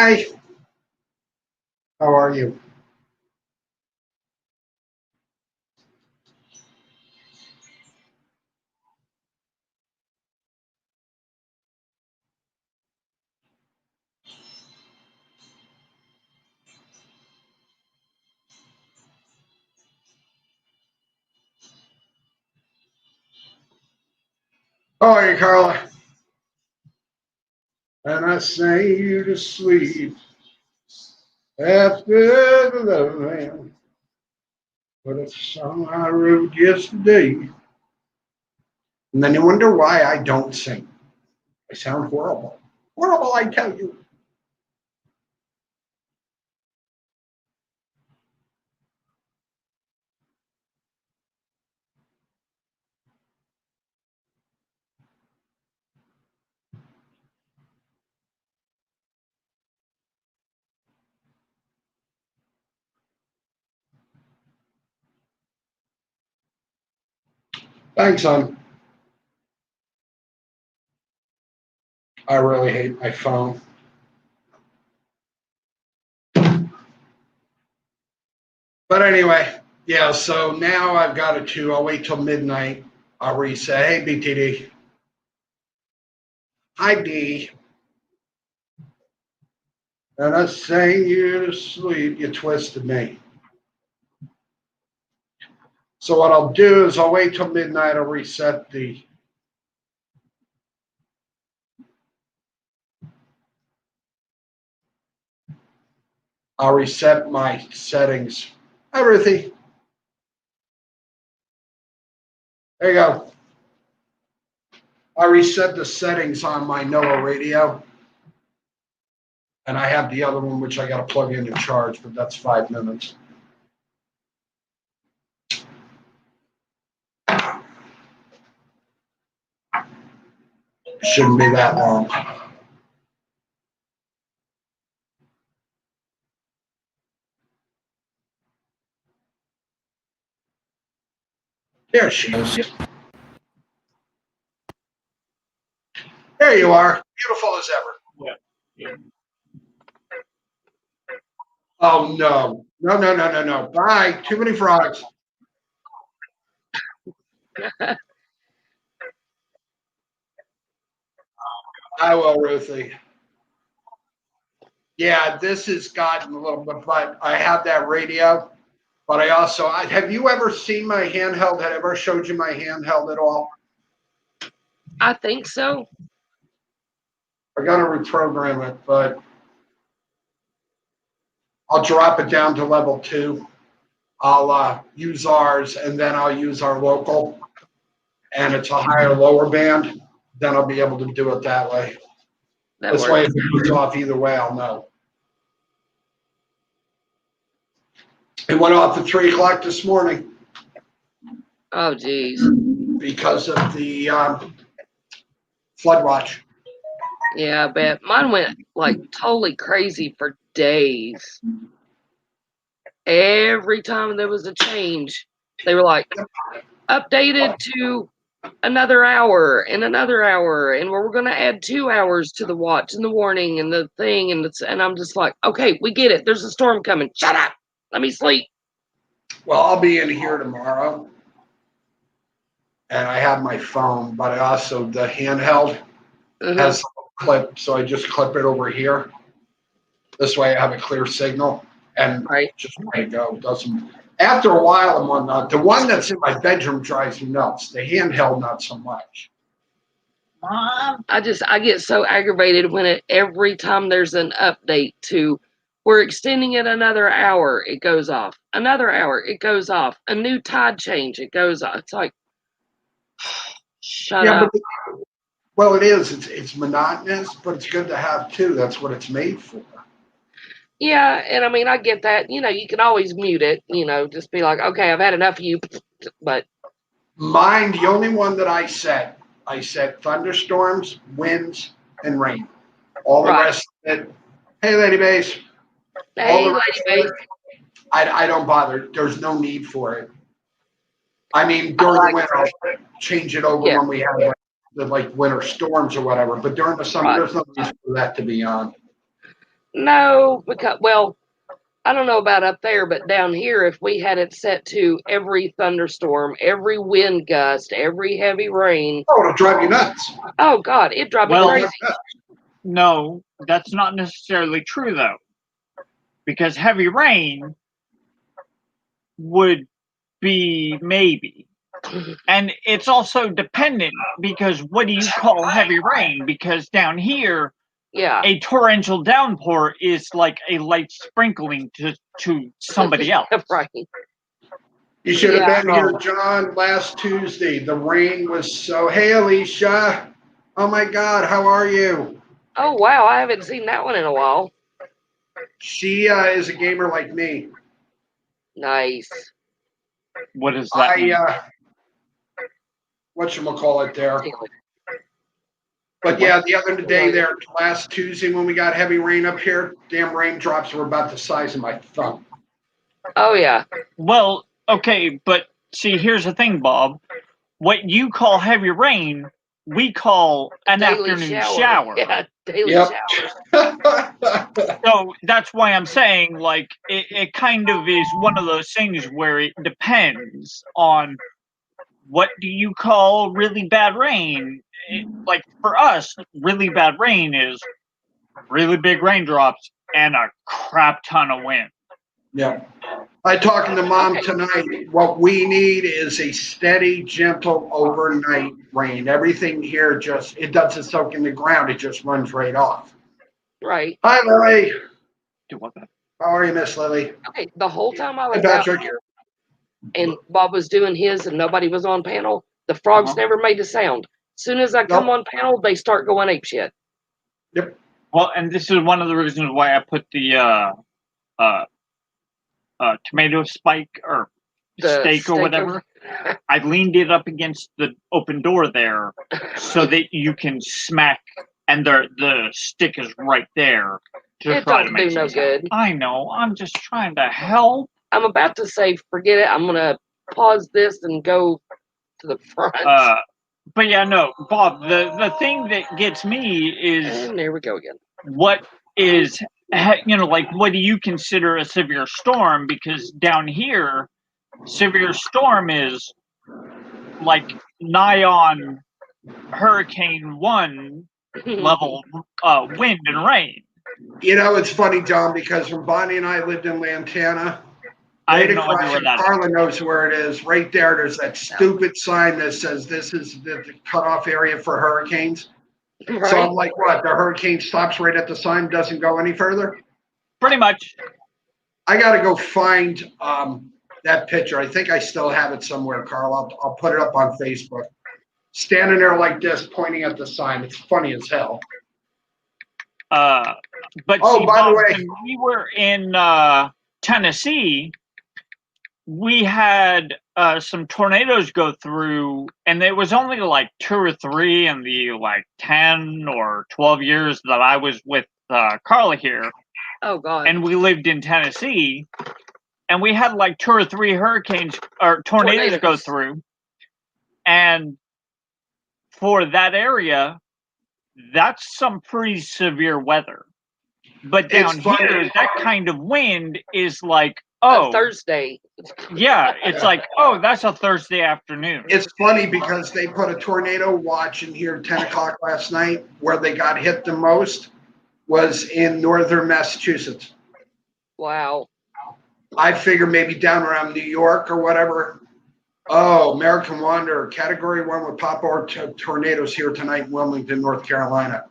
Hi, how are you? How are you, Carla? And I sang you to sleep after the love man. But it's a song I wrote yesterday. And then you wonder why I don't sing. I sound horrible. Horrible, I tell you. Thanks, son. I really hate my phone. But anyway, yeah, so now I've got it to, I'll wait till midnight. I'll reset. Hey, BTD. Hi, D. And I sang you to sleep. You twisted me. So what I'll do is I'll wait till midnight. I'll reset the. I'll reset my settings. Hi, Ruthie. There you go. I reset the settings on my Noah radio. And I have the other one, which I got to plug in and charge, but that's 5 minutes. Shouldn't be that long. There she is. There you are. Beautiful as ever. Yeah. Oh, no. No, no, no, no, no. Bye. Too many frogs. I will, Ruthie. Yeah, this has gotten a little bit, but I have that radio. But I also, have you ever seen my handheld? Had I ever showed you my handheld at all? I think so. I got to reprogram it, but I'll drop it down to level 2. I'll use ours, and then I'll use our local, and it's a higher lower band. Then I'll be able to do it that way. That This works. way, if it goes off either way, I'll know. It went off at 3 o'clock this morning. Oh, geez. Because of the flood watch. Yeah, I bet. Mine went like totally crazy for days. Every time there was a change, they were like, updated to another hour, and we're going to add 2 hours to the watch and the warning and the thing. And I'm just like, okay, we get it. There's a storm coming. Shut up. Let me sleep. Well, I'll be in here tomorrow. And I have my phone, but I also, the handheld has a clip, so I just clip it over here. This way I have a clear signal and just let it go. Doesn't, after a while and whatnot, the one that's in my bedroom drives me nuts. The handheld, not so much. Mom, I get so aggravated when every time there's an update to we're extending it another hour, it goes off. Another hour, it goes off. A new tide change, it goes off. It's like, shut up. Well, it is. It's monotonous, but it's good to have too. That's what it's made for. Yeah, and I mean, I get that. You know, you can always mute it. You know, just be like, okay, I've had enough of you. But mine, the only one that I set thunderstorms, winds, and rain. All the rest of it. Hey, Lady Base. Hey, Lady Base. I don't bother. There's no need for it. I mean, during the winter, I'll change it over when we have the winter storms or whatever. But during the summer, there's no reason for that to be on. No, because, well, I don't know about up there, but down here, if we had it set to every thunderstorm, every wind gust, every heavy rain, Oh, it'll drive you nuts. oh God, it'd drive me Well, crazy. No, that's not necessarily true though, because heavy rain would be maybe. And it's also dependent because what do you call heavy rain? Because down here, Yeah. a torrential downpour is like a light sprinkling to somebody else. Right. You should have Yeah. been here, John, last Tuesday. The rain was so. Hey, Alicia. Oh my God, how are you? Oh wow, I haven't seen that one in a while. She is a gamer like me. Nice. What does that mean? Whatchamacallit there. But yeah, the other day there, last Tuesday when we got heavy rain up here, damn raindrops were about the size of my thumb. Oh yeah. Well, okay, but see, here's the thing, Bob. What you call heavy rain, we call an Daily afternoon shower. Yeah, daily Yep. shower. So that's why I'm saying, like, it kind of is one of those things where it depends on what do you call really bad rain. Like, for us, really bad rain is really big raindrops and a crap ton of wind. Yeah. I talking to Mom tonight. What we need is a steady, gentle overnight rain. Everything here it doesn't soak in the ground. It just runs right off. Right. Hi, Lily. Do what? How are you, Miss Lily? Okay. The whole time I Hey, was out Patrick. here and Bob was doing his and nobody was on panel, the frogs never made a sound. As soon as I come on panel, they start going apeshit. Yep. Well, and this is one of the reasons why I put the tomato spike or steak or whatever. I leaned it up against the open door there so that you can smack, and the stick is right there. It don't do no good. I know. I'm just trying to help. I'm about to say, forget it. I'm gonna pause this and go to the front. But yeah, no, Bob. The thing that gets me is, and there we go again. What is, like, what do you consider a severe storm? Because down here, severe storm is like nigh on Hurricane 1 level wind and rain. You know, it's funny, John, because when Bonnie and I lived in Lantana, I right have no idea across where that is. Carla knows where it is. Right there's that stupid sign that says this is the cutoff area for hurricanes. Right. So I'm like, what? The hurricane stops right at the sign, doesn't go any further? Pretty much. I got to go find that picture. I think I still have it somewhere, Carl. I'll put it up on Facebook. Standing there like this, pointing at the sign. It's funny as hell. But by Bob, the way, when we were in Tennessee, we had some tornadoes go through, and there was only like 2 or 3 in the like 10 or 12 years that I was with Carla here. Oh God! And we lived in Tennessee, and we had like 2 or 3 hurricanes or tornadoes go through, and for that area, that's some pretty severe weather. But down here, that kind of wind is like, a Thursday. Yeah, it's like, oh, that's a Thursday afternoon. It's funny because they put a tornado watch in here 10 o'clock last night. Where they got hit the most was in northern Massachusetts. Wow. I figure maybe down around New York or whatever. Oh, American Wanderer, Category 1 with pop over tornadoes here tonight in Wilmington, North Carolina.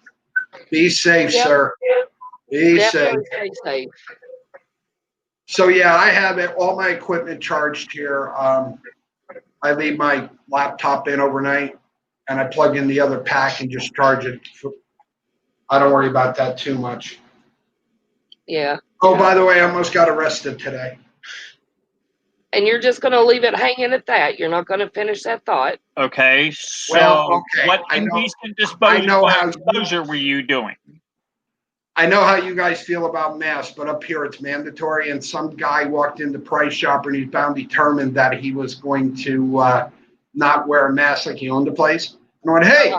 Be safe, sir. Be safe. Stay safe. So yeah, I have all my equipment charged here. I leave my laptop in overnight, and I plug in the other pack and just charge it. I don't worry about that too much. Yeah. Oh, by the way, I almost got arrested today. And you're just going to leave it hanging at that. You're not going to finish that thought. Okay. So what indecent exposure were you doing? I know how you guys feel about masks, but up here it's mandatory. And some guy walked into Price Chopper and he's bound determined that he was going to not wear a mask like he owned the place. And I went, hey,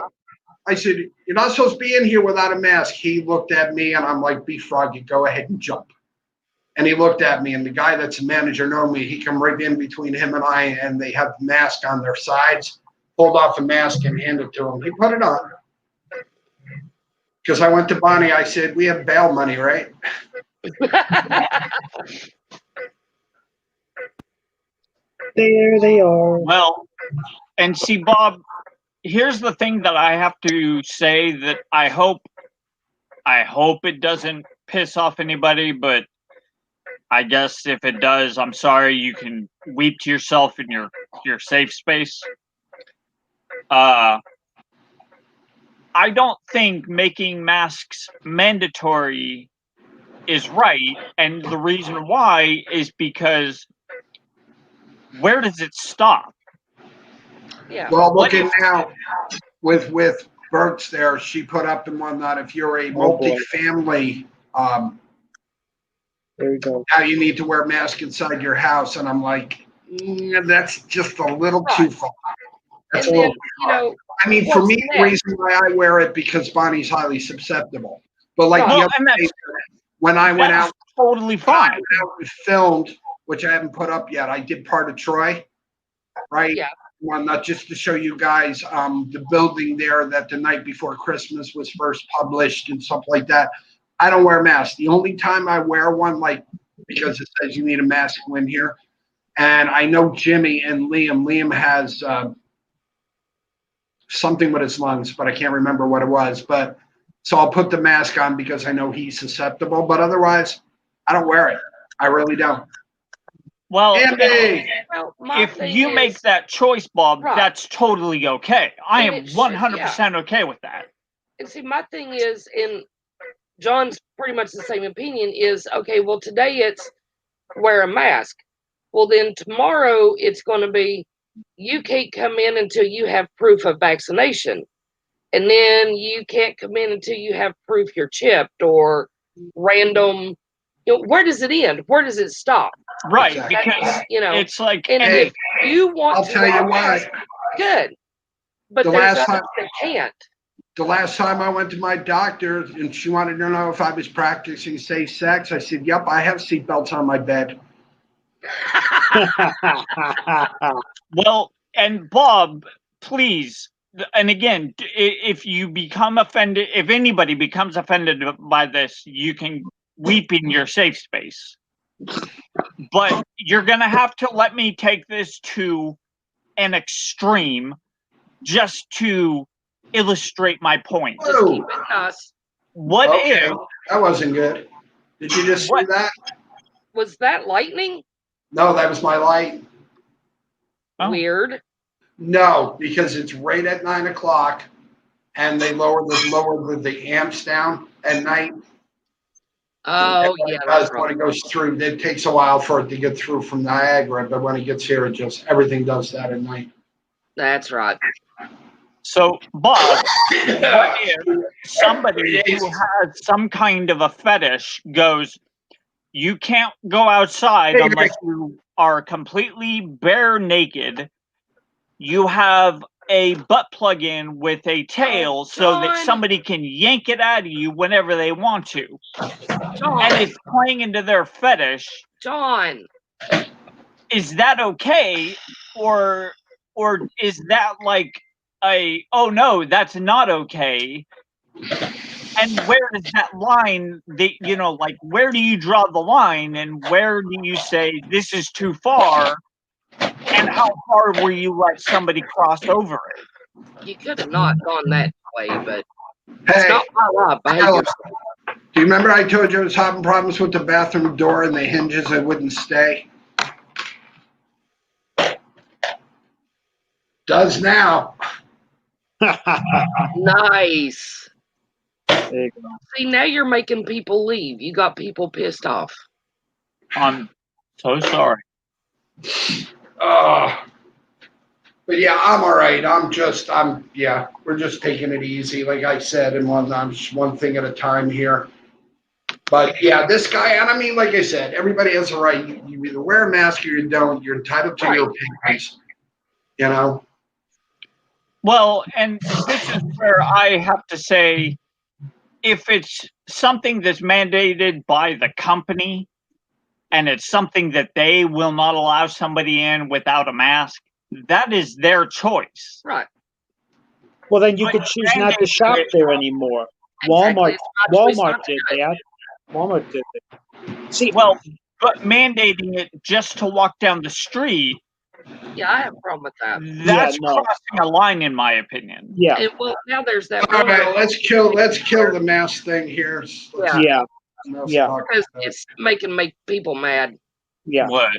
I said, you're not supposed to be in here without a mask. He looked at me and I'm like, Beef Froggy, go ahead and jump. And he looked at me, and the guy that's the manager know me. He come right in between him and I, and they have the mask on their sides, pulled off the mask and handed it to him. He put it on. Because I went to Bonnie, I said, we have bail money, right? There they are. Well, and see, Bob, here's the thing that I have to say that I hope it doesn't piss off anybody, but I guess if it does, I'm sorry. You can weep to yourself in your safe space. I don't think making masks mandatory is right, and the reason why is because where does it stop? Yeah. Well, looking now with Bert's there, she put up and whatnot. If you're a multi-family, There we go. how you need to wear a mask inside your house, and I'm like, that's just a little too far. That's And a then, little. you know, I mean, for what's me, the next? reason why I wear it because Bonnie's highly susceptible. But like Well, the and other day, when I went that's out, totally fine. and filmed, which I haven't put up yet. I did part of Troy, right? Yeah. Well, not just to show you guys the building there that the night before Christmas was first published and stuff like that. I don't wear a mask. The only time I wear one, like because it says you need a mask to in here, and I know Jimmy and Liam. Liam has something with his lungs, but I can't remember what it was. But so I'll put the mask on because I know he's susceptible. But otherwise, I don't wear it. I really don't. Well, Andy! Well, my if thing you is, make that choice, Bob, Right. that's totally okay. I And am it should, 100% okay with that. and see, my thing is, and John's pretty much the same opinion, is okay, well, today it's wear a mask. Well, then tomorrow it's going to be you can't come in until you have proof of vaccination. And then you can't come in until you have proof you're chipped or random. You know, where does it end? Where does it stop? Right, Exactly. because You know, it's like, and Hey, if you want I'll to tell wear you a why. mask, good. But The there's last others time- that can't. The last time I went to my doctor and she wanted to know if I was practicing safe sex, I said, yep, I have seatbelts on my bed. well, and Bob, please, and again, if you become offended, if anybody becomes offended by this, you can weep in your safe space. But you're going to have to let me take this to an extreme just to illustrate my point. Just keep Oh, it nice. What okay. if, That wasn't good. Did you just see What? that? Was that lightning? No, that was my light. Oh. Weird. No, because it's right at 9 o'clock and they lower the amps down at night. Oh, And when yeah, it that's does, right. when it goes through, it takes a while for it to get through from Niagara, but when it gets here, it just everything does that at night. That's right. so Bob, what if somebody who has some kind of a fetish goes, you can't go outside unless you are completely bare naked. You have a butt plug in with a tail so that John. somebody can yank it out of you whenever they want to. And John. it's playing into their fetish. John. Is that okay? Or is that like oh no, that's not okay? And where does that line, like, where do you draw the line and where do you say this is too far? And how far will you let somebody cross over it? You could have not gone that way, but it's Hey, not my life. Behave Ella, yourself. do you remember I told you I was having problems with the bathroom door and the hinges that wouldn't stay? Does now. Nice. There you go. See, now you're making people leave. You got people pissed off. I'm so sorry. But yeah, I'm all right. We're just taking it easy, like I said, and I'm just one thing at a time here. But yeah, this guy, and I mean, like I said, everybody has a right. You either wear a mask or you don't. You're entitled to your opinions, you know? Well, and this is where I have to say, if it's something that's mandated by the company and it's something that they will not allow somebody in without a mask, that is their choice. Right. Well, then you But could choose not to mandating shop it- there anymore. Exactly. Walmart, It's my choice Walmart not to did do it. that. Walmart did it. See, Well, but mandating it just to walk down the street, Yeah, I have a problem with that. that's no. crossing a line, in my opinion. yeah, And well, now there's that All one right, girl let's kill the mask thing here. Let's yeah, let's yeah. talk because about it. it's making people mad. yeah. What?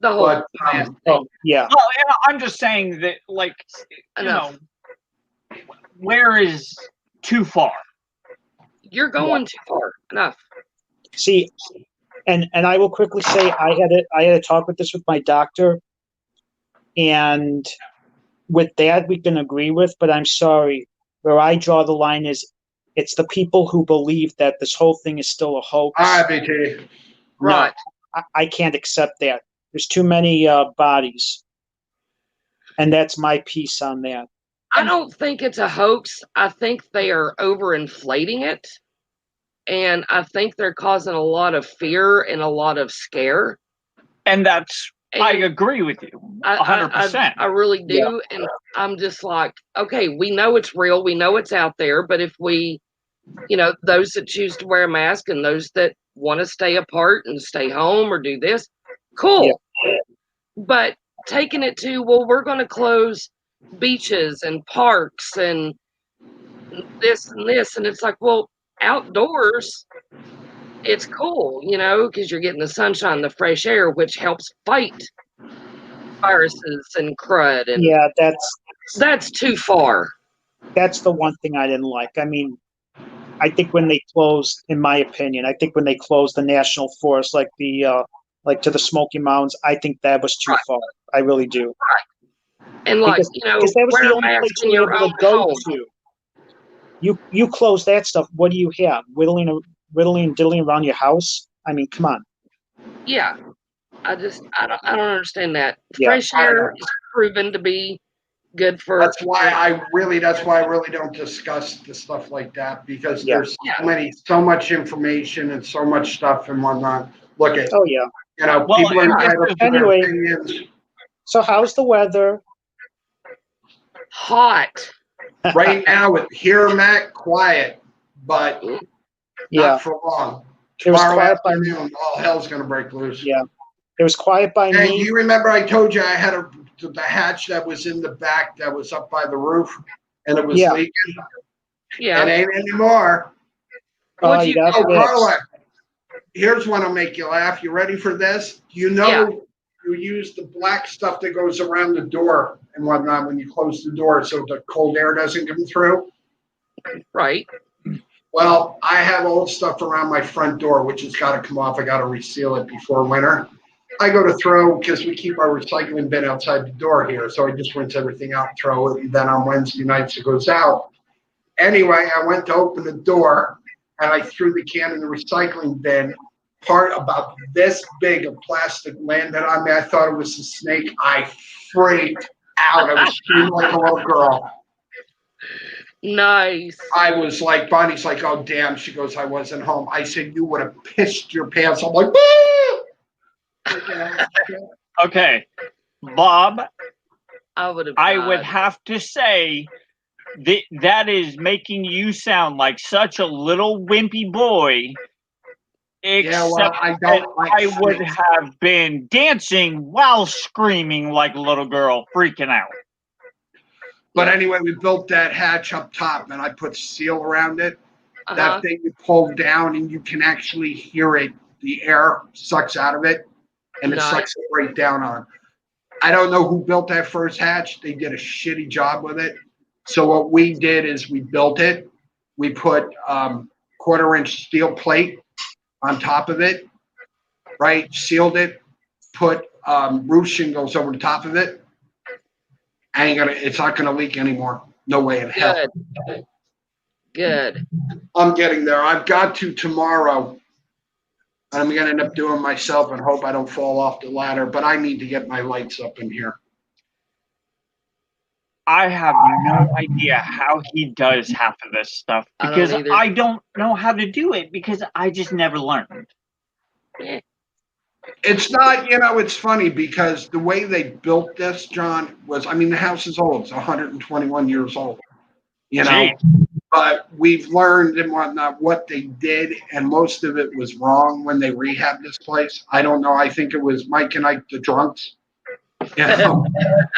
The whole But, mask Oh, thing. yeah. Well, and I'm just saying that, like, Enough. where is too far? You're going too far. Enough. See, and I will quickly say I had a talk with my doctor, and with that we can agree with, but I'm sorry, where I draw the line is it's the people who believe that this whole thing is still a hoax. all right, BT. Right. I can't accept that. There's too many bodies, and that's my piece on that. I don't think it's a hoax. I think they are overinflating it. And I think they're causing a lot of fear and a lot of scare. And that's, And I agree with you, 100%. I really do. And I'm just like, okay, we know it's real. We know it's out there. But if we, those that choose to wear a mask and those that want to stay apart and stay home or do this, cool. Yeah. But taking it to, well, we're going to close beaches and parks and this and this. And it's like, well, outdoors, it's cool, because you're getting the sunshine, the fresh air, which helps fight viruses and crud. And Yeah, that's too far. that's the one thing I didn't like. I mean, I think when they closed, in my opinion, when they closed the national forest, like to the Smoky Mountains, I think that was too far. I really do. And because that was wear the a only mask place in you were your able own to go home. to. You close that stuff. What do you have? Whittling and diddling around your house? I mean, come on. Yeah, I don't understand that. Yeah. Fresh air is proven to be good for. That's why I really don't discuss the stuff like that, because there's so much information and so much stuff and whatnot. Look at, Oh yeah. People are entitled to their Anyway. opinions. So how's the weather? Hot. Right now, here, Matt, quiet, but not for long. It was Tomorrow quiet by afternoon, all hell's going to break loose. Yeah. It was quiet by And me. you remember I told you I had the hatch that was in the back that was up by the roof, and it was leaking? Yeah. It ain't anymore. What'd you got do? Carla, here's one to make you laugh. You ready for this? You use the black stuff that goes around the door and whatnot when you close the door so the cold air doesn't come through. Right. Well, I have old stuff around my front door, which has got to come off. I got to reseal it before winter. I go to throw, because we keep our recycling bin outside the door here, so I just rinse everything out and throw it, and then on Wednesday nights it goes out. Anyway, I went to open the door, and I threw the can in the recycling bin. Part about this big of plastic landed on me. I thought it was a snake. I freaked out. I was screaming like a little girl. Nice. I was like, Bonnie's like, oh, damn. She goes, I wasn't home. I said, you would have pissed your pants. I'm like, Okay, Bob, I would have to say that is making you sound like such a little wimpy boy. Except I would have been dancing while screaming like a little girl, freaking out. But anyway, we built that hatch up top, and I put seal around it. That thing you pull down, and you can actually hear it. The air sucks out of it, and it sucks it right down on. I don't know who built that first hatch. They did a shitty job with it. So what we did is we built it. We put 1/4-inch steel plate on top of it, right? Sealed it, put roof shingles over the top of it. It's not gonna leak anymore. No way in hell. Good. I'm getting there. I've got to tomorrow. I'm gonna end up doing myself and hope I don't fall off the ladder, but I need to get my lights up in here. I have no idea how he does half of this stuff I don't because either. I don't know how to do it because I just never learned. Eh, It's not, it's funny because the way they built this, John, was, I mean, the house is old. It's 121 years old, Gee. but we've learned and whatnot what they did, and most of it was wrong when they rehabbed this place. I don't know. I think it was Mike and Ike the drunks.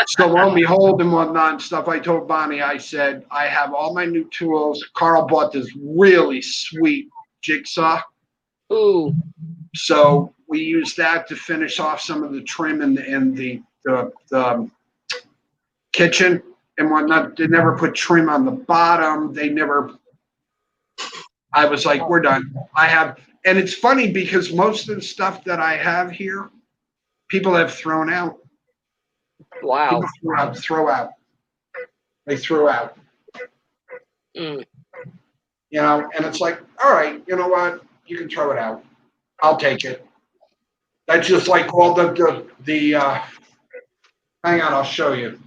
So lo and behold and whatnot and stuff, I told Bonnie, I said, I have all my new tools. Carl bought this really sweet jigsaw. ooh, So we used that to finish off some of the trim in the kitchen and whatnot. They never put trim on the bottom. I was like, we're done. And it's funny because most of the stuff that I have here, people have thrown out. wow. People throw out. They threw out. Mm. And it's like, all right, you know what? You can throw it out. I'll take it. That's just like all the hang on, I'll show you.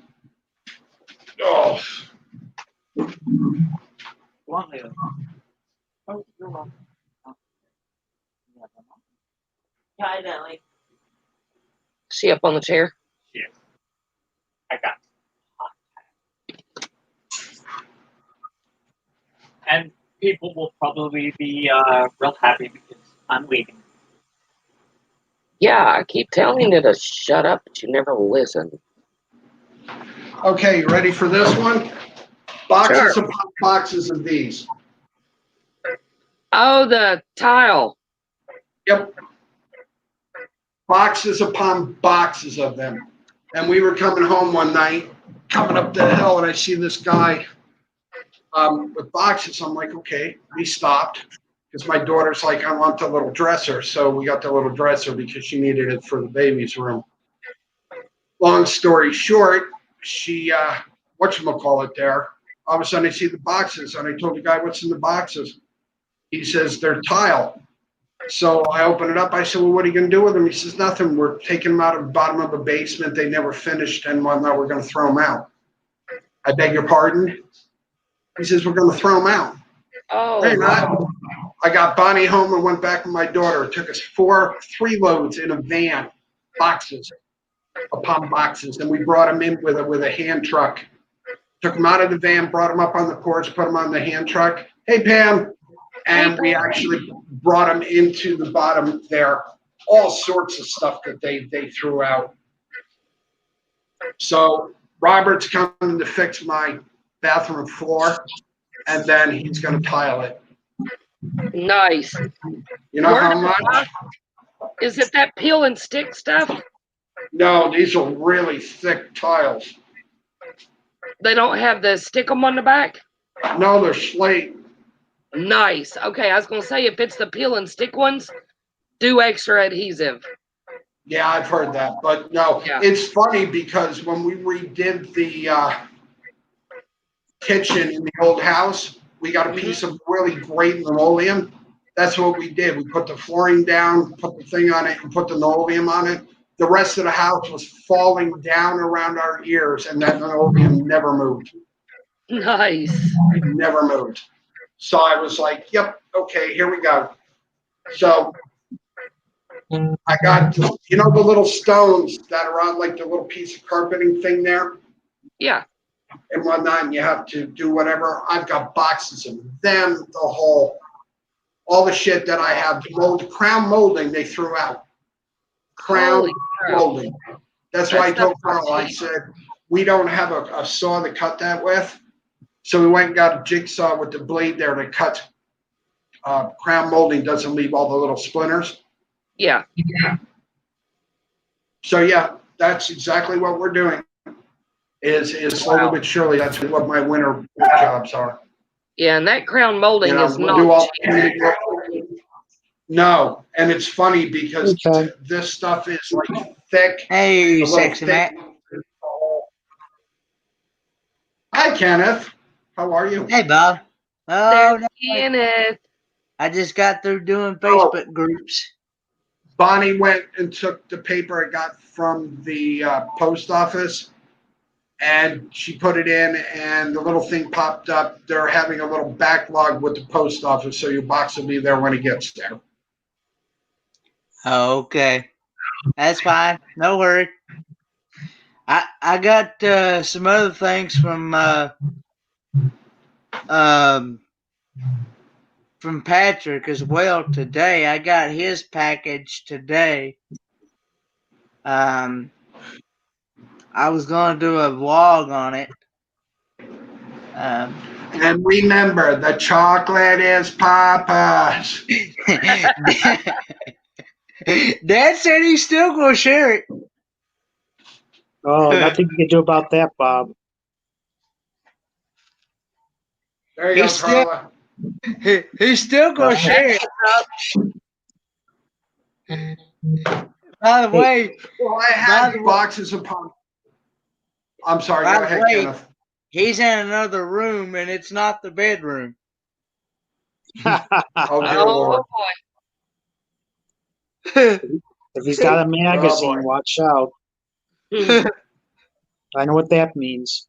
Oh, She up on the chair? Yeah. I got it. And people will probably be real happy because I'm leaving. Yeah, I keep telling you to shut up, but you never listen. okay, you ready for this one? Boxes Sure. upon boxes of these. Oh, the tile. Yep. Boxes upon boxes of them. And we were coming home one night, coming up the hill, and I see this guy with boxes. I'm like, okay. We stopped because my daughter's like, I want the little dresser. So we got the little dresser because she needed it for the baby's room. Long story short, she, whatchamacallit there, all of a sudden I see the boxes, and I told the guy, what's in the boxes? He says, they're tile. So I open it up. I said, well, what are you going to do with them? He says, nothing. We're taking them out of the bottom of the basement. They never finished and whatnot. We're going to throw them out. I beg your pardon? He says, we're going to throw them out. Oh, Hey, I got Bonnie home and went back with my daughter. It took us 3 loads in a van, boxes upon boxes. And we brought them in with a hand truck. Took them out of the van, brought them up on the porch, put them on the hand truck. Hey, Pam. And we actually brought them into the bottom there. All sorts of stuff that they threw out. So Robert's coming to fix my bathroom floor, and then he's going to tile it. nice. You know how much? Is it that peel and stick stuff? No, these are really thick tiles. They don't have the stick 'em on the back? No, they're slate. Nice. Okay, I was going to say, if it's the peel and stick ones, do extra adhesive. Yeah, I've heard that. But no, Yeah. It's funny because when we redid the kitchen in the old house, we got a piece of really great linoleum. That's what we did. We put the flooring down, put the thing on it, and put the linoleum on it. The rest of the house was falling down around our ears, and that linoleum never moved. Nice. It never moved. So I was like, yep, okay, here we go. So I got, the little stones that are on like the little piece of carpeting thing there Yeah. and whatnot, and you have to do whatever. I've got boxes of them, all the shit that I have. The crown molding they threw out. Crown Holy crap. molding. That's why I That's told not Carl, I said, we don't have a saw to cut that with. So we went and got a jigsaw with the blade there to cut. Crown molding doesn't leave all the little splinters. Yeah. So yeah, that's exactly what we're doing. Is slowly but surely. That's what my winter jobs are. Yeah, and that crown molding is we'll do all not cheap. No, and it's funny because Okay. this stuff is like thick. Hey, a little sexy thick. man. Hi, Kenneth. How are you? Hey, Bob. Oh, There's no, Kenneth. I just got through doing Facebook groups. Bonnie went and took the paper I got from the post office and she put it in, and the little thing popped up. They're having a little backlog with the post office, so your box will be there when it gets there. Okay. That's fine. No worry. I got some other things from Patrick as well today. I got his package today. I was gonna do a vlog on it. And remember, the chocolate is Papa's. Dad said he's still gonna share it. Oh, nothing you can do about that, Bob. There you go, He's still- Carla. He's still gonna share it. By the way, Well, I By had the way- boxes upon. I'm sorry. By Go the ahead, way- Kenneth. he's in another room and it's not the bedroom. Oh, dear Oh Lord. boy. If he's got a magazine, boy. watch out. I know what that means.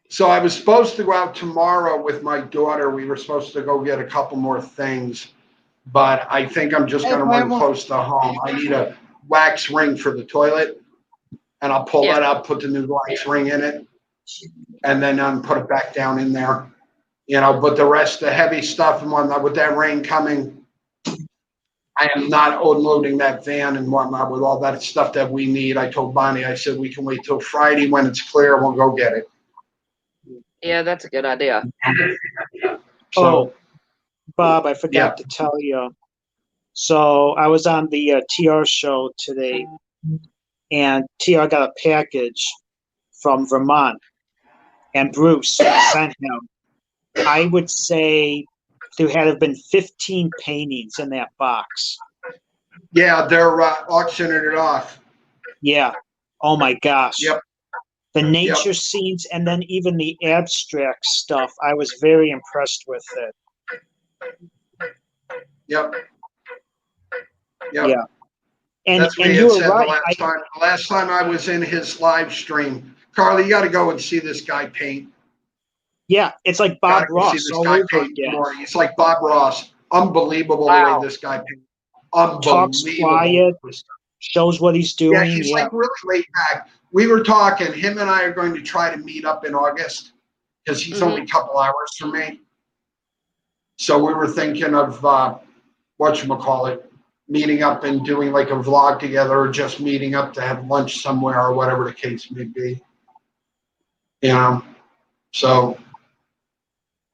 So I was supposed to go out tomorrow with my daughter. We were supposed to go get a couple more things, but I think I'm just going to run close to home. I need a wax ring for the toilet, and I'll pull that up, put the new wax ring in it, and then put it back down in there. You know, but the rest, the heavy stuff, and whatnot, with that rain coming, I am not unloading that van and whatnot with all that stuff that we need. I told Bonnie, I said, we can wait till Friday when it's clear. We'll go get it. Yeah, that's a good idea. So, Oh, Bob, I forgot to tell you. So I was on the TR show today, and TR got a package from Vermont, and Bruce sent him. I would say there had to have been 15 paintings in that box. yeah, they're auctioning it off. Yeah. Oh my gosh. Yep. The nature scenes and then even the abstract stuff. I was very impressed with it. Yep. Yeah. And That's what and he you had were said right. the last time I was in his live stream. Carly, you got to go and see this guy paint. Yeah, it's like Gotta Bob go see Ross this all guy over paint again. more. He's like Bob Ross. Unbelievable the Wow. way this guy paints. Unbelievable. Talks quiet, shows what he's Yeah, doing. he's like really laid back. We were talking, him and I are going to try to meet up in August because he's only a couple hours from me. So we were thinking of whatchamacallit, meeting up and doing like a vlog together, or just meeting up to have lunch somewhere, or whatever the case may be. You know, so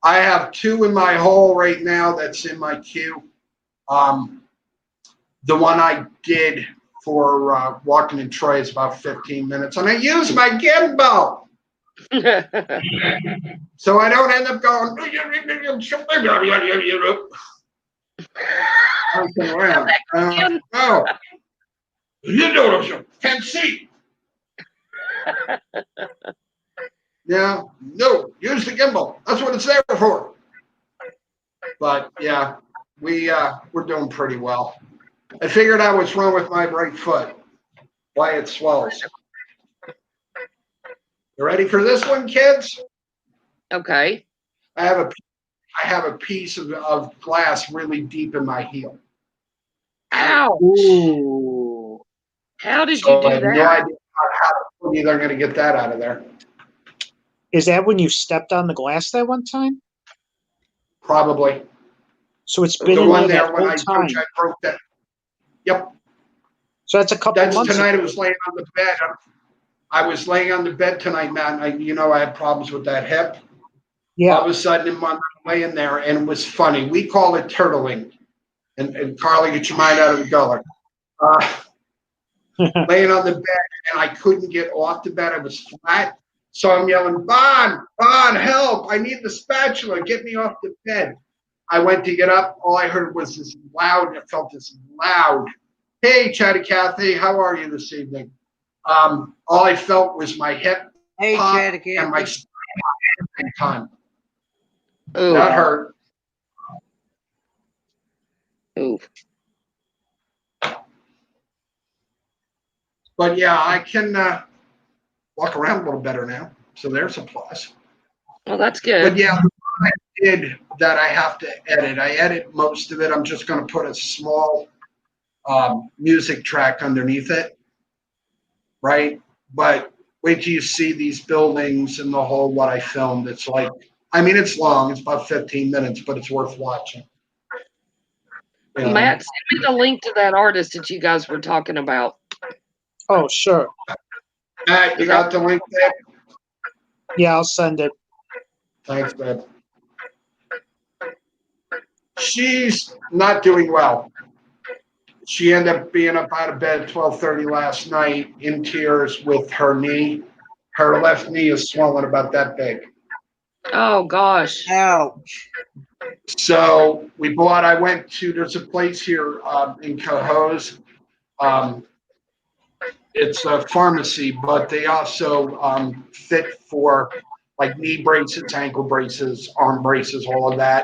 I have 2 in my hole right now that's in my queue. The one I did for walking in Troy is about 15 minutes, and I use my gimbal, so I don't end up going around. No, you know, can't see. Yeah, no, use the gimbal. That's what it's there for. But yeah, we're doing pretty well. I figured out what's wrong with my right foot, why it swells. You ready for this one, kids? Okay. I have a piece of glass really deep in my heel. Ow. Ooh. How did you So I do have no that? idea how they're going to get that out of there. Is that when you stepped on the glass that one time? Probably. So it's been The in one there there that when whole I time. broke that. Yep. So that's a couple That's months tonight. ago. I was laying on the bed. I was laying on the bed tonight, man. I had problems with that hip. Yeah. All of a sudden, I'm laying there, and it was funny. We call it turtling. And Carly, get your mind out of the gutter. Laying on the bed, and I couldn't get off the bed. I was flat. So I'm yelling, Bon, help. I need the spatula. Get me off the bed. I went to get up. All I heard was this loud, I felt this loud, hey, Chatty Cathy, how are you this evening? All I felt was my hip Hey, pop Chatty and my Cathy. same time. Ooh. That hurt. Ooh. But yeah, I can walk around a little better now. So there's a plus. Well, that's But good. yeah, I did that I have to edit. I edit most of it. I'm just going to put a small music track underneath it, right? But wait till you see these buildings and the whole what I filmed. It's like, I mean, it's long. It's about 15 minutes, but it's worth watching. You know? Matt, send me the link to that artist that you guys were talking about. Oh, sure. Matt, you got the link there? Yeah, I'll send it. Thanks, man. She's not doing well. She ended up being up out of bed at 12:30 last night in tears with her knee. Her left knee is swollen about that big. Oh gosh. Ouch. So I went to, there's a place here in Cohoes. It's a pharmacy, but they also fit for like knee braces, ankle braces, arm braces, all of that.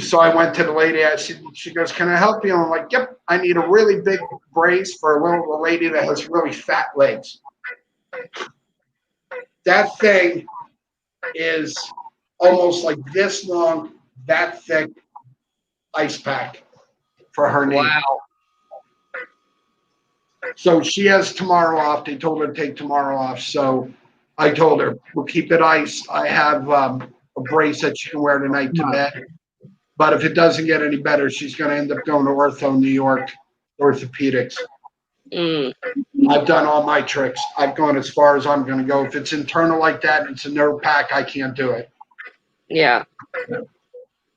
So I went to the lady. She goes, "Can I help you?" And I'm like, "Yep, I need a really big brace for a lady that has really fat legs." That thing is almost like this long, that thick ice pack for her knee. Wow. So she has tomorrow off. They told her to take tomorrow off. So I told her, we'll keep it ice. I have a brace that she can wear tonight to bed. But if it doesn't get any better, she's going to end up going to Ortho New York, orthopedics. Mm. I've done all my tricks. I've gone as far as I'm going to go. If it's internal like that and it's a nerve pack, I can't do it. Yeah.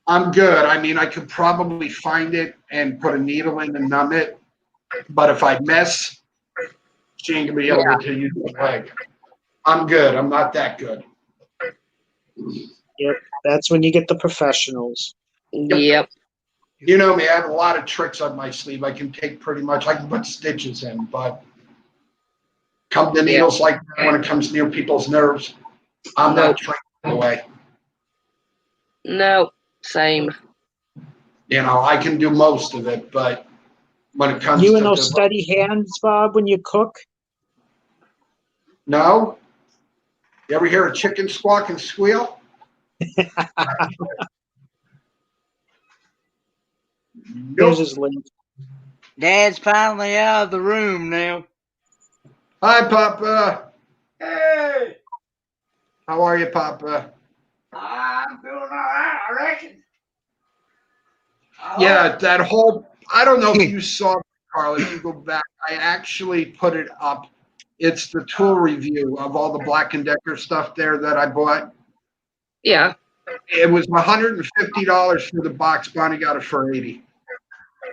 I'm good. I mean, I could probably find it and put a needle in and numb it. But if I mess, she ain't going to be able to use the leg. I'm good. I'm not that good. Yep, that's when you get the professionals. Yep. You know me, I have a lot of tricks up my sleeve. I can take pretty much, I can put stitches in, but come to needles like that when it comes near people's nerves, I'm not trained the way. No, same. You know, I can do most of it, but when it comes You to and those steady hands, Bob, when you cook? No? You ever hear a chicken squawk and squeal? There's Nope. his link. Dad's finally out of the room now. Hi, Papa. Hey, How are you, Papa? I'm doing all right, I reckon. Yeah, that whole, I don't know if you saw it, Carl, if you go back, I actually put it up. It's the tool review of all the Black & Decker stuff there that I bought. Yeah. It was $150 for the box. Bonnie got it for $80.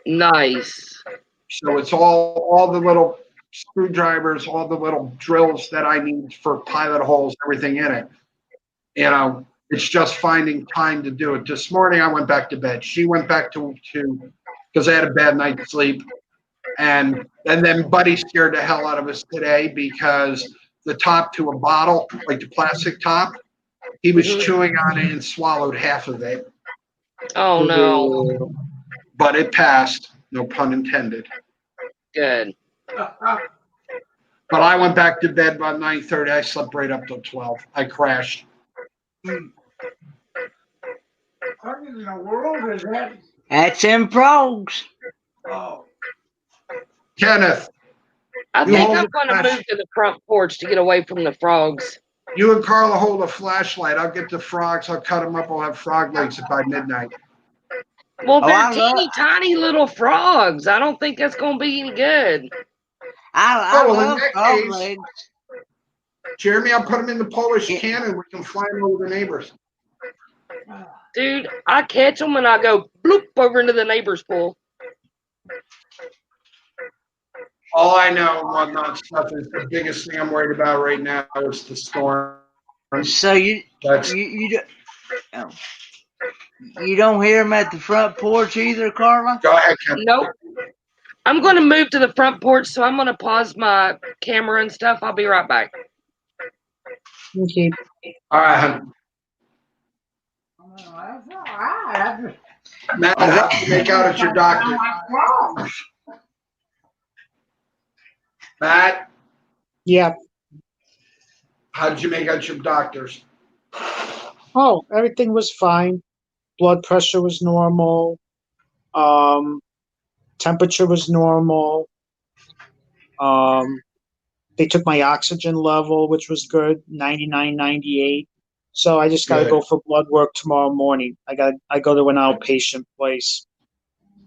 Nice. So it's all the little screwdrivers, all the little drills that I need for pilot holes, everything in it. You know, it's just finding time to do it. This morning I went back to bed. She went back to because I had a bad night's sleep. And then Buddy scared the hell out of us today because the top to a bottle, like the plastic top, he was chewing on it and swallowed half of it. Oh no. But it passed, no pun intended. Good. But I went back to bed about 9:30. I slept right up till 12. I crashed. What in the world is that? That's them frogs. Oh. Kenneth, I You think hold I'm the going to flash- move to the front porch to get away from the frogs. you and Carla hold a flashlight. I'll get the frogs. I'll cut them up. I'll have frog legs by midnight. Well, they're I love- teeny tiny little frogs. I don't think that's going to be any good. I Oh, well, in love that frog case- legs. Jeremy, I'll put them in the Polish cannon. We can fly them over the neighbors. Dude, I catch them and I go bloop over into the neighbor's pool. All I know on that stuff is the biggest thing I'm worried about right now is the storm. So you That's you don't hear them at the front porch either, Carla? go ahead, Kenneth. Nope. I'm going to move to the front porch, so I'm going to pause my camera and stuff. I'll be right back. Okay. All right, hon. Matt, how do you make out at your doctor? Matt, Yeah. How did you make out your doctors? Oh, everything was fine. Blood pressure was normal. Um, temperature was normal. They took my oxygen level, which was good, 99, 98. So I just got to Good. go for blood work tomorrow morning. I go to an outpatient place.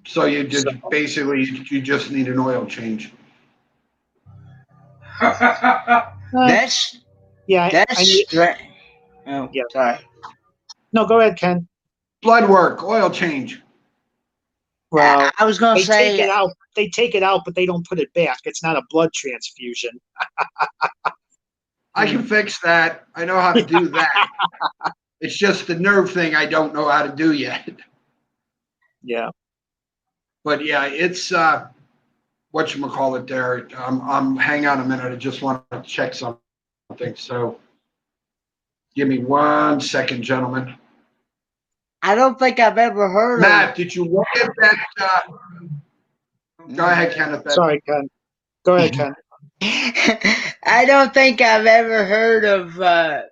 So you just basically you just need an oil change. That's Yeah, I need. Oh, Yeah. sorry. No, go ahead, Ken. Blood work, oil change. Well, I was gonna they take say it out. They take it out, but they don't put it back. It's not a blood transfusion. I can fix that. I know how to do that. It's just the nerve thing I don't know how to do yet. Yeah. But yeah, it's whatchamacallit there. Hang on a minute. I just want to check something. So give me 1 second, gentlemen. I don't think I've ever heard Matt, did you look at that? Go ahead, Kenneth. Sorry, Ken. Go ahead, Ken. I don't think I've ever heard of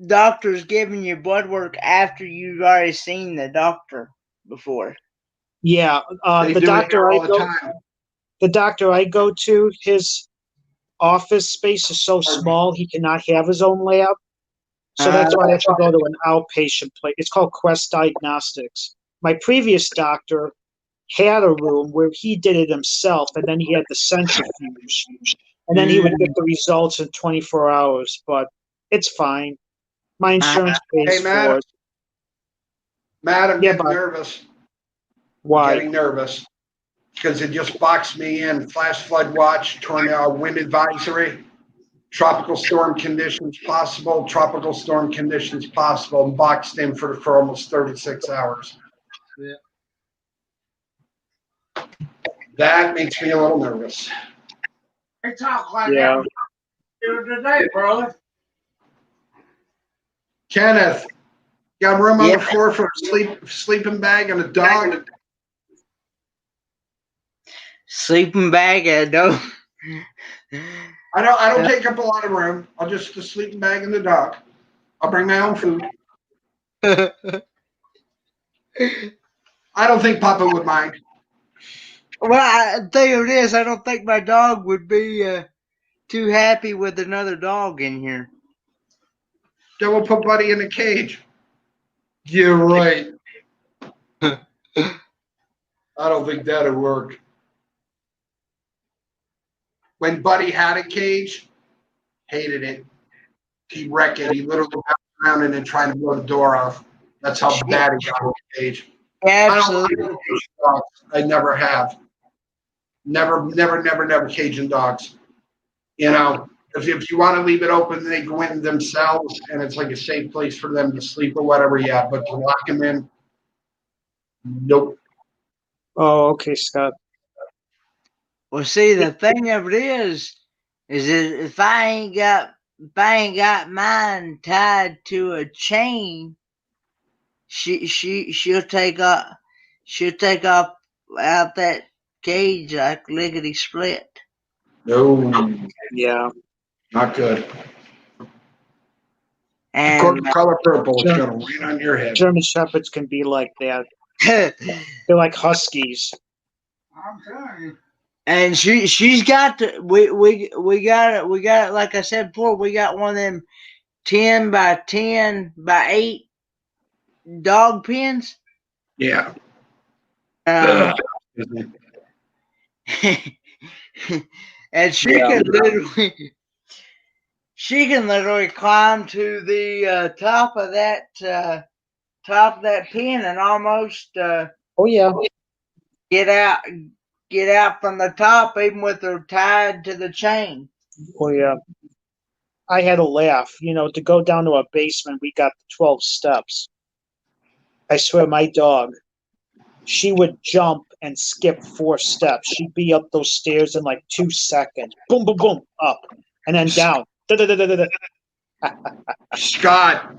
doctors giving you blood work after you've already seen the doctor before. Yeah, They the do it doctor here I all the go. time. The doctor I go to, his office space is so small he cannot have his own lab. So that's why I have to go to an outpatient place. It's called Quest Diagnostics. My previous doctor had a room where he did it himself, and then he had the centrifuge, and then he would get the results in 24 hours. But it's fine. My insurance pays Hey, Matt. for it. Matt, I'm Yeah, getting but nervous. why? Getting nervous because it just boxed me in. Flash flood watch, tornado, wind advisory, tropical storm conditions possible, tropical storm conditions possible, and boxed in for almost 36 hours. Yeah. That makes me a little nervous. They talk like Yeah. that today, brother. Kenneth, got room on Yeah. the floor for a sleeping bag and a dog? Sleeping bag and a dog. I don't take up a lot of room. I'll just the sleeping bag and the dog. I'll bring my own food. I don't think Papa would mind. Well, I tell you this, I don't think my dog would be too happy with another dog in here. Then we'll put Buddy in a cage. You're right. I don't think that'd work. When Buddy had a cage, hated it. He wrecked it. He literally bounced around and then tried to blow the door off. That's how bad he got in the cage. Absolutely. I don't like caging dogs. I never have. Never caging dogs. You know, if you want to leave it open, they go in themselves and it's like a safe place for them to sleep or whatever, yeah. But to lock them in, nope. Oh, okay, Scott. Well, see, the thing of it is that if I ain't got mine tied to a chain, she'll take off out that cage like lickety split. No, Yeah. not good. And Color purple, it's going to rain on your head. German Shepherds can be like that. They're like huskies. I'm sorry. And she's got we got it like I said before, we got one of them 10 by 10 by 8 dog pens. Yeah. And she can literally climb to the top of that pen and almost Oh yeah. get out from the top even with her tied to the chain. Oh yeah. I had a laugh. To go down to a basement, we got 12 steps. I swear, my dog, she would jump and skip 4 steps. She'd be up those stairs in like 2 seconds. Boom, boom, boom, up, and then down. Da-da-da-da-da-da. Scott,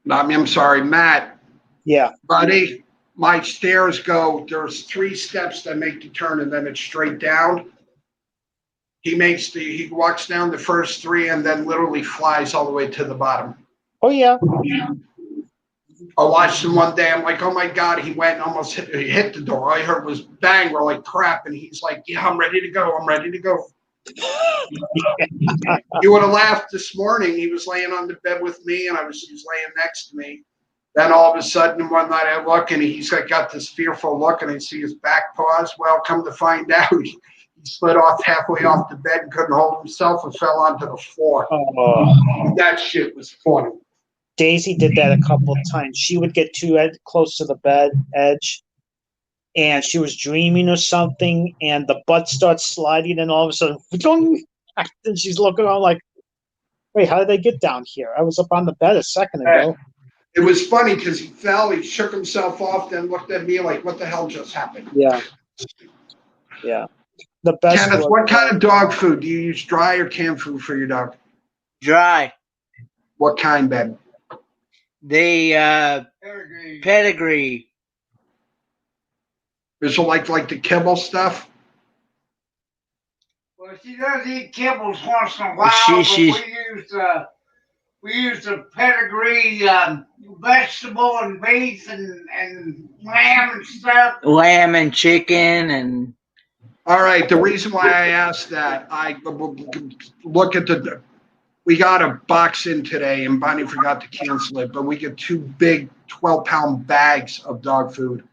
I'm sorry, Matt, Yeah. buddy, my stairs there's 3 steps that make the turn and then it's straight down. He walks down the first three and then literally flies all the way to the bottom. Oh yeah. I watched him one day. I'm like, oh my God, he went and almost hit the door. All I heard was bang. We're like, crap. And he's like, yeah, I'm ready to go. I'm ready to go. You would have laughed this morning. He was laying on the bed with me and he was laying next to me. Then all of a sudden, one night I look and he's got this fearful look and I see his back paws. Well, come to find out, he slid off halfway off the bed and couldn't hold himself and fell onto the floor. Oh. That shit was funny. Daisy did that a couple of times. She would get too close to the bed edge, and she was dreaming or something, and the butt starts sliding, and all of a sudden, and she's looking around like, wait, how did I get down here? I was up on the bed a second ago. It was funny because he fell, he shook himself off, then looked at me like, what the hell just happened? Yeah. Yeah. The best. Kenneth, what kind of dog food? Do you use dry or canned food for your dog? Dry. What kind, Ben? The pedigree. Is it like the kibble stuff? Well, she does eat kibbles once in a while, but we use the pedigree vegetable and beef and lamb and stuff. Lamb and chicken and. All right. The reason why I asked that, I look at we got a box in today, and Bonnie forgot to cancel it, but we get 2 big 12-pound bags of dog food,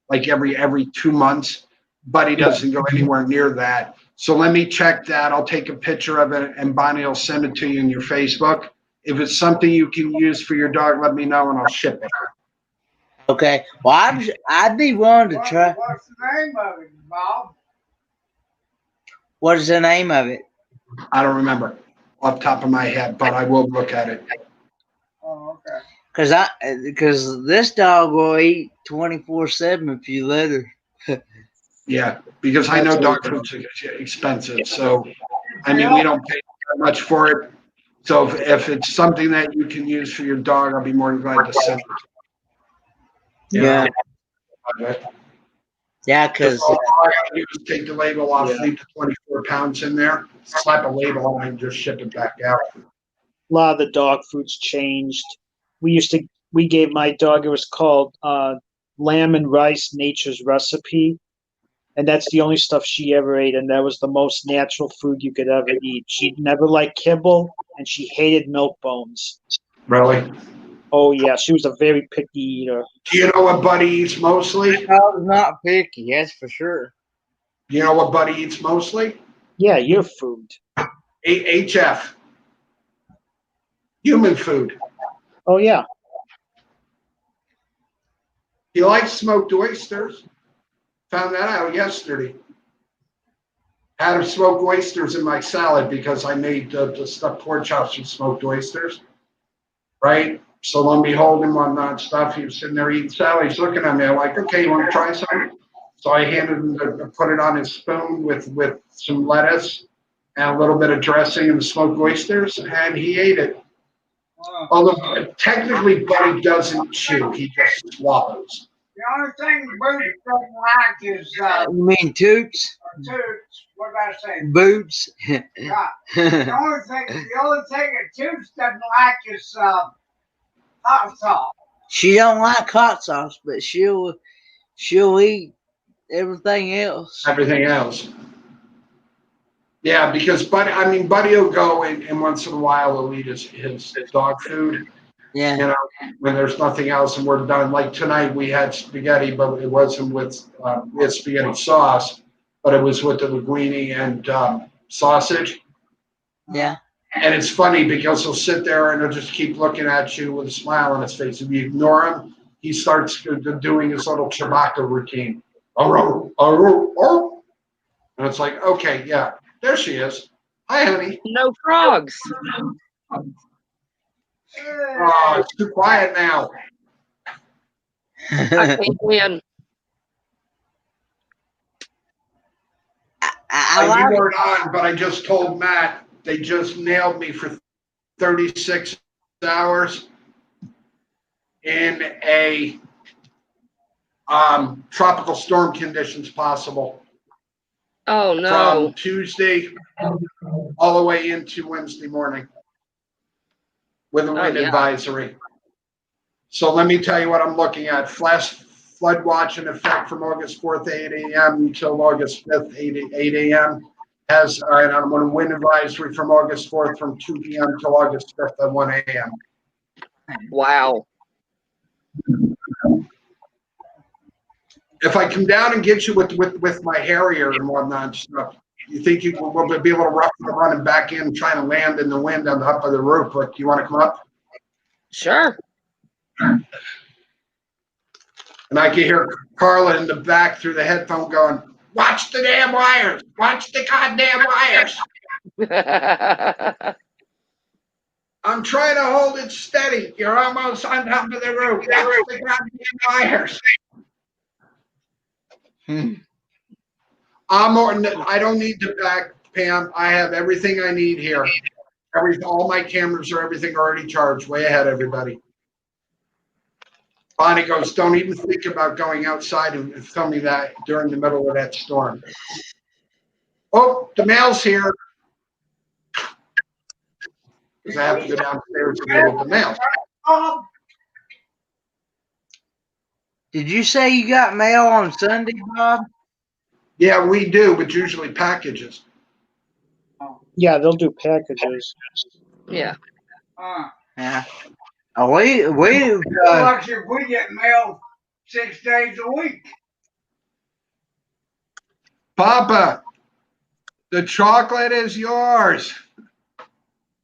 like every 2 months. Buddy doesn't go anywhere near that. So let me check that. I'll take a picture of it, and Bonnie will send it to you in your Facebook. If it's something you can use for your dog, let me know, and I'll ship it. Okay. Well, I'd be willing to try. What's the name of it, Bob? What is the name of it? I don't remember off the top of my head, but I will look at it. Oh, okay. Because this dog will eat 24/7 if you let her. Yeah, because I know dog food's expensive. So, I mean, we don't pay that much for it. So if it's something that you can use for your dog, I'll be more than glad to send it. Yeah. Yeah, because all I gotta do is take the label off, leave the 24 pounds in there, slap a label on it, and just ship it back out. A lot of the dog food's changed. We gave my dog, it was called lamb and rice nature's recipe, and that's the only stuff she ever ate, and that was the most natural food you could ever eat. She never liked kibble, and she hated milk bones. Really? Oh yeah, she was a very picky eater. Do you know what Buddy eats mostly? dog's not picky, that's for sure. Do you know what Buddy eats mostly? Yeah, your food. HF. Human food. Oh yeah. He likes smoked oysters. Found that out yesterday. Had him smoked oysters in my salad because I made the stuffed pork chops with smoked oysters. Right? So lo and behold, him on that stuff, he was sitting there eating salad. He's looking at me. I'm like, okay, you want to try something? So I handed him put it on his spoon with some lettuce and a little bit of dressing and the smoked oysters, and he ate it. Although technically Buddy doesn't chew, he just swallows. The only thing Boots doesn't like is You mean toots? Toots. What did I say? Boots? Yeah. The only thing that Toots doesn't like is hot sauce. She don't like hot sauce, but she'll eat everything else. Everything else. Yeah, because Buddy will go and once in a while he'll eat his dog food. Yeah. You know, when there's nothing else and we're done. Like tonight we had spaghetti, but it wasn't with we had spaghetti sauce, but it was with the linguine and sausage. Yeah. And it's funny because he'll sit there and he'll just keep looking at you with a smile on his face. If you ignore him, he starts doing his little Chewbacca routine. And it's like, okay, yeah, there she is. Hi, honey. No frogs. Oh, it's too quiet now. I can't win. I You like weren't on, but I just told Matt they just nailed me for 36 hours in a tropical storm conditions possible. Oh no. from Tuesday all the way into Wednesday morning with a wind yeah. advisory. So let me tell you what I'm looking at. Flash flood watch in effect from August 4th, 8 a.m. until August 5th, 8 a.m. All right, I'm on a wind advisory from August 4th from 2 p.m. till August 5th at 1 a.m. Wow. If I come down and get you with my Harrier and whatnot and stuff, you think you will be a little rough running back in, trying to land in the wind on the top of the roof? But you want to come up? Sure. And I can hear Carla in the back through the headphone going, "Watch the damn wires! Watch the goddamn wires!" I'm trying to hold it steady. You're almost on top of the roof. Watch the goddamn wires. I don't need the back, Pam. I have everything I need here. All my cameras are everything already charged. Way ahead, everybody. Bonnie goes, don't even think about going outside and filming that during the middle of that storm. Oh, the mail's here. Because I have to go downstairs to deal with the mail. Did you say you got mail on Sunday, Bob? Yeah, we do, but usually packages. Yeah, they'll do packages. Yeah. Yeah. We we get mail 6 days a week. Papa, the chocolate is yours.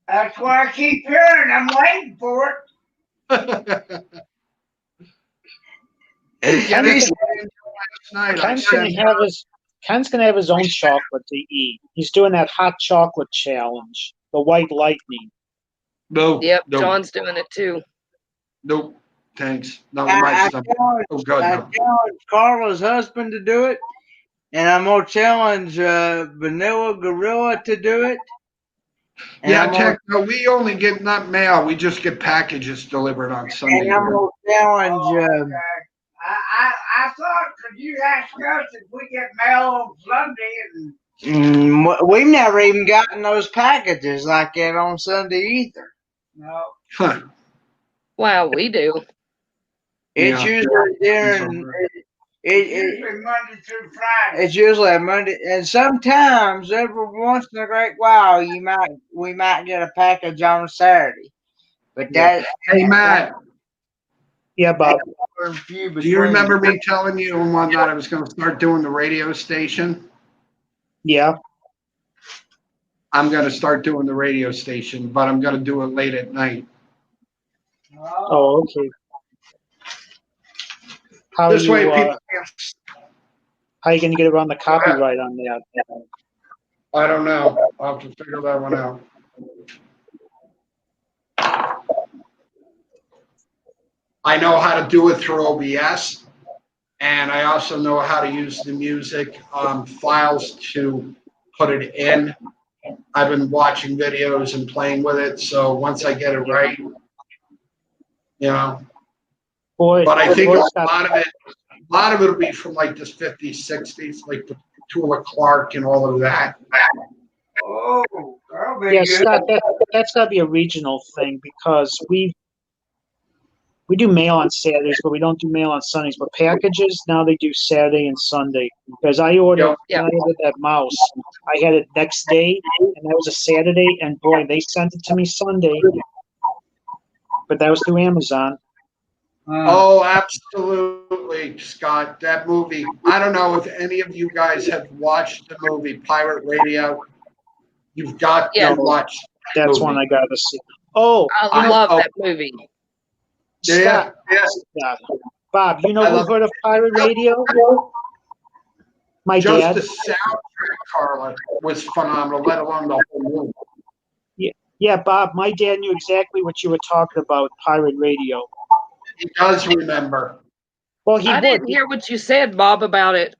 That's what I keep hearing. I'm waiting for it. Ken's gonna have his own chocolate to eat. He's doing that hot chocolate challenge, the white lightning. No. Yep, no. John's doing it too. Nope. Thanks. No, I challenged Carla's husband to do it, and I'm gonna challenge Vanilla Gorilla to do it. No, we only get not mail. We just get packages delivered on Sunday. And I'm gonna challenge. I thought, could you ask us if we get mail on Sunday? And we've never even gotten those packages like that on Sunday either. No. Huh. Wow, we do. It's usually during. It's usually Monday through Friday. It's usually a Monday, and sometimes every once in a great while we might get a package on a Saturday. But that. Hey, Matt. Yeah, Bob. Do you remember me telling you and whatnot I was going to start doing the radio station? Yeah. I'm going to start doing the radio station, but I'm going to do it late at night. Oh, okay. How This way, people how are you going to get around the copyright on that? I don't know. I'll have to figure that one out. I know how to do it through OBS, and I also know how to use the music files to put it in. I've been watching videos and playing with it, so once I get it right, Boy, but I think a lot of it will be from like the 50s, 60s, like the Tula Clark and all of that. Oh, yeah, Scott, that's got to be a regional thing because we do mail on Saturdays, but we don't do mail on Sundays. But packages, now they do Saturday and Sunday. Because I ordered that mouse. I had it next day, and that was a Saturday, and boy, they sent it to me Sunday. But that was through Amazon. Oh, absolutely, Scott. That movie. I don't know if any of you guys have watched the movie Pirate Radio. You've got to watch. That's one I got to see. Oh, I love that movie. Scott, Bob, you know who heard of Pirate Radio? My dad. Just the soundtrack, Carla, was phenomenal, let alone the whole movie. Yeah, Bob, my dad knew exactly what you were talking about, Pirate Radio. He does remember. Well, I didn't hear what you said, Bob, about it.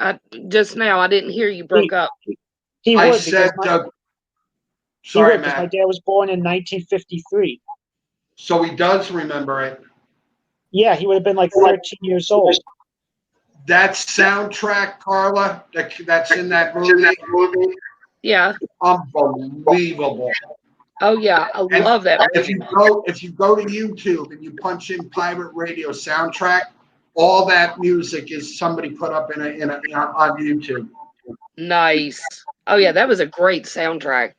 Just now, I didn't hear you broke up. He would. I said, sorry, Matt. My dad was born in 1953. So he does remember it. Yeah, he would have been like 13 years old. That soundtrack, Carla, that's in that movie, Yeah. unbelievable. Oh yeah, I love that If movie. you go to YouTube and you punch in pirate radio soundtrack, all that music is somebody put up on YouTube. Nice. Oh yeah, that was a great soundtrack.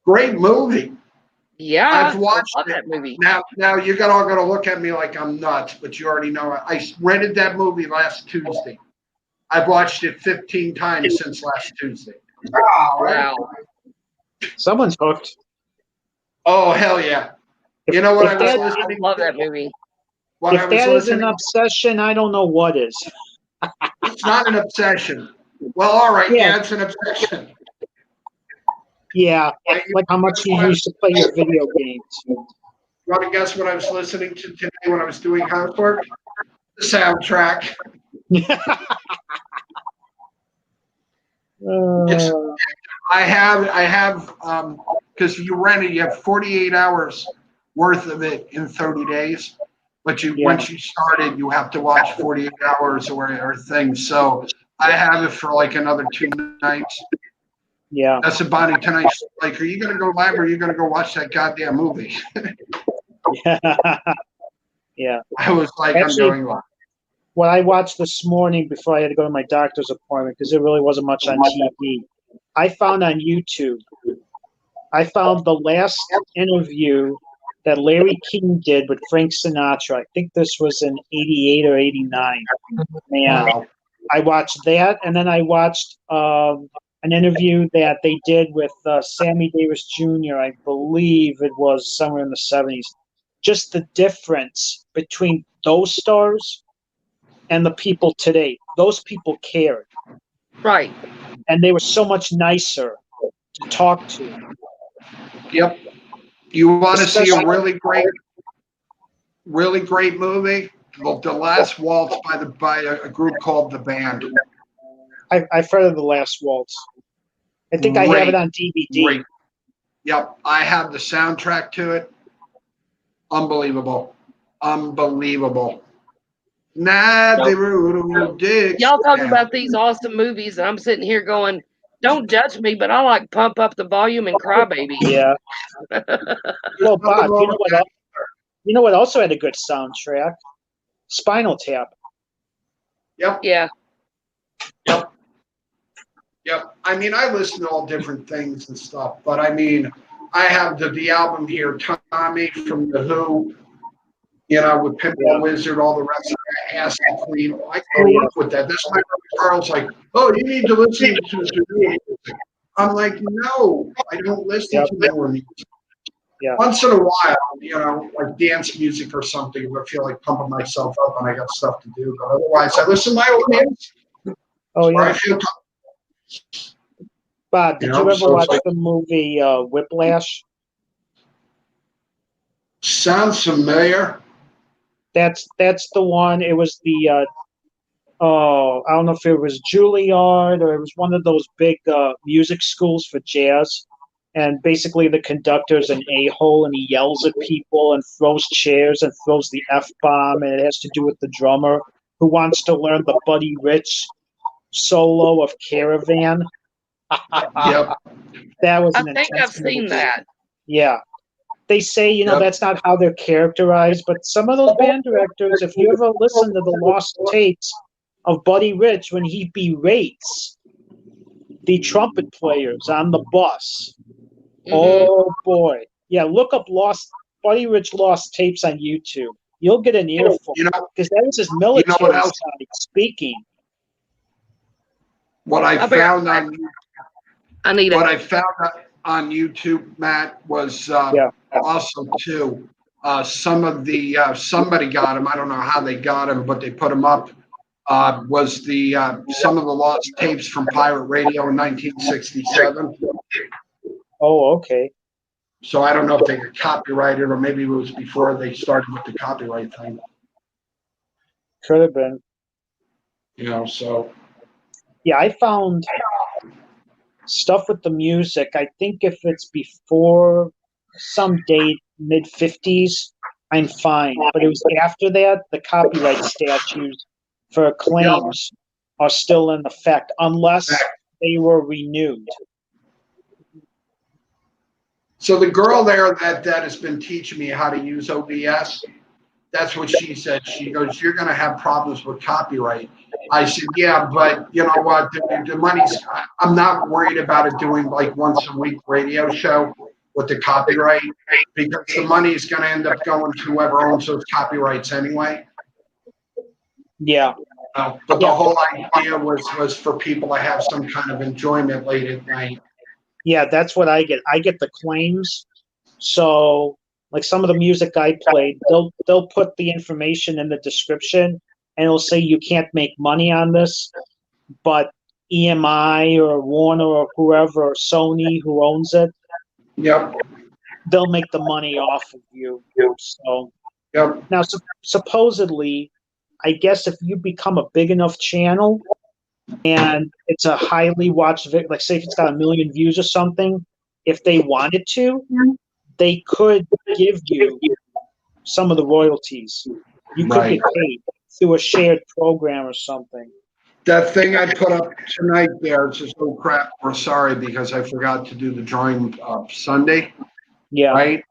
Great movie. Yeah, I've I watched love it. that movie. Now you're all gonna look at me like I'm nuts, but you already know it. I rented that movie last Tuesday. I've watched it 15 times since last Tuesday. Wow. Someone's hooked. Oh hell yeah! You know what I was I listening love to? that movie. What I If was that is an listening. obsession, I don't know what is. It's not an obsession. Well, all right, yeah, it's an obsession. Yeah, like how much you used to play your video games. You want to guess what I was listening to today when I was doing housework? The soundtrack. I have because you rent it, you have 48 hours worth of it in 30 days. But once you start it, you have to watch 48 hours or things. So I have it for like another 2 nights. Yeah. That's about it tonight. Like, are you gonna go live or are you gonna go watch that goddamn movie? Yeah. I was like, Actually, I'm going live. What I watched this morning before I had to go to my doctor's appointment, because there really wasn't much on TV, I found on YouTube, I found the last interview that Larry King did with Frank Sinatra. I think this was in 88 or 89. Man, Wow. I watched that, and then I watched an interview that they did with Sammy Davis Jr. I believe it was somewhere in the 70s. Just the difference between those stars and the people today. Those people cared. Right. And they were so much nicer to talk to. Yep. You want to see a Especially- really great movie? Well, The Last Waltz by a group called The Band. I've heard of The Last Waltz. I think I have it on DVD. Great. Yep. I have the soundtrack to it. Unbelievable. Unbelievable. Nah, they were dicks. Y'all talking about these awesome movies, and I'm sitting here going, "Don't judge me," but I like Pump Up the Volume and Cry Baby. Yeah. Well, Bob, you know what also had a good soundtrack? Spinal Tap. Yep. Yeah. Yep. I mean, I listen to all different things and stuff, but I mean, I have the album here, Tommy from The Who, with Pinball Wizard, all the rest of that, Acid Queen. I grew up with that. That's why Carl's like, oh, you need to listen to newer music. I'm like, no, I don't listen to newer music. Yeah. Once in a while, like dance music or something, if I feel like pumping myself up and I got stuff to do. But otherwise, I listen to my old music. Oh, Where I yeah. feel Bob, did you ever watch the movie Whiplash? Sounds familiar. That's the one. It was the I don't know if it was Juilliard or it was one of those big music schools for jazz. And basically the conductor's an a-hole and he yells at people and throws chairs and throws the F-bomb, and it has to do with the drummer who wants to learn the Buddy Rich solo of Caravan. Yep. That was I an think I've intense seen movie. that. Yeah. They say, that's not how they're characterized, but some of those band directors, if you ever listen to the lost tapes of Buddy Rich when he berates the trumpet players on the bus. Mhm. Oh boy. Yeah, look up Buddy Rich lost tapes on YouTube. You'll get an earful. Because that was his military side speaking. What I found on YouTube, Matt, was also too. Some of the somebody got him. I don't know how they got him, but they put him up. Was the some of the lost tapes from pirate radio in 1967. Oh, okay. So I don't know if they got copyrighted or maybe it was before they started with the copyright thing. Could have been. So. Yeah, I found stuff with the music. I think if it's before some date, mid-50s, I'm fine. But it was after that, the copyright statutes for claims are still in effect unless they were renewed. So the girl there that has been teaching me how to use OBS, that's what she said. She goes, "You're going to have problems with copyright." I said, "Yeah, but you know what? The money's. I'm not worried about it doing like once a week radio show with the copyright because the money is going to end up going to whoever owns those copyrights anyway." Yeah. But the whole idea was for people to have some kind of enjoyment late at night. Yeah, that's what I get. I get the claims. So, like some of the music I played, they'll put the information in the description, and it'll say you can't make money on this, but EMI or Warner or whoever, or Sony, who owns it, Yep. they'll make the money off of you. So Yep. now, supposedly, I guess if you become a big enough channel and it's a highly watched video, like say if it's got 1 million views or something, if they wanted to, they could give you some of the royalties. You could get paid through a shared program or something. That thing I put up tonight there, it's just oh crap, we're sorry because I forgot to do the drawing Sunday. Yeah. Right?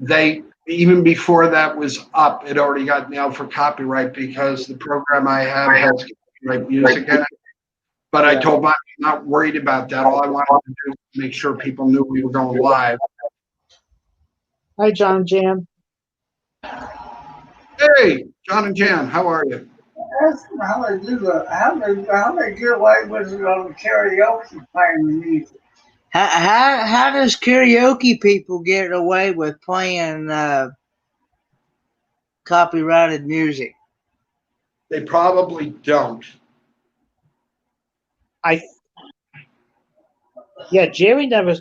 They, even before that was up, it already got nailed for copyright because the program I have has copyright music in it. But I told Mike I'm not worried about that. All I wanted to do was make sure people knew we were going live. Hi, John and Jan. Hey, John and Jan, how are you? Ask them how they do the how they get away with it on the karaoke playing the music. How does karaoke people get away with playing copyrighted music? They probably don't. Jerry never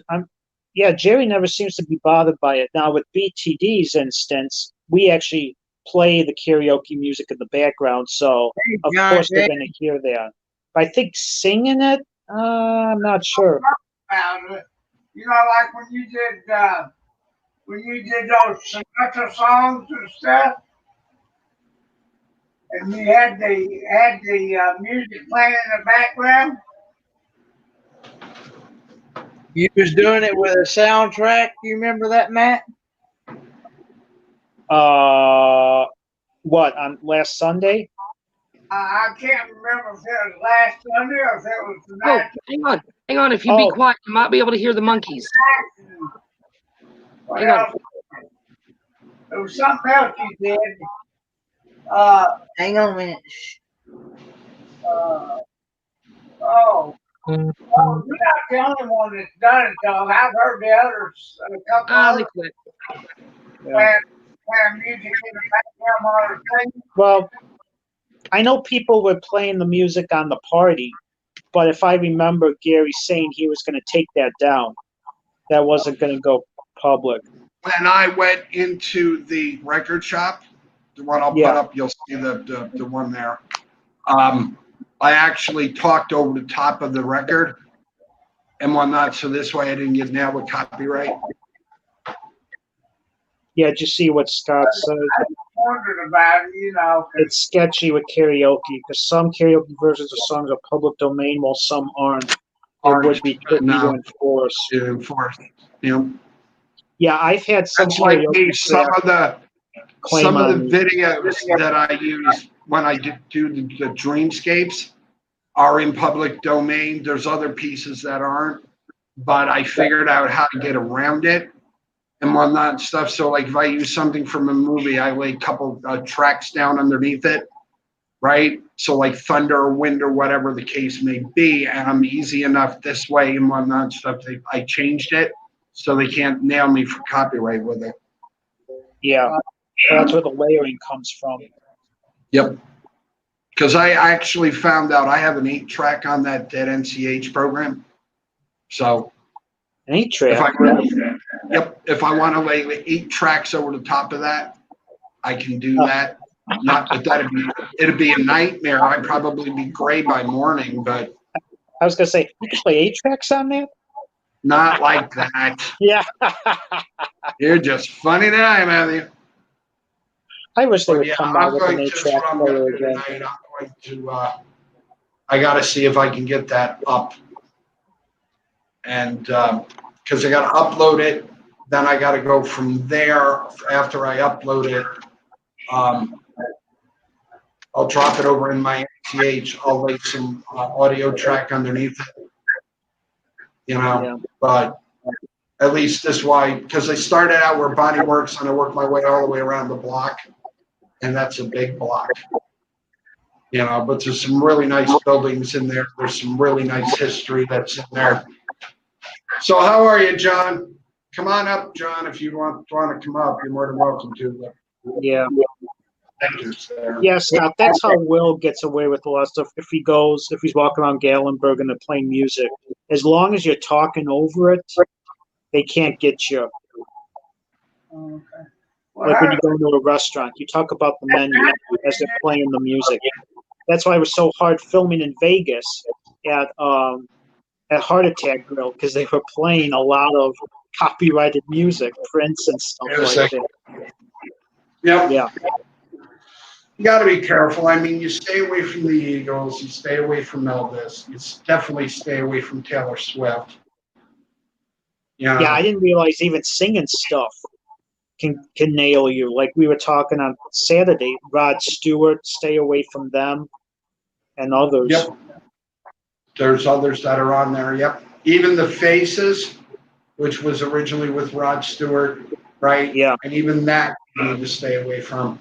seems to be bothered by it. Now with BTD's instance, we actually play the karaoke music in the background, so of course they're going to hear that. But I think singing it, I'm not sure. You know, like when you did those Sinatra songs and stuff, and you had the music playing in the background. You was doing it with a soundtrack. You remember that, Matt? What, on last Sunday? I can't remember if it was last Sunday or if it was Oh, tonight. hang on. If you be quiet, you might be able to hear the monkeys. Well, Hang on. there was something else you did. Hang on a minute. You're not the only one that's done it, dog. I've heard the others, a couple others playing music in the background while they're singing. Well, I know people were playing the music on the party, but if I remember Gary saying he was going to take that down, that wasn't going to go public. When I went into the record shop, the one I'll put up, you'll see the one there. I actually talked over the top of the record and whatnot, so this way I didn't get nailed with copyright. Yeah, just see what Scott says. I wondered about it, you know. It's sketchy with karaoke because some karaoke versions of songs are public domain while some aren't. It would be tricky to enforce. Yeah, I've had some like me, some of the videos that I use when I do the dreamscapes are in public domain. There's other pieces that aren't, but I figured out how to get around it and whatnot and stuff. So like if I use something from a movie, I lay a couple tracks down underneath it, right? So like thunder or wind or whatever the case may be, and I'm easy enough this way and whatnot and stuff. I changed it so they can't nail me for copyright with it. Yeah, that's where the layering comes from. Yep. Because I actually found out I have an 8-track on that Dead NCH program. So an 8-track? If I want to lay 8 tracks over the top of that, I can do that. Not that it'd be a nightmare. I'd probably be gray by morning, but I was gonna say you can play 8 tracks on that. Not like that. Yeah. You're just funny tonight, Matthew. I wish they would come out with an 8-track player again. I'm going to. I got to see if I can get that up, and because I got to upload it, then I got to go from there. After I upload it, I'll drop it over in my ACH. I'll lay some audio track underneath it, But at least this way, because I started out where Bonnie works, and I worked my way all the way around the block, and that's a big block. But there's some really nice buildings in there. There's some really nice history that's in there. So how are you, John? Come on up, John, if you want to come up. You're more than welcome to. Yeah. Thank you, sir. Yeah, Scott, that's how Will gets away with a lot of stuff. If he's walking around Gallenberg and they're playing music, as long as you're talking over it, they can't get you. Okay. Like when you go into a restaurant, you talk about the menu as they're playing the music. That's why it was so hard filming in Vegas at Heart Attack Grill, because they were playing a lot of copyrighted music, Prince and stuff like that. Yep. Yeah. You got to be careful. I mean, you stay away from the Eagles. You stay away from Elvis. You definitely stay away from Taylor Swift. Yeah, I didn't realize even singing stuff can nail you. Like we were talking on Saturday, Rod Stewart, stay away from them, and others. Yep. There's others that are on there. Yep. Even The Faces, which was originally with Rod Stewart, right? Yeah. And even that you need to stay away from.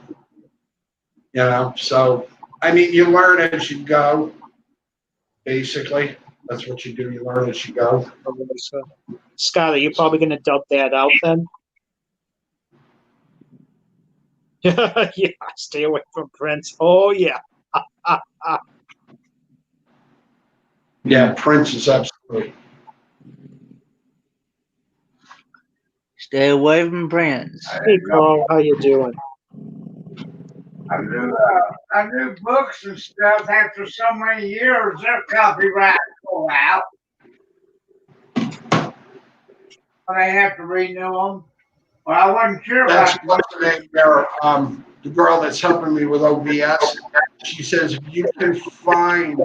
So, I mean, you learn as you go, basically. That's what you do. You learn as you go. Scott, are you probably going to dub that out then? Yeah, stay away from Prince. Oh, yeah. Yeah, Prince is absolutely. Stay away from Prince. Hey, Carl, how you doing? I do books and stuff after so many years, their copyright go out. But I have to renew them. Well, I wasn't sure That's about what's the name there. The girl that's helping me with OBS, she says if you can find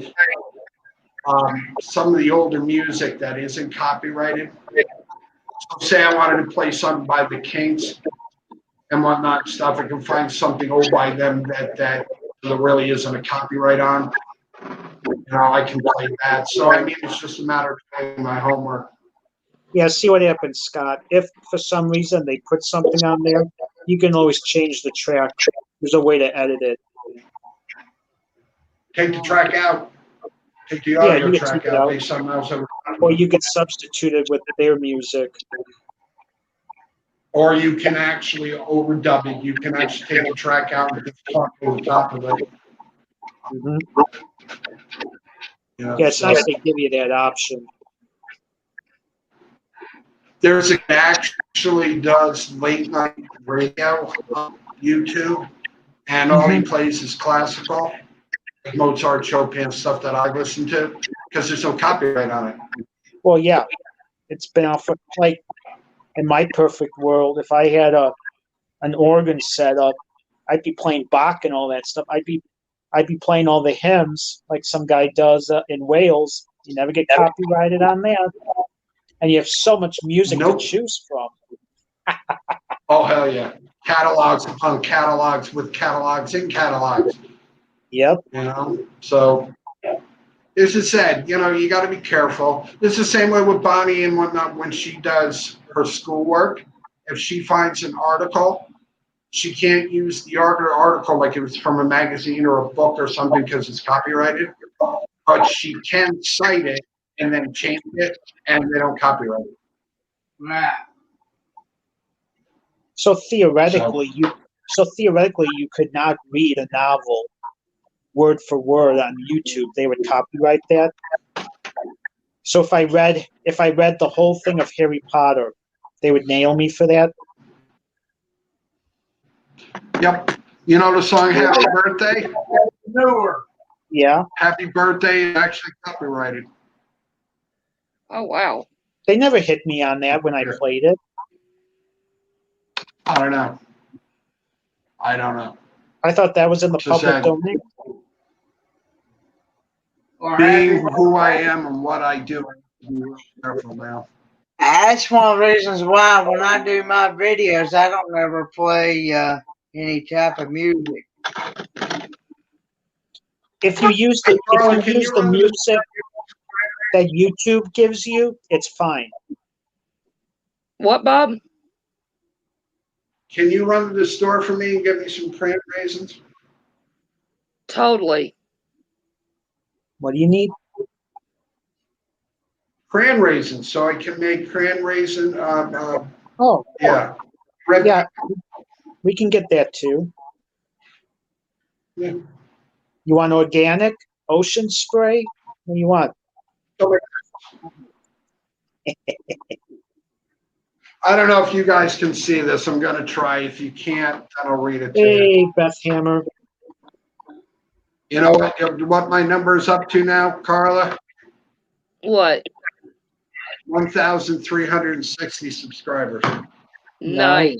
some of the older music that isn't copyrighted. So say I wanted to play something by the Kinks and whatnot stuff, I can find something old by them that there really isn't a copyright on. I can play that. So I mean, it's just a matter of doing my homework. Yeah, see what happens, Scott. If for some reason they put something on there, you can always change the track. There's a way to edit it. Take the track out. Take the audio you can track take it out. out. Lay something else over. Or you can substitute it with their music. Or you can actually overdub it. You can actually take the track out and just talk over top of it. Mm-hmm. Yeah, it's nice they give you that option. There's an actually does late night radio on YouTube, and all he plays is classical, like Mozart, Chopin, stuff that I listen to, because there's no copyright on it. Well, yeah, it's been off like in my perfect world. If I had an organ set up, I'd be playing Bach and all that stuff. I'd be playing all the hymns like some guy does in Wales. You never get copyrighted on that. And you have so much music to choose from. Oh, hell yeah. Catalogs upon catalogs with catalogs in catalogs. Yep. So as I said, you got to be careful. It's the same way with Bonnie and whatnot when she does her schoolwork. If she finds an article, she can't use the article like it was from a magazine or a book or something because it's copyrighted. But she can cite it and then change it, and they don't copyright it. Right. So theoretically, you could not read a novel word for word on YouTube. They would copyright that. So if I read the whole thing of Harry Potter, they would nail me for that. Yep. You know the song "Happy Birthday"? Newer. Yeah. "Happy Birthday" is actually copyrighted. Oh, wow. They never hit me on that when I played it. I don't know. I thought that was in the public domain. being who I am and what I do, be real careful now. That's one of the reasons why when I do my videos, I don't ever play any type of music. If you use the music that YouTube gives you, it's fine. What, Bob? Can you run to the store for me and get me some cran raisins? Totally. What do you need? Cran raisins, so I can make cran raisin. Oh, Yeah. Red. yeah, we can get that too. Yeah. You want organic, ocean spray? What do you want? I don't know if you guys can see this. I'm going to try. If you can't, then I'll read it to you. Hey, Beth Hammer. You know what my number is up to now, Carla? What? 1,360 subscribers. Nice.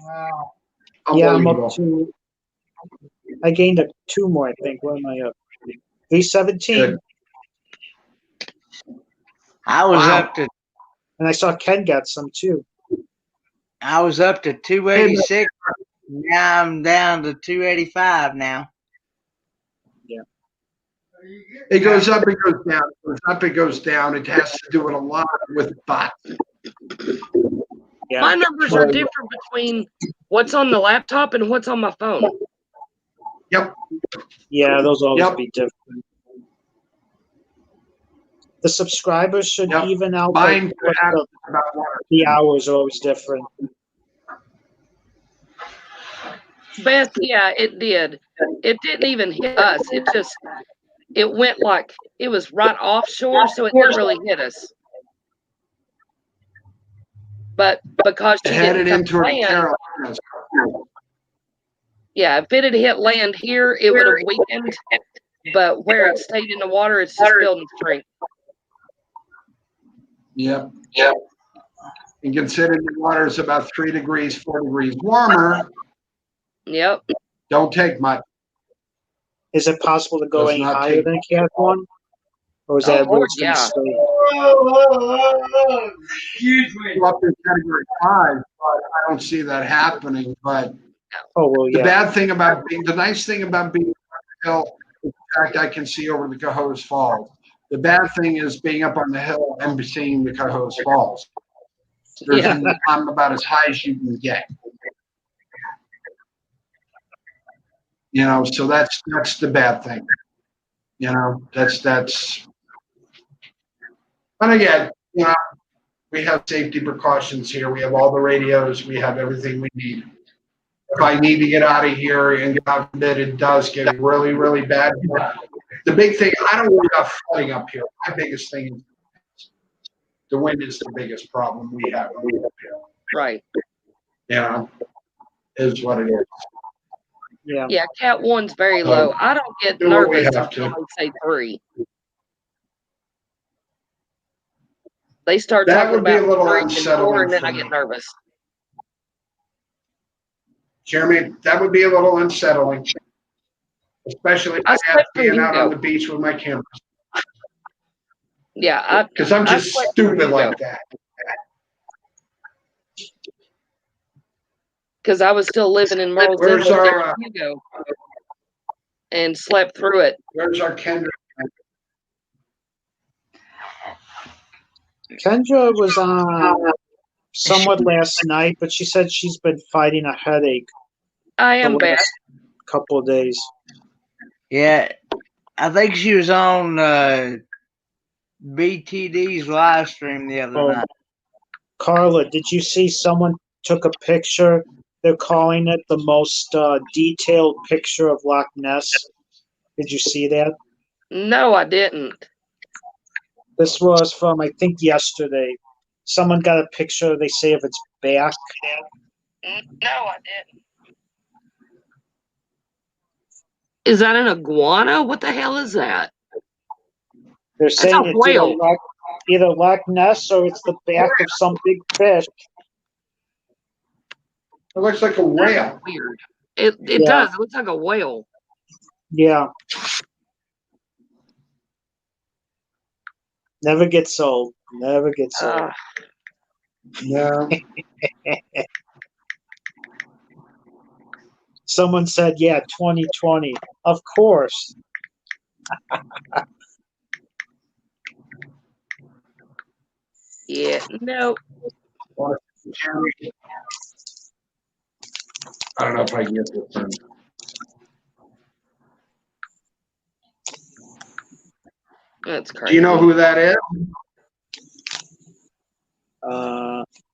Wow. Yeah, I'm Unbelievable. up to. I gained 2 more, I think. What am I up? 317. Good. I was Wow. up to And I saw Ken got some too. 286. Now I'm down to 285 now. It goes up, it goes down. It goes up, it goes down. It has to do it a lot with bots. Yeah. My numbers are different between what's on the laptop and what's on my phone. Yep. Yeah, those always Yep. be different. The subscribers should Yep. even out, Mine but about water. the hours are always different. Beth, yeah, it did. It didn't even hit us. It went like it was right offshore, so it didn't really hit us. But because she Headed didn't into come the land, Carolinas. yeah, if it had hit land here, it would have weakened. But where it stayed in the water, it's just building strength. Yep. Yep. And consider the water is about 3 degrees, 4 degrees warmer. Yep. Don't take much. Is it possible to go Does any not higher take- than a Cat 1? Or is Oh, that where Lord, it's going to yeah. stay? Whoa. Excuse me. Go up in category 5, but I don't see that happening. But Oh, well, the yeah. bad thing about the nice thing about being on the hill is the fact I can see over the Cohoes Falls. The bad thing is being up on the hill and seeing the Cohoes Falls. Yeah. I'm about as high as you can get. You know, so that's the bad thing. You know, that's. And again, you know, we have safety precautions here. We have all the radios. We have everything we need. If I need to get out of here, and God forbid it does get really, really bad. The big thing, I don't worry about flooding up here. My biggest thing is the wind is the biggest problem we have. Right. You know, is what it is. Yeah. Yeah, Cat 1's very low. I don't get Do what we nervous have until to. they say 3. They start That talking would be a about little 3 and 4, unsettling and then for I me. get nervous. Jeremy, that would be a little unsettling. Especially if I I have slept through being out on Hugo. the beach with my cameras. Yeah, Because I'm I just slept through stupid Hugo. like that. Because I was still living in Merle's Where's Inlet our, with Hugo and slept through it. Where's our Kendra? Kendra was on somewhat last night, but she said she's been fighting a headache I the am bad. last couple of days. Yeah, I think she was on BTD's live stream the other Oh, night. Carla, did you see someone took a picture? They're calling it the most detailed picture of Loch Ness. Did you see that? No, I didn't. This was from, I think, yesterday. Someone got a picture, they say, of its back. No, I didn't. Is that an iguana? What the hell is that? They're That's saying a it's whale. either Loch Ness or it's the back of some big fish. It looks like a whale. Weird. It Yeah. does. It looks like a whale. Yeah. Never gets old. Never gets old. Yeah. Someone said, yeah, 2020. Of course. Yeah, no. I don't know if I can get this done. That's crazy. Do you know who that is?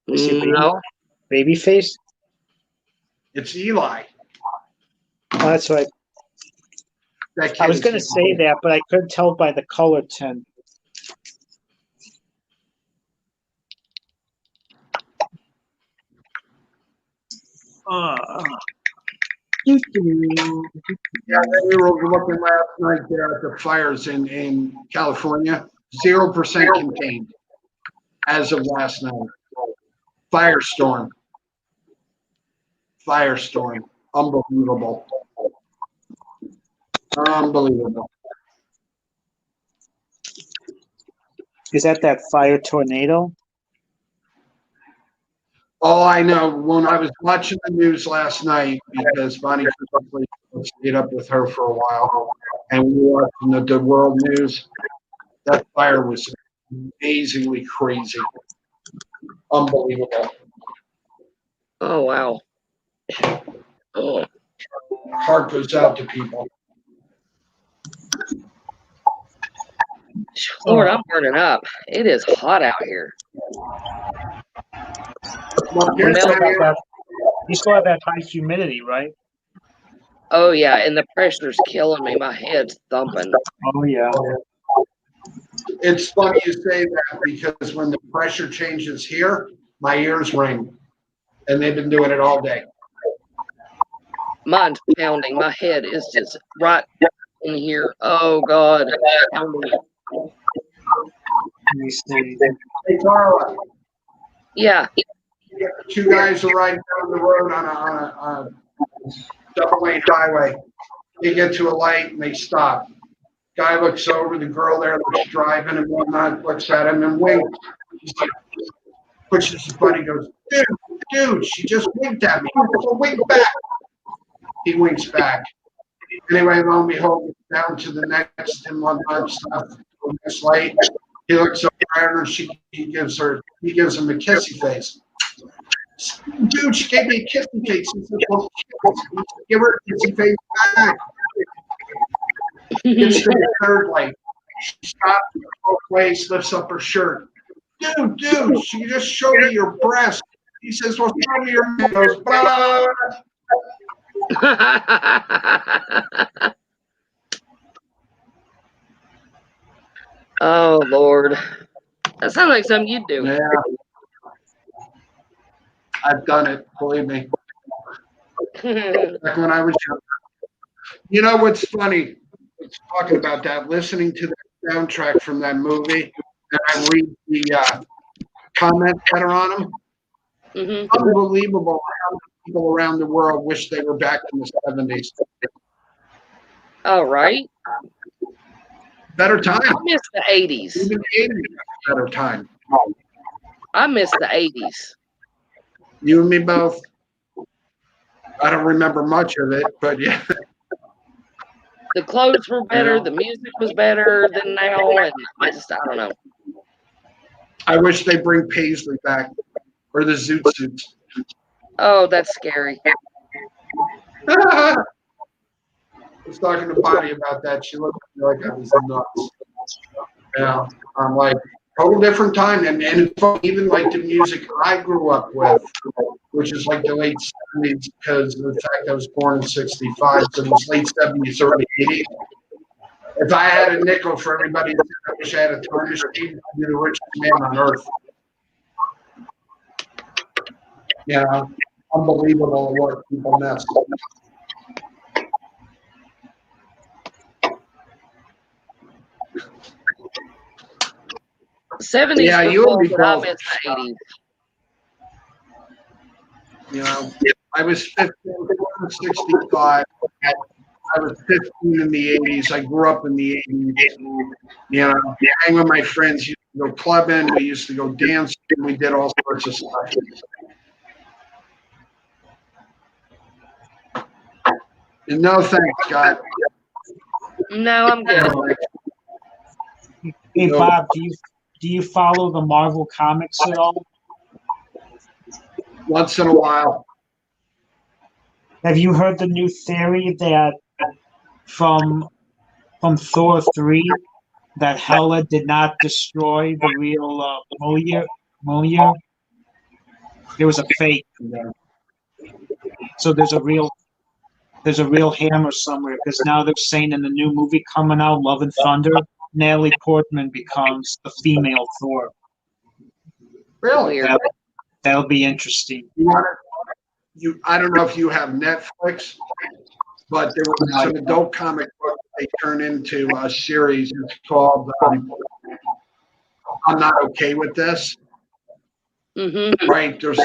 Is it No. Babyface? It's Eli. Oh, that's right. That kid I was is going to say that, but I couldn't tell by the color tint. Yeah, we were looking last night there at the fires in California. 0% contained as of last night. Firestorm. Unbelievable. Unbelievable. Is that fire tornado? All I know, when I was watching the news last night, because Bonnie stayed up with her for a while, and we were watching the world news, that fire was amazingly crazy. Unbelievable. Oh, wow. Oh. Heart goes out to people. Lord, I'm burning up. It is hot out here. You still have that high humidity, right? Oh, yeah, and the pressure's killing me. My head's thumping. Oh, yeah. It's funny you say that because when the pressure changes here, my ears ring, and they've been doing it all day. Mine's pounding. My head is just right in here. Oh, God. Pounding. Let me see. Hey, Carla. Yeah. Two guys are riding down the road on a double-lane highway. They get to a light and they stop. Guy looks over, the girl there looks driving and whatnot, looks at him and winks. He's like, pushes his buddy, goes, dude, she just winked at me. So wink back. He winks back. Anyway, lo and behold, down to the next and whatnot stuff. Next light, he looks over at her and he gives him a kissy face. Dude, she gave me a kissy face. He said, well, give her a kissy face back. Gets to the third light. She stops both ways, lifts up her shirt. Dude, she just showed me your breast. He says, well, show me your nose. Blah. Oh, Lord. That sounds like something you'd do. Yeah. I've done it, believe me. Back when I was young. You know what's funny? Talking about that, listening to the soundtrack from that movie, and I read the comments that are on them. Mm-hmm. Unbelievable how people around the world wish they were back in the 70s. All right. Better time. I miss the 80s. Even the 80s, better time. I miss the 80s. You and me both. I don't remember much of it, but yeah. The clothes were better. The music was better than now. And I don't know. I wish they bring Paisley back or the Zoot Suits. Oh, that's scary. I was talking to Bonnie about that. She looked at me like I was nuts. Yeah, I'm like, total different time. And even like the music I grew up with, which is like the late 70s, because of the fact I was born in 65, so it was late 70s, early 80s. If I had a nickel for everybody that said I wish I had a time machine, I'd be the richest man on earth. Yeah, unbelievable what people miss. The 70s Yeah, were you cool, would be but I both. miss the 80s. You know, I was 15, 65. I was 15 in the 80s. I grew up in the 80s. You know, hang with my friends. Used to go clubbing. We used to go dancing. We did all sorts of stuff. And no thanks, Scott. No, I'm good. Hey Bob, do you follow the Marvel comics at all? Once in a while. Have you heard the new theory that from Thor 3 that Hela did not destroy the real Mjolnir? It was a fake. So there's a real hammer somewhere, because now they're saying in the new movie coming out, Love and Thunder, Natalie Portman becomes the female Thor. Really? That'll be interesting. I don't know if you have Netflix, but there was an adult comic book they turned into a series. It's called I'm Not Okay With This. Mm-hmm. Right? There's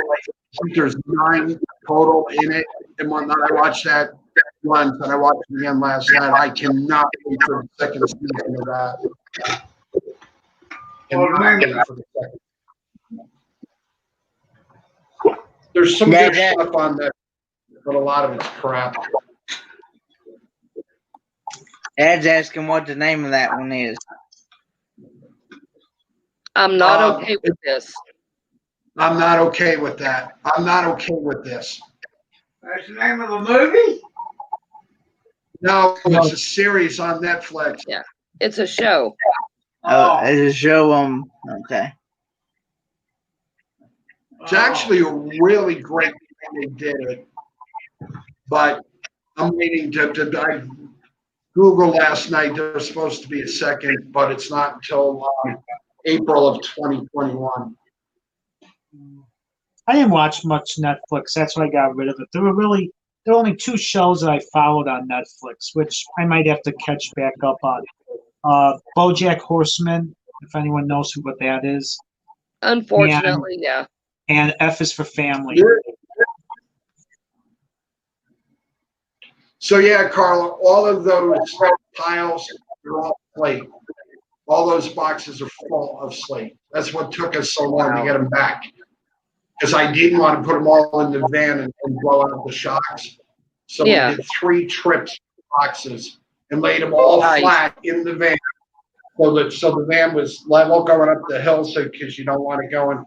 9 total in it and whatnot. I watched that once and I watched it again last night. I cannot wait for the second season of that. There's some good stuff on there, but a lot of it's crap. Ed's asking what the name of that one is. I'm not okay with this. I'm not okay with that. I'm not okay with this. That's the name of the movie? No, it's a series on Netflix. Yeah, it's a show. Oh, it's a show. Okay. It's actually a really great way they did it, but I'm waiting to I Googled last night. There's supposed to be a second, but it's not until April of 2021. I didn't watch much Netflix. That's why I got rid of it. There were only 2 shows that I followed on Netflix, which I might have to catch back up on. BoJack Horseman, if anyone knows what that is. Unfortunately, yeah. And F is for Family. So yeah, Carla, all of those piles are all slate. All those boxes are full of slate. That's what took us so long to get them back. Because I didn't want to put them all in the van and blow out the shocks. So we did 3 trips boxes and laid them all flat in the van. So the van was level going up the hill, so because you don't want to go in.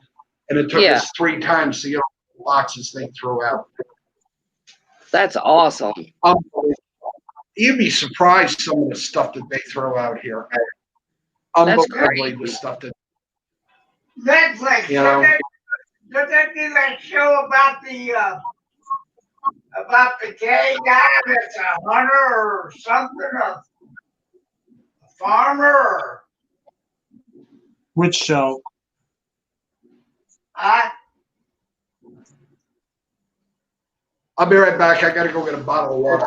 And it took us 3 times to get all the boxes they threw out. That's awesome. You'd be surprised some of the stuff that they throw out here. Unbelievably, the stuff that Netflix. You know. Did they do that show about the gay guy that's a hunter or something, a farmer? Or, Which show? I'll be right back. I got to go get a bottle of water.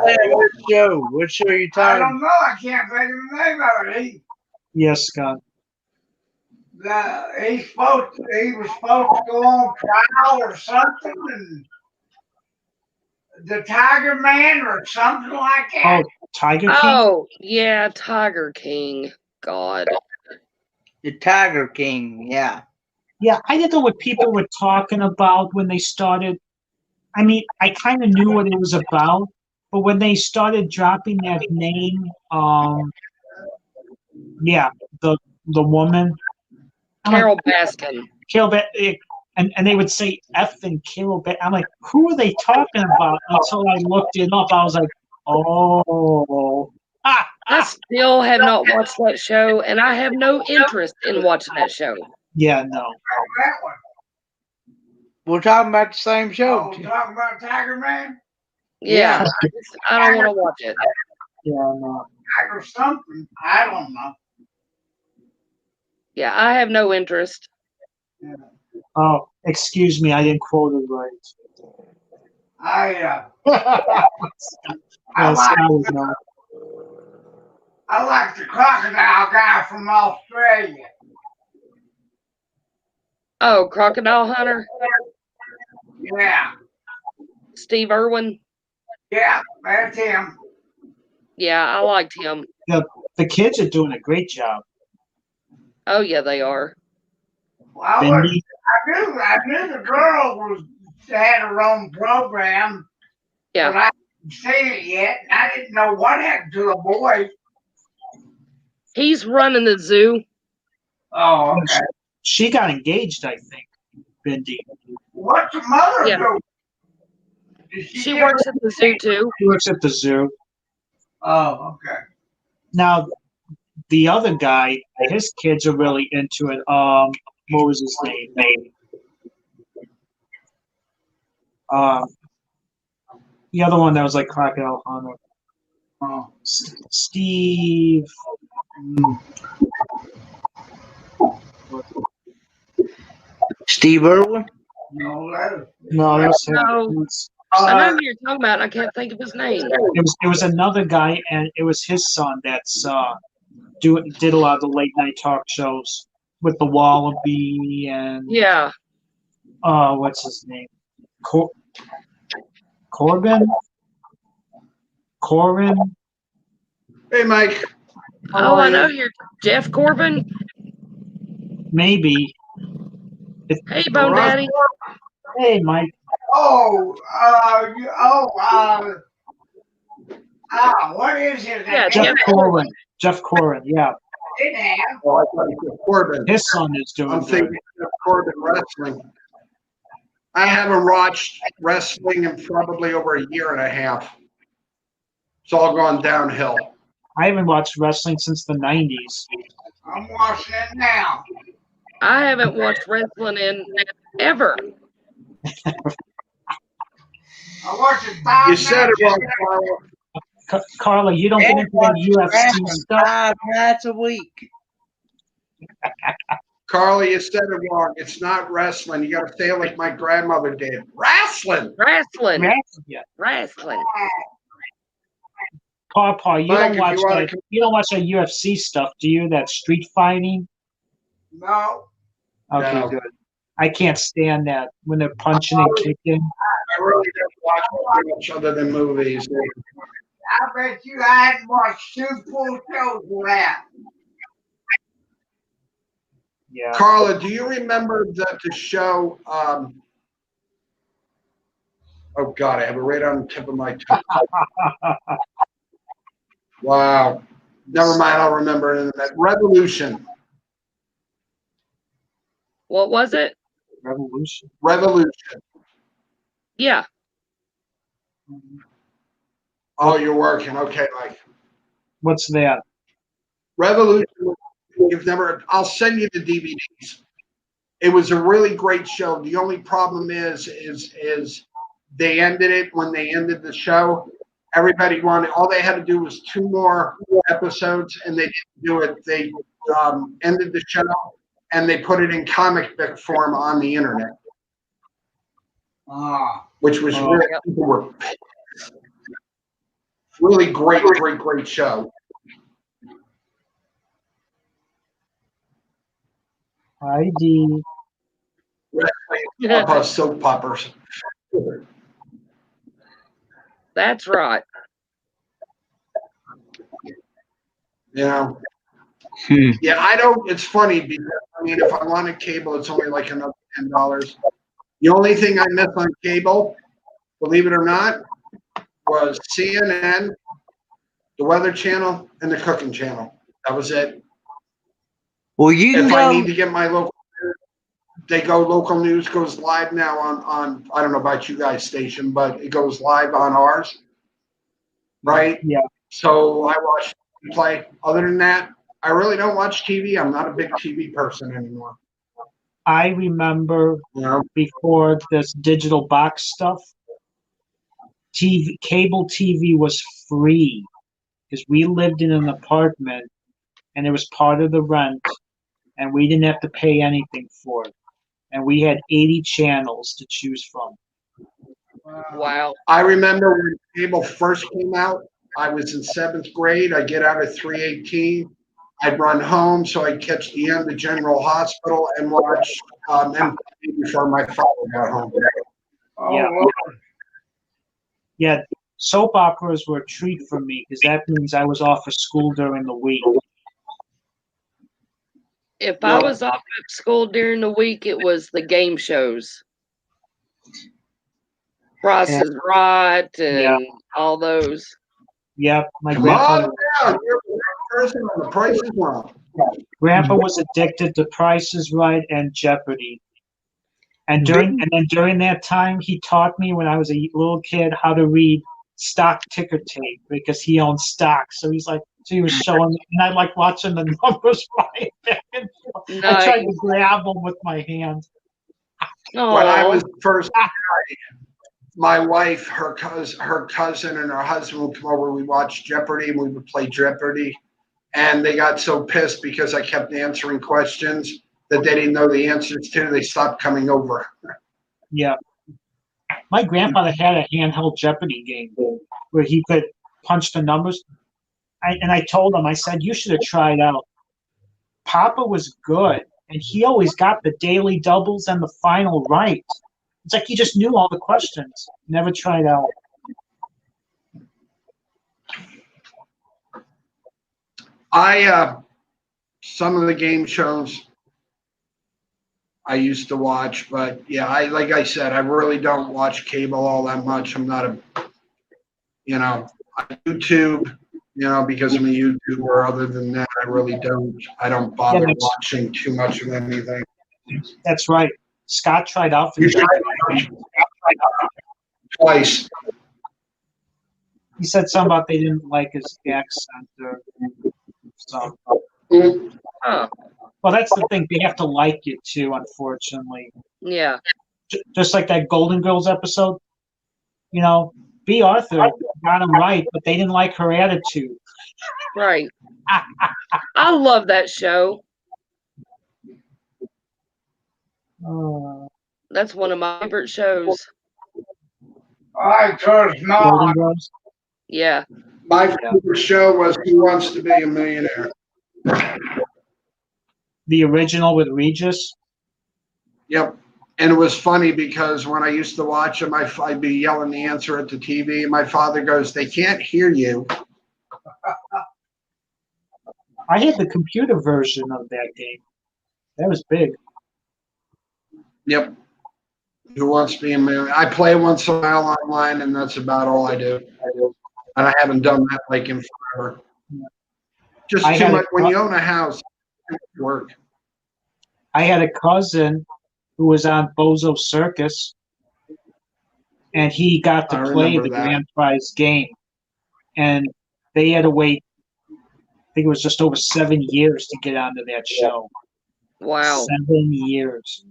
What show are you I talking? don't know. I can't think of the name of it. Yes, Scott. He was supposed to go on trial or something, and the Tiger Man or something like that. Oh, Tiger King? Oh, yeah, Tiger King. God. The Tiger King, yeah. Yeah, I didn't know what people were talking about when they started. I mean, I kind of knew what it was about, but when they started dropping that name, the woman. Carol Baskin. And they would say F and Carol Baskin. I'm like, who are they talking about? Until I looked it up, I was like, oh. I still have not watched that show, and I have no interest in watching that show. Yeah, no. That one. We're talking about the same show. We're talking about Tiger Man? Yeah. I don't want to watch it. Yeah, no. Tiger something. I don't know. Yeah, I have no interest. Yeah. Oh, excuse me, I didn't quote it right. I like the crocodile guy from Australia. Oh, Crocodile Hunter? Yeah. Steve Irwin? Yeah, that's him. Yeah, I liked him. The kids are doing a great job. Oh yeah, they are. Well, I knew the girl had her own program, Yeah. but I hadn't seen it yet. And I didn't know what happened to the boy. He's running the zoo. Oh, okay. She got engaged, I think, Bindi. What's the mother Yeah. do? Did She get works at the zoo too. She works at the zoo. Oh, okay. Now, the other guy, his kids are really into it. What was his name? The other one that was like Crocodile Hunter. Steve. Steve Irwin. No, that No, that was him. No. I know who you're talking about. I can't think of his name. It was another guy, and it was his son that's did a lot of the late night talk shows with the Wallaby and Yeah. what's his name? Corbin. Hey, Mike. Oh, I know you're Jeff Corbin. Maybe. Hey, Bone Daddy. Hey, Mike. what is his name? Yeah, Jeff Corbin. Yeah, Oh, I thought you said Corbin. his son is doing I'm good. thinking of Corbin wrestling. I haven't watched wrestling in probably over a year and a half. It's all gone downhill. I haven't watched wrestling since the 90s. I'm watching it now. I haven't watched wrestling in ever. I watched it 5 You said it minutes. wrong, Carla, you don't get into that UFC Wrestling stuff. 5 nights a week. Carly. You said it wrong. It's not wrestling. You got to say it like my grandmother did. Wrestling. Wrestling. Yeah. Wrestling. Paw, you Mike, don't if watch you wanna- that. You don't watch that UFC stuff, do you? That street fighting. No. Okay, No. good. I can't stand that when they're punching and kicking. I really don't watch too much other than movies. I bet you I hadn't watched 2 full shows of that. Yeah. Carla, do you remember the show? Oh God, I have it right on the tip of my tongue. Wow. Never mind. I'll remember it in a minute. Revolution. What was it? Revolution. Yeah. Oh, you're working. Okay, Mike. What's that? Revolution. You've never. I'll send you the DVDs. It was a really great show. The only problem is they ended it when they ended the show. Everybody wanted. All they had to do was 2 more episodes, and they didn't do it. They ended the show, and they put it in comic book form on the internet, which was really people were really great show. ID. Soap operas. That's right. You know. Yeah, I don't. It's funny because I mean, if I wanted cable, it's only like another $10. The only thing I miss on cable, believe it or not, was CNN, the Weather Channel, and the Cooking Channel. That was it. Well, you can If go. I need to get my local, local news goes live now on I don't know about you guys' station, but it goes live on ours, right? Yeah. So I watch play. Other than that, I really don't watch TV. I'm not a big TV person anymore. I remember before this digital box stuff, cable TV was free because we lived in an apartment and it was part of the rent and we didn't have to pay anything for it. And we had 80 channels to choose from. Wow. I remember when cable first came out, I was in 7th grade. I get out at 3:18. I'd run home so I'd catch the end of General Hospital and watch MTV before my father got home. Yeah. soap operas were a treat for me because that means I was off of school during the week. If I was off at school during the week, it was the game shows. Price is Right and all those. Yep, my Come grandpa. on down. You're the right person on the Price is Wrong. Grandpa was addicted to Price is Right and Jeopardy. And during that time, he taught me when I was a little kid how to read stock ticker tape because he owned stocks. So he was showing me, and I like watching the numbers flying back and forth. I tried to grab them with my hand. When I was first married, my wife, her cousin, and her husband would come over. We watched Jeopardy, and we would play Jeopardy. And they got so pissed because I kept answering questions that they didn't know the answers to. They stopped coming over. Yeah. My grandfather had a handheld Jeopardy game where he could punch the numbers. I told him, I said, you should have tried out. Papa was good, and he always got the daily doubles and the final right. It's like he just knew all the questions. Never tried out. Some of the game shows I used to watch, but yeah, like I said, I really don't watch cable all that much. I'm not YouTube, because I'm a YouTuber. Other than that, I don't bother watching too much of anything. That's right. Scott tried out for twice. He said something about they didn't like his accent or something. Well, that's the thing. They have to like it too, unfortunately. Yeah. Just like that Golden Girls episode. B. Arthur got him right, but they didn't like her attitude. Right. I love that show. That's one of my favorite shows. I just Golden Girls? Yeah. My favorite show was Who Wants to Be a Millionaire? The original with Regis? Yep. And it was funny because when I used to watch them, I'd be yelling the answer at the TV. And my father goes, they can't hear you. I had the computer version of that game. That was big. Yep. Who Wants to Be a Millionaire? I play once in a while online, and that's about all I do. And I haven't done that in forever. Just too much. When you own a house, it work. I had a cousin who was on Bozo Circus, and he got to play the grand prize game. And they had to wait, I think it was just over 7 years to get onto that show. Wow. 7 years.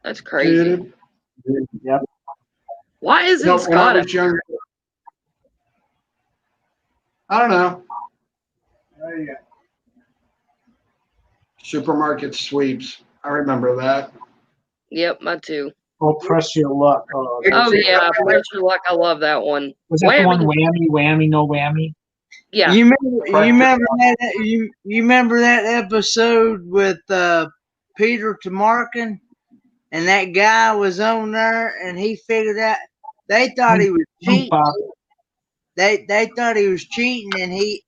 That's crazy. Yep. Why isn't Scott? When I was younger, I don't know. Supermarket sweeps. I remember that. Yep, my too. Oh, Press Your Luck. Oh yeah, Press Your Luck. I love that one. Was that the one whammy, whammy, no whammy? Yeah. You remember that episode with Peter Tamarkin, and that guy was on there, and he figured out they thought he was cheating. They thought he was cheating, and he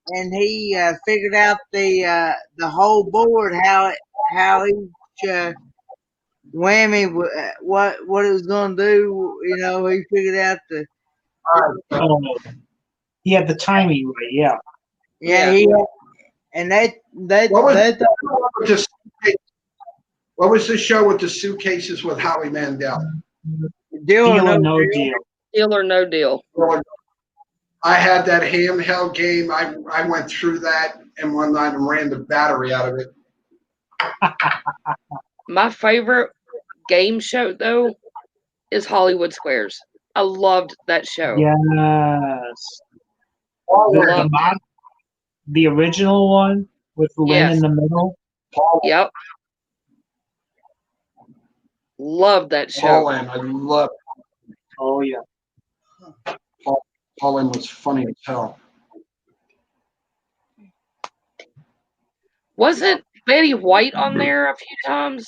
figured out the whole board how each whammy what it was going to do. He figured out the. He had the timing right. Yeah. Yeah. And they what was the show with the suitcases with Howie Mandel? Deal or No Deal. Deal or No Deal. I had that handheld game. I went through that and one night and ran the battery out of it. My favorite game show, though, is Hollywood Squares. I loved that show. Yes. The original one with Lynn in the middle. Yep. Love that show. Paulin, I love it. Oh, yeah. Paulin was funny as hell. Wasn't Betty White on there a few times?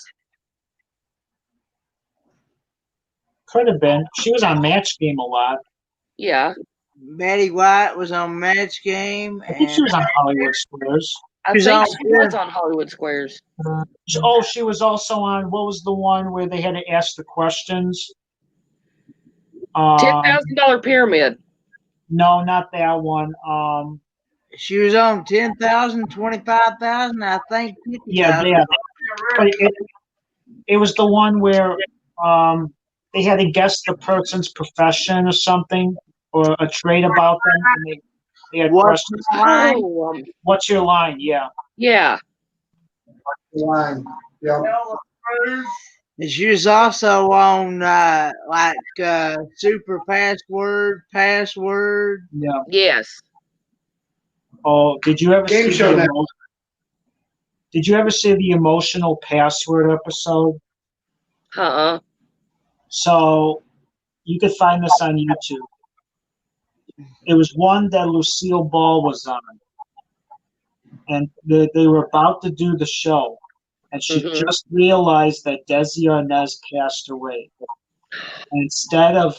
Could have been. She was on Match Game a lot. Yeah. Betty White was on Match Game, I think she and was on Hollywood Squares. I She's think on she was on Hollywood Squares. Oh, she was also on, what was the one where they had to ask the questions? $10,000 Pyramid. No, not that one. she was on 10,000, 25,000, I think 50,000. Yeah. But it was the one where they had to guess the person's profession or something, or a trait about them, and they had What's questions. the line? Oh, What's your line? Yeah. yeah. Line. Yeah. And she was also on Super Password. Yeah. Yes. Oh, did you ever Game see show now. Did you ever see the emotional password episode? Uh-uh. So you could find this on YouTube. It was one that Lucille Ball was on, and they were about to do the show, and she just realized that Desi Arnaz passed away. And instead of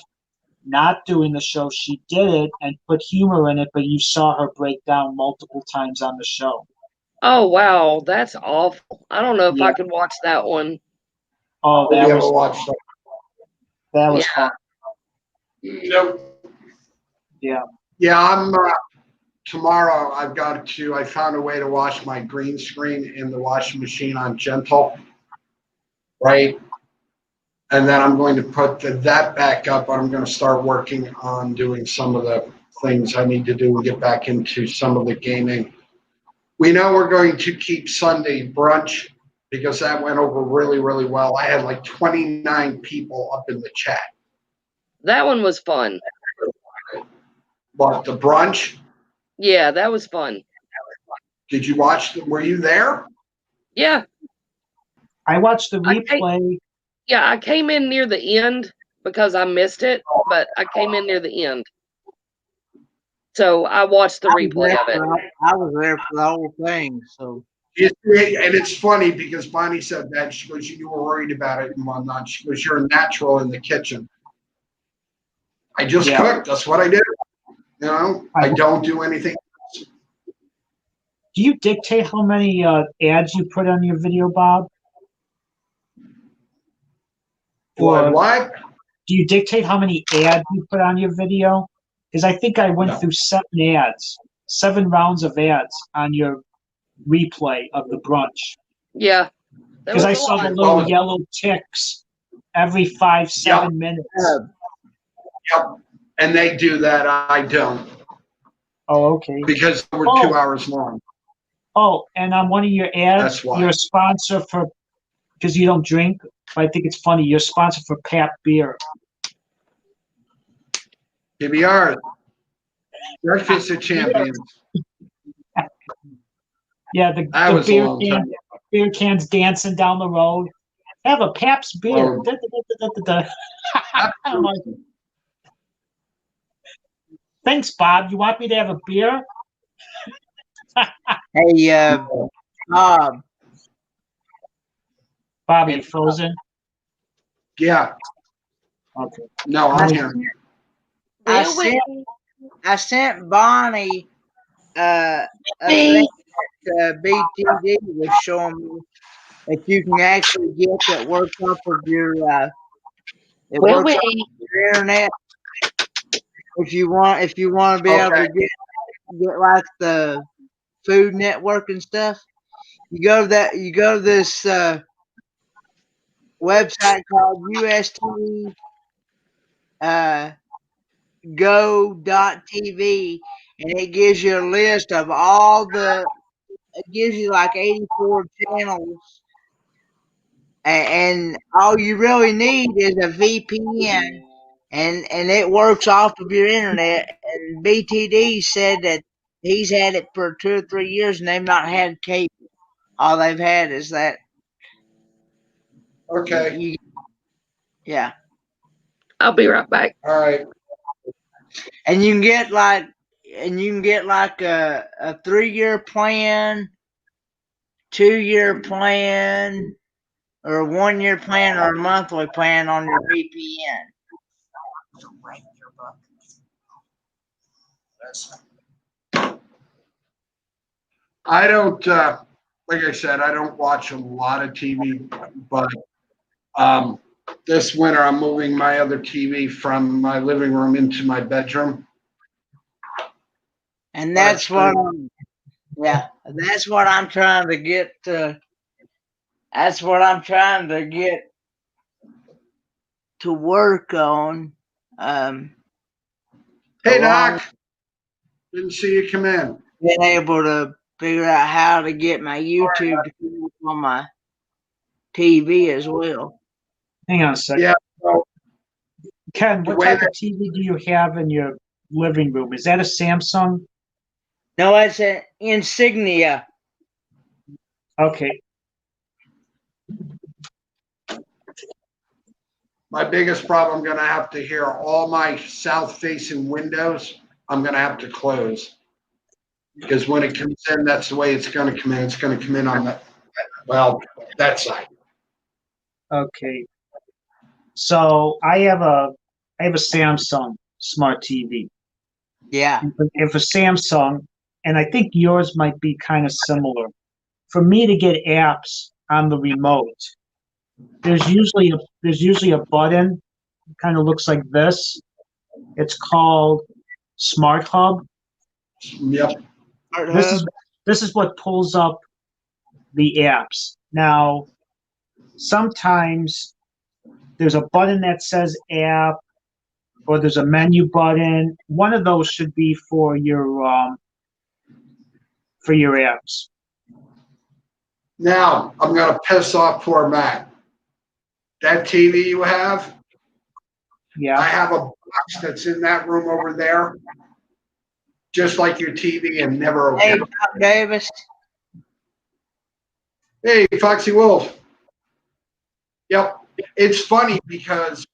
not doing the show, she did it and put humor in it, but you saw her break down multiple times on the show. Oh, wow. That's awful. I don't know if I Yeah. could watch that one. Oh, We'll that be able to was watch that. fun. Nope. Yeah. Yeah, I'm tomorrow. I found a way to wash my green screen in the washing machine on gentle, right? And then I'm going to put that back up. I'm going to start working on doing some of the things I need to do and get back into some of the gaming. We know we're going to keep Sunday brunch because that went over really, really well. I had like 29 people up in the chat. That one was fun. But the brunch, Yeah, that was fun. did you watch? Were you there? Yeah. I watched the replay. Yeah, I came in near the end because I missed it, but I came in near the end. So I watched the replay of it. I was there for the whole thing, so. And it's funny because Bonnie said that. She goes, you were worried about it and whatnot. She goes, you're a natural in the kitchen. I just cooked. That's what I do. You know, I don't do anything else. Do you dictate how many ads you put on your video, Bob? What? Do you dictate how many ads you put on your video? Because I think I went through 7 rounds of ads on your replay of the brunch. Yeah. Because I saw the little yellow ticks every 5-7 minutes. Yep. And they do that. I don't. Oh, okay. Because we're 2 hours long. Oh, and on one of your ads, you're a sponsor for, because you don't drink, but I think it's funny, you're a sponsor for Pap Beer. PBR. Breakfast of Champions. Yeah, the beer cans dancing down the road. Have a Pabst beer. I'm like, thanks, Bob. You want me to have a beer? Hey, Bob. Bob, are you frozen? Yeah. Okay. No, I'm here. I sent Bonnie a thing that BTD was showing me that you can actually get that works off of your internet. If you want to be able to get like the Food Network and stuff, you go to this website called UST go.tv, and it gives you a list of it gives you like 84 channels, and all you really need is a VPN, and it works off of your internet. And BTD said that he's had it for 2 or 3 years and they've not had cable. All they've had is that. Okay. Yeah. I'll be right back. All right. And you can get like a 3-year plan, 2-year plan, or a 1-year plan, or a monthly plan on your VPN. I don't, like I said, I don't watch a lot of TV, but this winter I'm moving my other TV from my living room into my bedroom. And that's what, yeah, that's what I'm trying to get. That's what I'm trying to get to work on. Hey, Doc. Didn't see you come in. Being able to figure out how to get my YouTube to come up on my TV as well. Hang on a second. Yeah. So Ken, what type of TV do you have in your living room? Is that a Samsung? No, it's an Insignia. Okay. my biggest problem, I'm going to have to hear all my south-facing windows. I'm going to have to close because when it comes in, that's the way it's going to come in. It's going to come in on the, well, that side. Okay. So I have a Samsung smart TV. Yeah. If a Samsung, and I think yours might be kind of similar. For me to get apps on the remote, there's usually a button, kind of looks like this. It's called Smart Hub. Yep. This is what pulls up the apps. Now, sometimes there's a button that says app, or there's a menu button. One of those should be for your apps. Now, I'm going to piss off poor Matt. That TV you have, Yeah. I have a box that's in that room over there, just like your TV, and never opened. Hey, Bob Davis. Hey, Foxy Wolf. Yep. It's funny because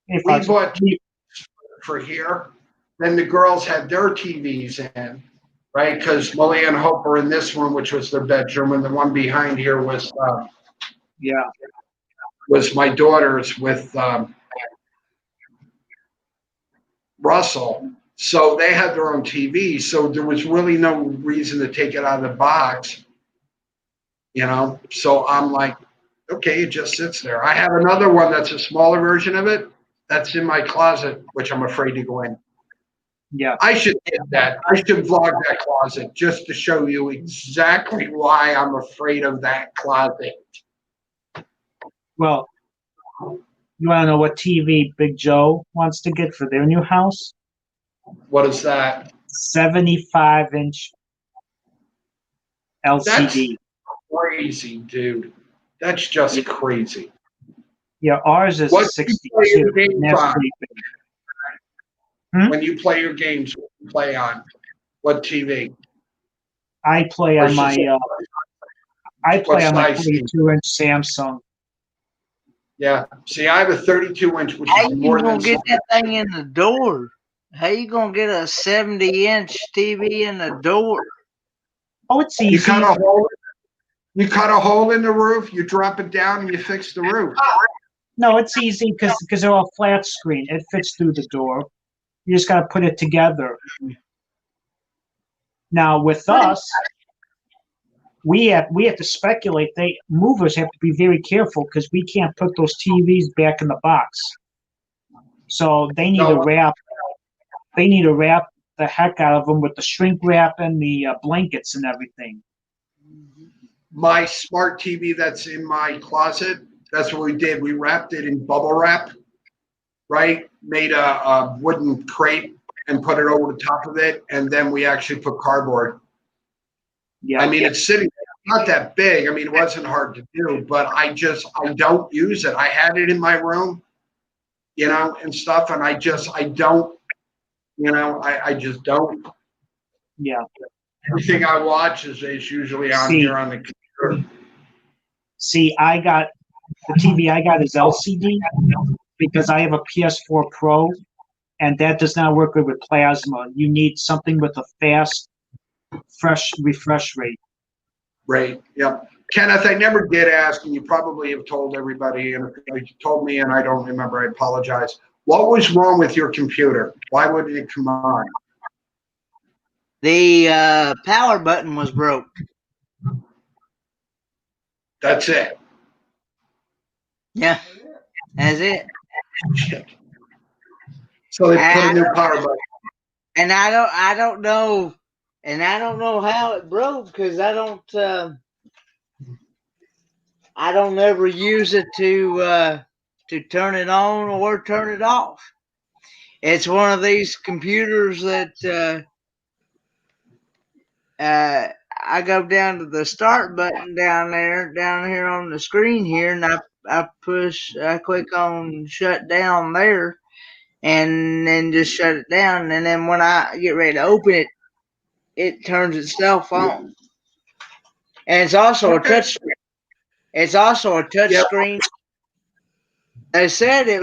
Hey, we Fox, bought for here, then the girls had their TVs in, right? Because Molly and Hope were in this room, which was their bedroom, and the one behind here was my daughter's with Russell. So they had their own TV. So there was really no reason to take it out of the box, you know? So I'm like, okay, it just sits there. I have another one that's a smaller version of it that's in my closet, which I'm afraid to go in. Yeah. I should get that. I should vlog that closet just to show you exactly why I'm afraid of that closet. Well, you want to know what TV Big Joe wants to get for their new house? What is that? 75-inch LCD. That's crazy, dude. That's just crazy. Yeah, ours is What 62. And that's pretty big. When you play your games, what do you play on? What TV? I play on my 32-inch Samsung. Yeah. See, I have a 32-inch, which How is you more than gonna get that thing in the door? How you gonna get a 70-inch TV in the door? Oh, it's easy. You cut a hole in the roof, you drop it down, and you fix the roof. No, it's easy because they're all flat screen. It fits through the door. You just got to put it together. Now, with us, we have to speculate. Movers have to be very careful because we can't put those TVs back in the box. So they need to wrap. They need to wrap the heck out of them with the shrink wrap and the blankets and everything. My smart TV that's in my closet, that's what we did. We wrapped it in bubble wrap, right? Made a wooden crate and put it over the top of it, and then we actually put cardboard. Yeah. I mean, it's sitting there, not that big. I mean, it wasn't hard to do, but I don't use it. I had it in my room, you know, and stuff, and I don't, you know, I just don't. Yeah. Everything I watch is usually on here on the computer. See, the TV I got is LCD because I have a PS4 Pro, and that does not work good with plasma. You need something with a fast, fresh refresh rate. Right. Yep. Kenneth, I never did ask, and you probably have told everybody, and if you told me and I don't remember, I apologize. What was wrong with your computer? Why wouldn't it come on? The power button was broke. That's it. Yeah, that's it. So they put a new power button. And I don't know, how it broke because I don't ever use it to turn it on or turn it off. It's one of these computers that I go down to the start button down here on the screen here, and I click on shut down there, and then just shut it down, and then when I get ready to open it, it turns itself on. And it's also a touch screen. It's also a touch screen. They said it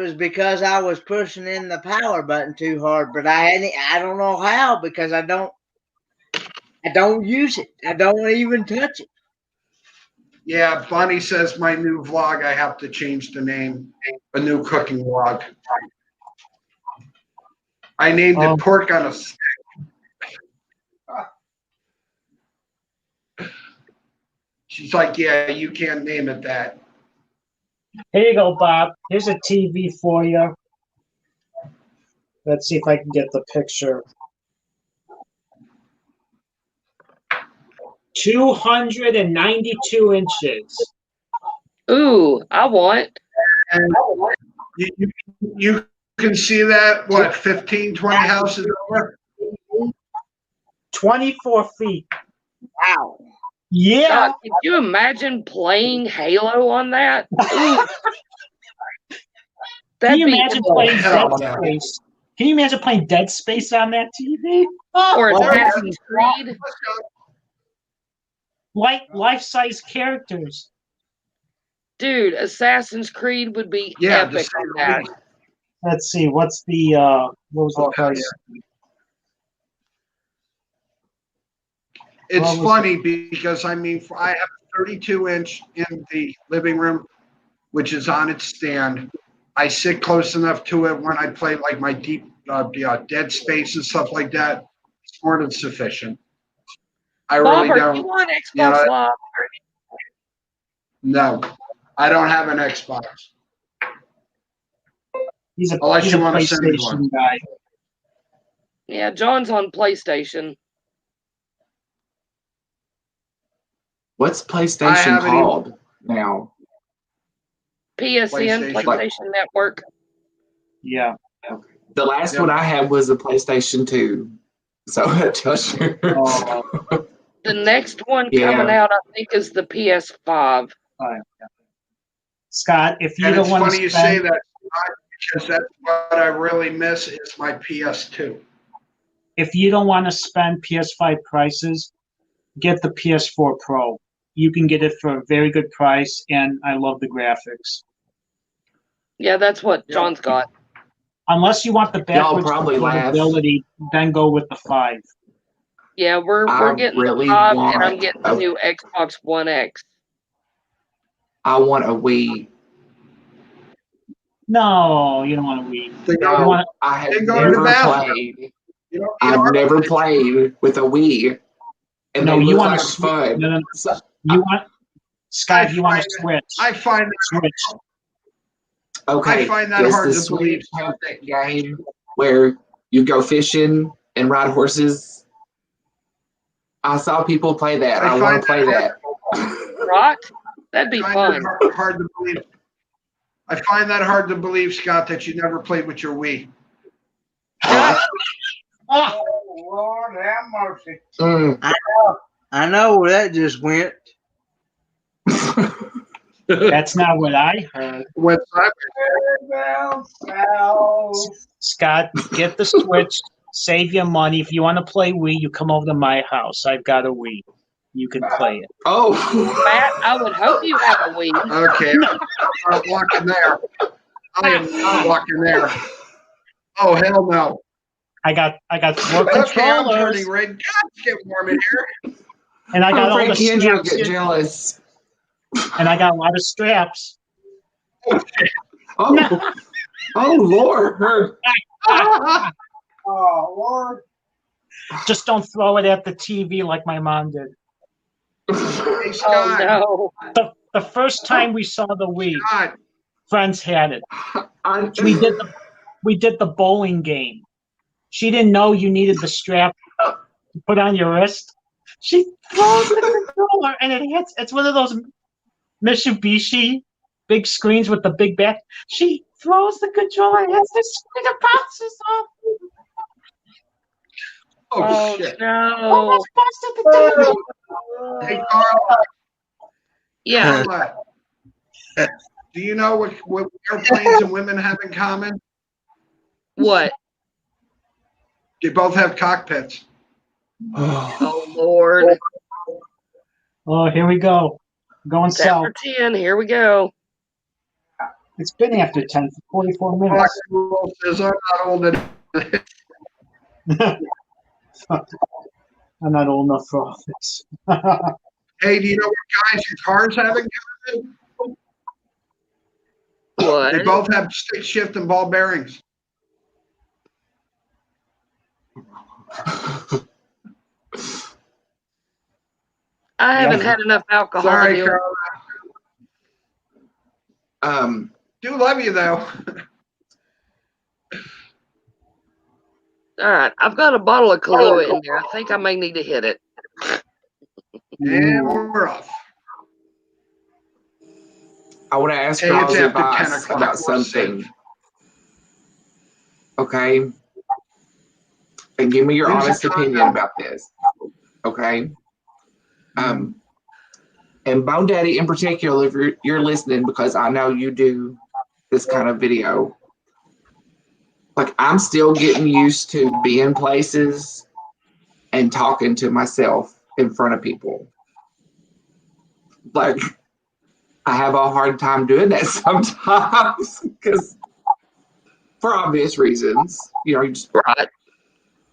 was because I was pushing in the power button too hard, but I don't know how because I don't use it. I don't even touch it. Yeah, Bonnie says my new vlog, I have to change the name. A new cooking vlog. I named it Pork on a Stick. She's like, yeah, you can't name it that. Here you go, Bob. Here's a TV for you. Let's see if I can get the picture. 292 inches. Ooh, I want. And you can see that, what, 15, 20 houses over? 24 feet. Wow. Yeah. God, could you imagine playing Halo on that? Ooh. Can you imagine playing hell Dead Space? Can you imagine playing Dead Space on that TV? Or Assassin's Creed? Like life-size characters. Dude, Assassin's Creed would be Yeah, epic on that. Let's see. What's the what was the price? It's funny because I mean, I have a 32-inch in the living room, which is on its stand. I sit close enough to it when I play like my deep Dead Space and stuff like that. It's more than sufficient. I Bob, really are don't. you on Xbox Live? No, I don't have an Xbox. He's a Unless you want to send me one. PlayStation guy. Yeah, John's on PlayStation. What's PlayStation called now? PSN, PlayStation Network. Yeah. The last one I had was a PlayStation 2. So that tells you. The next one coming out, I think, is the PS5. Scott, if you And don't it's want funny to you say that because that's what I really miss is my PS2. if you don't want to spend PS5 prices, get the PS4 Pro. You can get it for a very good price, and I love the graphics. Yeah, that's what John's got. Unless you want the backwards probably laugh. compatibility, then go with the 5. Yeah, we're getting really the 5, want and I'm getting the new Xbox One X. I want a Wii. No, you don't want a Wii. No, I have never played. I've never played with a Wii. And No, they you look want like a fun. No. You want Scott? You want a Switch? I find Switch. Okay, I find that does hard the to believe. Switch have that game where you go fishing and ride horses? I saw people play that. I want to play that. Right? That'd be fun. Hard to believe. I find that hard to believe, Scott, that you never played with your Wii. Oh, Lord have mercy. I know where that just went. That's not what I heard. Scott, get the Switch. Save your money. If you want to play Wii, you come over to my house. I've got a Wii. You can play it. Oh, Matt, I would hope you have a Wii. Okay, I'm not walking there. I am not walking there. Oh hell no! I got 4 Okay, I'm controllers, turning red. God, it's getting warm in here. and I got all the Frankie and Joe straps, get jealous. and I got a lot of straps. Oh, oh Lord. Oh, Lord. Just don't throw it at the TV like my mom did. Hey, Oh Scott. no. The first time we saw the Wii, Scott. friends had it. I- We did the bowling game. She didn't know you needed the strap to put on your wrist. She throws the controller and it hits. It's one of those Mitsubishi big screens with the big back. She throws the controller and hits the screen and bounces off. Oh, Oh shit. no. Almost busted the table. Hey, Carl. Yeah. Carla, do you know what airplanes and women have in common? What? They both have cockpits. Oh Lord. Oh, here we go. Going It's south. after 10. Here we go. It's been after 10 for 44 minutes. Says I'm not old enough. I'm not old enough for all this. Hey, do you know what guys and cars have in common? What? They both have stick shift and ball bearings. I haven't Yeah. had enough alcohol Sorry, to deal with. Carl. Do love you though. All right. I've got a bottle of Kahlua in there. I think I may need to hit it. And we're off. I want to ask Hey, y'all's it's after 10 advice o'clock. about We're something. safe. Okay. And give me your Who's honest it, John? opinion about this. Okay. And Bone Daddy in particular, if you're listening, because I know you do this kind of video. Like, I'm still getting used to being places and talking to myself in front of people. Like, I have a hard time doing that sometimes because, for obvious reasons, you know, you just Right.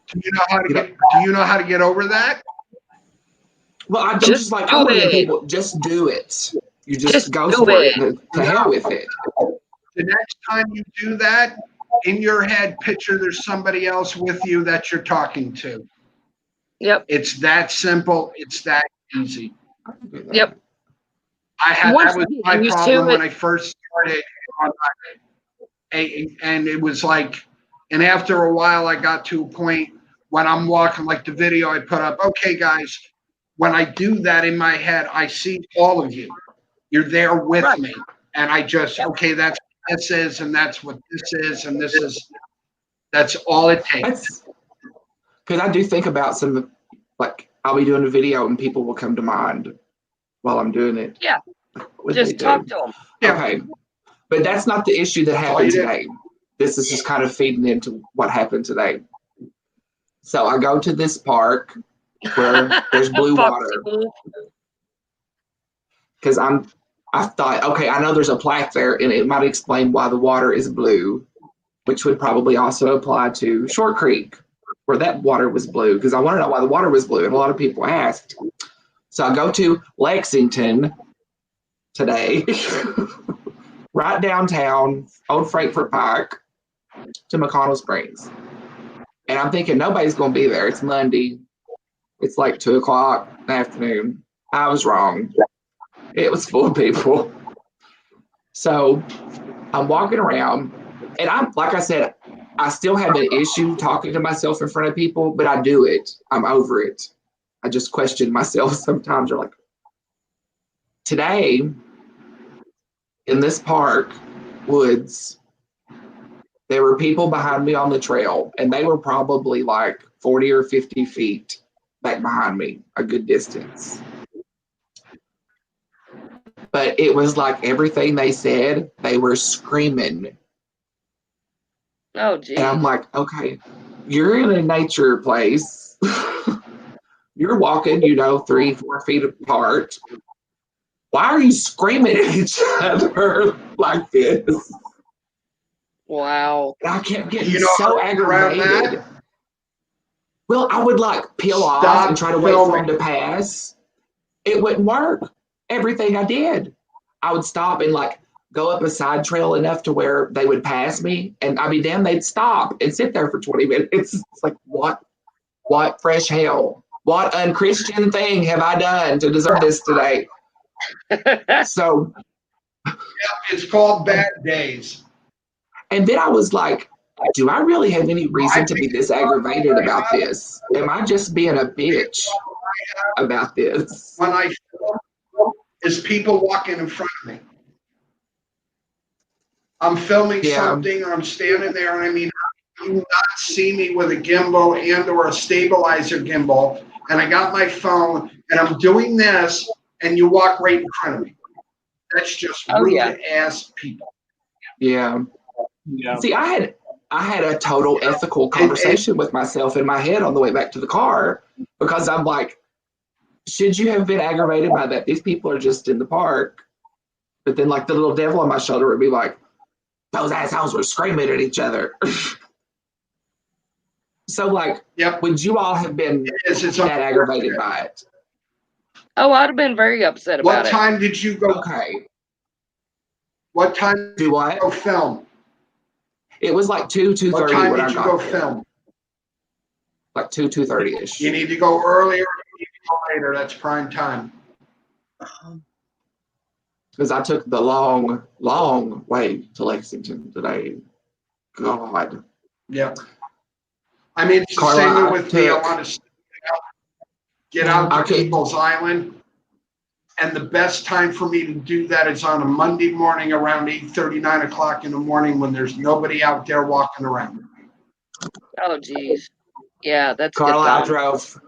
Do you know how to get over that? well, I'm Just just like, do I want to get it. people, just do it. You just go do for it. it. To hell with it. The next time you do that, in your head, picture there's somebody else with you that you're talking to. Yep. It's that simple. It's that easy. Yep. That was you my get used to problem when it. I first started. And it was like, and after a while, I got to a point when I'm walking, like the video I put up. Okay, guys, when I do that in my head, I see all of you. You're there with Right. me, and I just okay. That's what this is, and that's what this is, and this is. That's all it takes. Because I do think about some, like, I'll be doing a video and people will come to mind while I'm doing it. Yeah. What they Just do. talk to them. Yeah. Okay. But that's not the issue that all happened you did. today. This is just kind of feeding into what happened today. So I go to this park where there's blue water Popsicle. because I thought, okay, I know there's a plaque there and it might explain why the water is blue, which would probably also apply to Short Creek where that water was blue because I want to know why the water was blue and a lot of people asked. So I go to Lexington today, right downtown, Old Frankfurt Pike, to McConnell Springs. And I'm thinking nobody's going to be there. It's Monday. It's like 2 o'clock in the afternoon. I was wrong. It was full of people. So I'm walking around, and I'm, like I said, I still have an issue talking to myself in front of people, but I do it. I'm over it. I just question myself sometimes. Or like, today in this park, woods, there were people behind me on the trail, and they were probably like 40 or 50 feet back behind me, a good distance. But it was like everything they said, they were screaming. Oh, geez. And I'm like, okay, you're in a nature place. You're walking, 3-4 feet apart. Why are you screaming at each other like this? Wow. And I kept getting You know how so to get around aggravated. that? Well, I would like peel off Stop and try to wait for filming. them to pass. It wouldn't work. Everything I did, I would stop and like go up a side trail enough to where they would pass me, and I mean, damn, they'd stop and sit there for 20 minutes. It's like, what fresh hell? What unchristian thing have I done to deserve this today? So, It's called bad days. and then I was like, do I really have any reason to be this aggravated about this? Am I just being a bitch about this? When I film, is people walking in front of me. I'm filming something, or I'm standing there, and I mean, how do you not see me with a gimbal and or a stabilizer gimbal, and I got my phone, and I'm doing this, and you walk right in front of me. That's just rude ass people. Yeah. See, I had a total ethical conversation with myself in my head on the way back to the car, because I'm like, should you have been aggravated by that? These people are just in the park. But then like the little devil on my shoulder would be like, those assholes were screaming at each other. So like, would you all have been that aggravated by it? Oh, I'd have been very upset about What time did you go? Okay. What time do what? Go film? It was like 2:30 What time when did I you got go there. film? Like 2:30ish. You need to go earlier, you need to go later. That's prime time. Because I took the long, long way to Lexington today. God. Yeah. I mean, it's the Carla, same I with me. I took- want to get out to Okay. People's Island. And the best time for me to do that is on a Monday morning around 8:30, 9 o'clock in the morning when there's nobody out there walking around. Oh, geez. Yeah, that's Carla, good I time. drove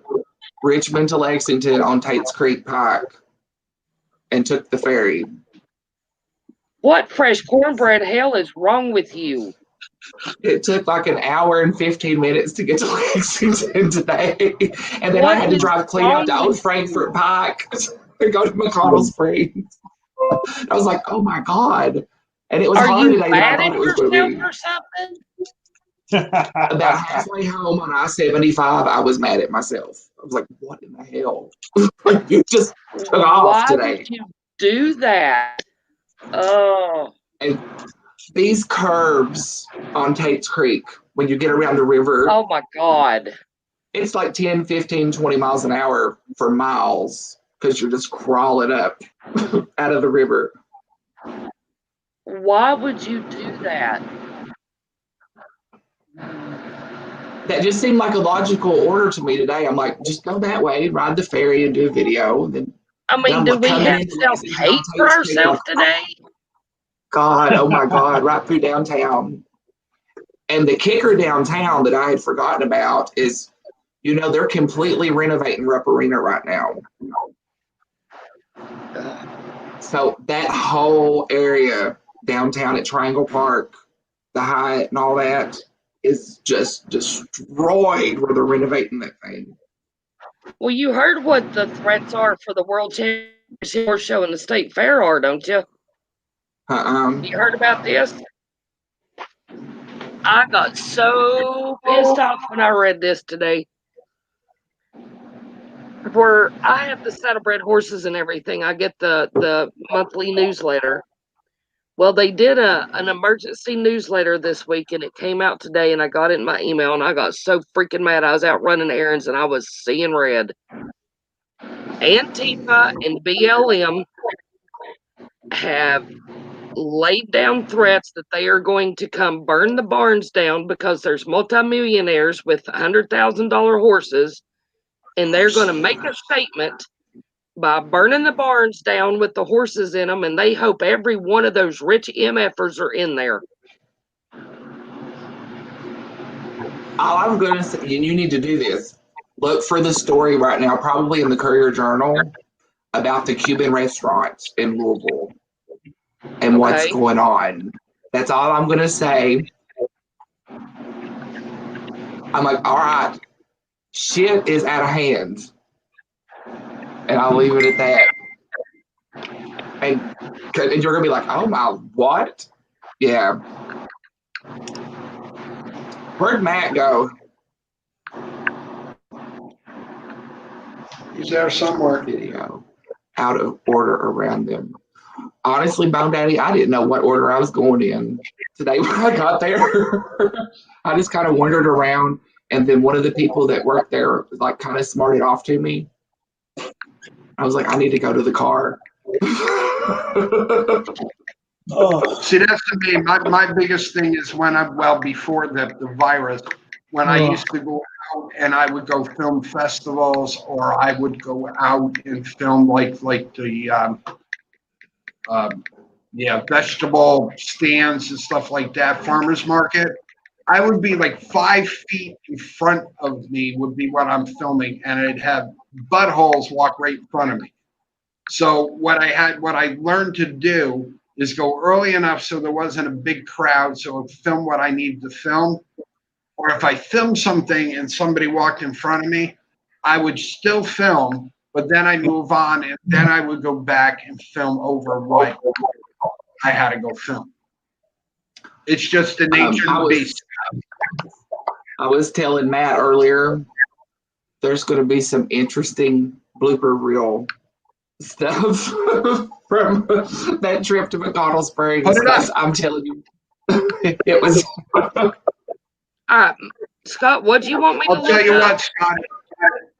Richmond to Lexington on Tate's Creek Pike and took the ferry. What fresh cornbread hell is wrong with you? It took like an hour and 15 minutes to get to Lexington today. And then I What had to is drive clean up to wrong Old with Frankfort Pike to go to McConnell Springs. I was like, oh my God. And it was Are harder you today than I mad thought at it was going to yourself be. or something? About halfway home on I-75, I was mad at myself. I was like, what in the hell? Like, you just took off Why today. would you do that? Oh, And these curves on Tate's Creek, when you get around the river, oh my God. it's like 10, 15, 20 miles an hour for miles because you're just crawling up out of the river. Why would you do that? That just seemed like a logical order to me today. I'm like, just go that way, ride the ferry and do a video. And then I mean, I'm do like we coming have into Lexington on self-hate for Tate's Creek, ourselves like, today? God, oh my God, right through downtown. And the kicker downtown that I had forgotten about is, you know, they're completely renovating Rupp Arena right now. So that whole area downtown at Triangle Park, the Hyatt and all that is just destroyed where they're renovating that thing. Well, you heard what the threats are for the World Championship Horse Show and the State Fair are, don't you? You heard about this? I got so pissed off when I read this today. Where I have the saddlebred horses and everything, I get the monthly newsletter. Well, they did an emergency newsletter this week, and it came out today, and I got it in my email, and I got so freaking mad. I was out running errands, and I was seeing red. Antifa and BLM have laid down threats that they are going to come burn the barns down because there's multimillionaires with $100,000 horses, and they're going to make a statement by burning the barns down with the horses in them, and they hope every one of those rich MFers are in there. All I'm going to say, and you need to do this, look for the story right now, probably in the Courier Journal, about the Cuban restaurants in Louisville and what's going on. That's all I'm going to say. I'm like, all right, shit is out of hand. And I'll leave it at that. And you're going to be like, oh my, what? Yeah. Where'd Matt go? He's there somewhere. Video. Out of order around them. Honestly, Bone Daddy, I didn't know what order I was going in today when I got there. I just kind of wandered around, and then one of the people that worked there like kind of smarted off to me. I was like, I need to go to the car. Oh, See, that's to me, my biggest thing is when before the virus, when I used to go out and I would go film festivals, or I would go out and film like the vegetable stands and stuff like that, farmers market. I would be like 5 feet in front of me would be what I'm filming, and it'd have buttholes walk right in front of me. So what I learned to do is go early enough so there wasn't a big crowd, so I'd film what I needed to film. Or if I filmed something and somebody walked in front of me, I would still film, but then I'd move on, and then I would go back and film over what I had to go film. It's just the nature of the beast. I was telling Matt earlier, there's going to be some interesting blooper reel stuff from that trip to McConnell Springs. I'm telling you, it was. Scott, what do you want me to I'll tell you up? what, Scott.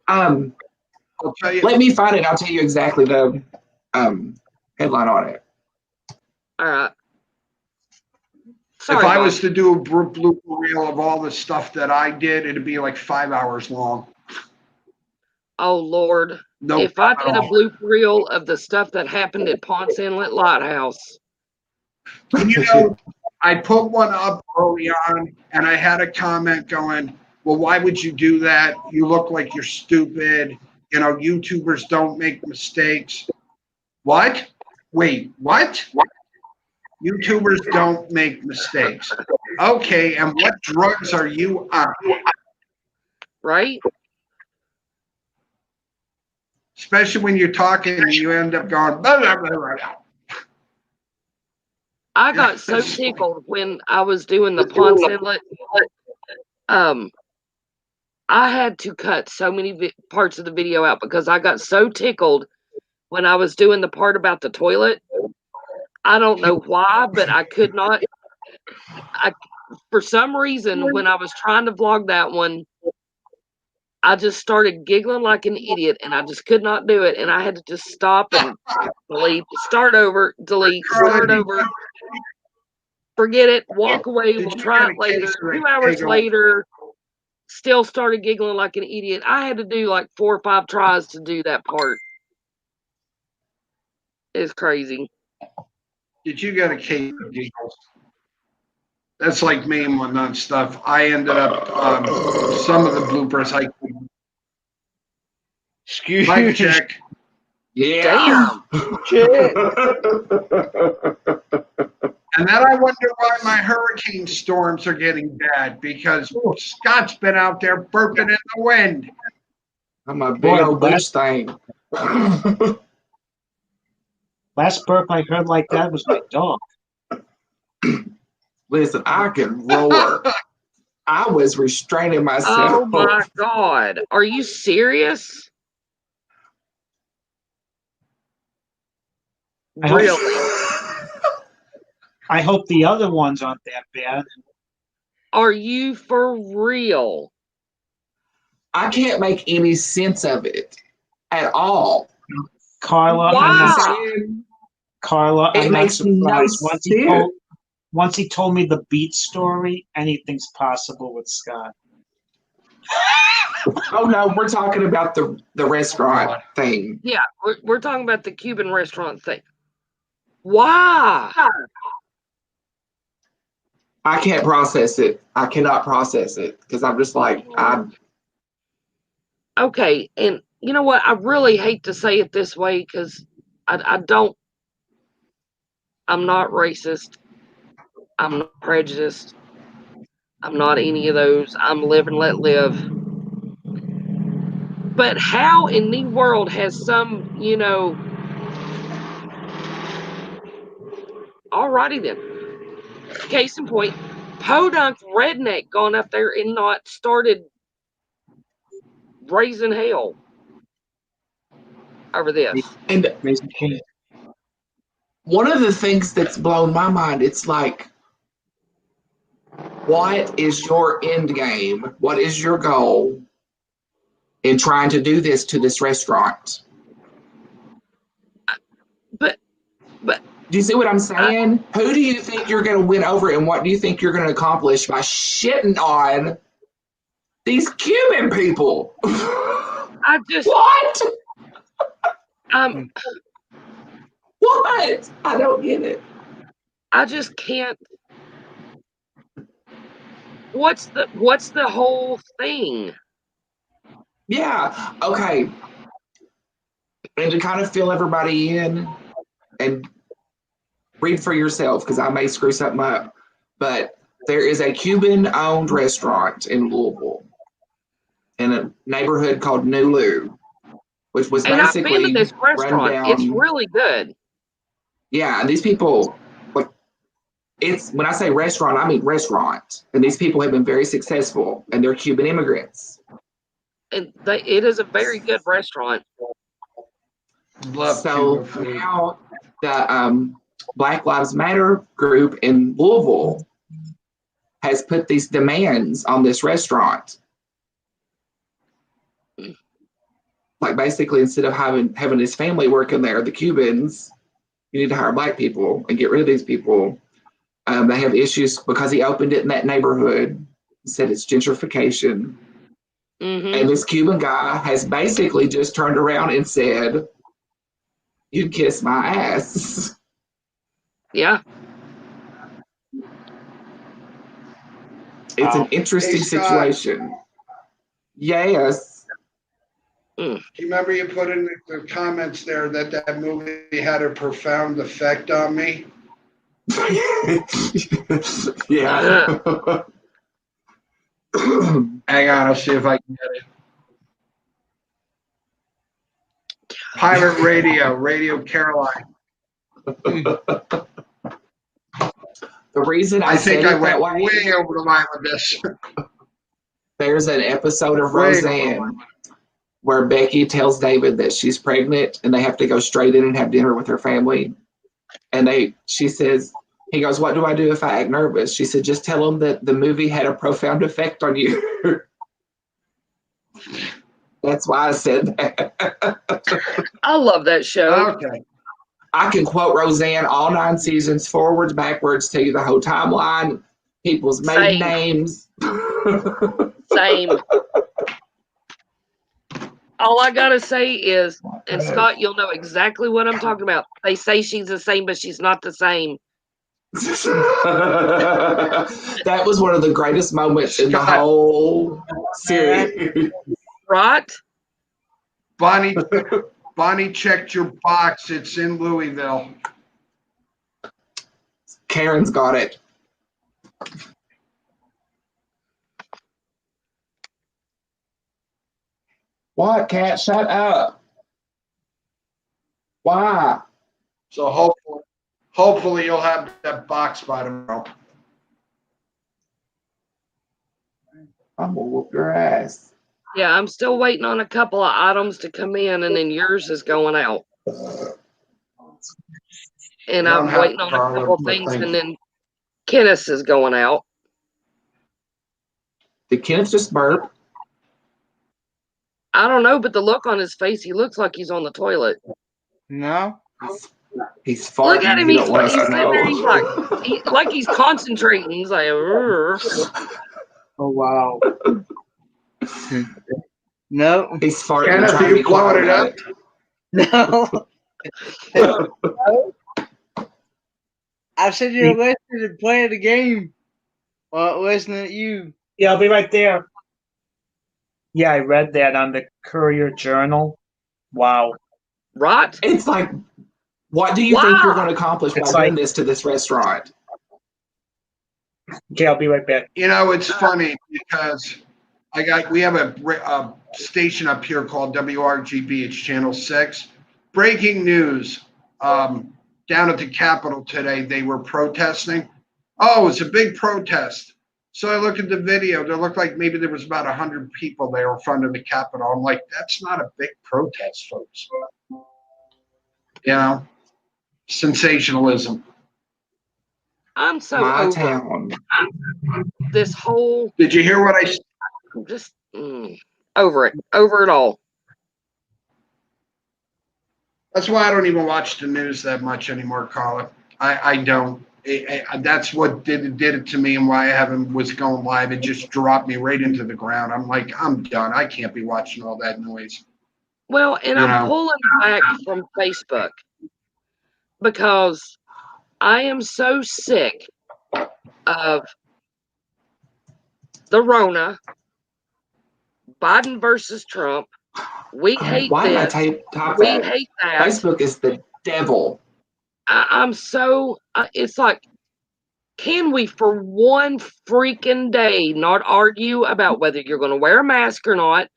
I'll tell you. Let me find it. I'll tell you exactly the headline on it. All right. Sorry, if I Bob. was to do a blooper reel of all the stuff that I did, it'd be like 5 hours long. Oh Lord! No, if I did a blooper reel of the stuff that happened at Ponce Inlet Lighthouse, you know, I put one up early on, and I had a comment going, "Well, why would you do that? You look like you're stupid. You know, YouTubers don't make mistakes." What? Wait, what? YouTubers don't make mistakes. Okay, and what drugs are you on? right? Especially when you're talking and you end up going, blah, blah, blah, blah. I got so tickled when I was doing the Ponce Inlet. I had to cut so many parts of the video out because I got so tickled when I was doing the part about the toilet. I don't know why, but I could not. For some reason, when I was trying to vlog that one, I just started giggling like an idiot, and I just could not do it. And I had to just stop and delete, start over, delete, start over, forget it, walk away, we'll try it later. 2 hours later, still started giggling like an idiot. I had to do like 4 or 5 tries to do that part. It's crazy. Did you get a case of giggles? That's like me and whatnot stuff. I ended up some of the bloopers I couldn't. Excuse Mic check. Yeah. Damn. Shit. And then I wonder why my hurricane storms are getting bad, because Scott's been out there burping in the wind. I'm a big old bitch thing. last burp I heard like that was my dog. Listen, I can roar. I was restraining myself. Oh my God. Are you serious? Really? I hope the other ones aren't that bad. Are you for real? I can't make any sense of it at all. Carla, Wow. Carla, It I'm not makes no surprised. Once he told me the beat story, anything's possible with Scott. Oh no, we're talking about the restaurant thing. Yeah, we're talking about the Cuban restaurant thing. Why? I can't process it. I cannot process it because I'm just like, Okay, and you know what? I really hate to say it this way because I'm not racist. I'm not prejudiced. I'm not any of those. I'm live and let live. But how in the world has some, alrighty then. Case in point, Podunk Redneck gone up there and not started raising hell over this. and one of the things that's blown my mind, it's like, what is your end game? What is your goal in trying to do this to this restaurant? But do you see what I'm saying? Who do you think you're going to win over, and what do you think you're going to accomplish by shitting on these Cuban people? I just What? What? I don't get it. I just can't. What's the whole thing? Yeah. Okay. And to kind of fill everybody in and read for yourself, because I may screw something up, but there is a Cuban-owned restaurant in Louisville in a neighborhood called Nulu, which was And I've been to basically this run restaurant. down. It's really good. Yeah, and these people, like, it's when I say restaurant, I mean restaurant. And these people have been very successful, and they're Cuban immigrants. And it is a very good restaurant. Love So Cuban food. now the Black Lives Matter group in Louisville has put these demands on this restaurant. Like, basically, instead of having his family working there, the Cubans, you need to hire black people and get rid of these people. They have issues because he opened it in that neighborhood, said it's gentrification. And this Cuban guy has basically just turned around and said, "You'd kiss my ass." Yeah. It's an interesting Hey, Scott. situation. Yes. Do you remember you put in the comments there that that movie had a profound effect on me? Yeah. Hang on, I'll see if I can get it. Pirate Radio, Radio Caroline. The reason I think said I it went that way, way over the line with this. there's an episode of Way over the Roseanne line. where Becky tells David that she's pregnant and they have to go straight in and have dinner with her family. And she says, he goes, "What do I do if I act nervous?" She said, "Just tell them that the movie had a profound effect on you." That's why I said that. I love that show. Okay. I can quote Roseanne all 9 seasons, forwards, backwards, tell you the whole timeline, people's maiden names. Same. All I gotta say is, and Scott, you'll know exactly what I'm talking about. They say she's the same, but she's not the same. That was one of the greatest moments in the whole series. Right? Bonnie checked your box. It's in Louisville. Karen's got it. What, Cat? Shut up. Why? So hopefully you'll have that box by tomorrow. I'm gonna whoop your ass. Yeah, I'm still waiting on a couple of items to come in, and then yours is going out. And I'm waiting on a couple things, and then Kenneth's is going out. Did Kenneth just burp? I don't know, but the look on his face, he looks like he's on the toilet. No. He's farting. Look at him. He's He's sitting there. He's like he's concentrating. He's like, "Rrr." Oh wow. No. He's farting. Kenneth, Trying are to be you blowing it quiet. up? No. I said you're listening to play the game. Well, listening to you. Yeah, I'll be right there. Yeah, I read that on the Courier Journal. Wow. Right? It's like, what do you think you're going to accomplish by It's doing like- this to this restaurant? Okay, I'll be right back. You know, it's funny because we have a station up here called WRGB. It's Channel 6. Breaking news. Down at the Capitol today, they were protesting. Oh, it's a big protest. So I look at the video. There looked like maybe there was about 100 people there in front of the Capitol. I'm like, that's not a big protest, folks. You know? sensationalism. I'm so My over town. this whole Did you hear what I said? just over it all. That's why I don't even watch the news that much anymore, Carla. I don't. That's what did it to me, and why I haven't was going live. It just dropped me right into the ground. I'm like, I'm done. I can't be watching all that noise. Well, and I'm pulling back from Facebook because I am so sick of the Rona, Biden versus Trump. We hate Why did I this. type We that? hate that. Facebook is the devil. I'm so, it's like, can we for one freaking day not argue about whether you're going to wear a mask or not?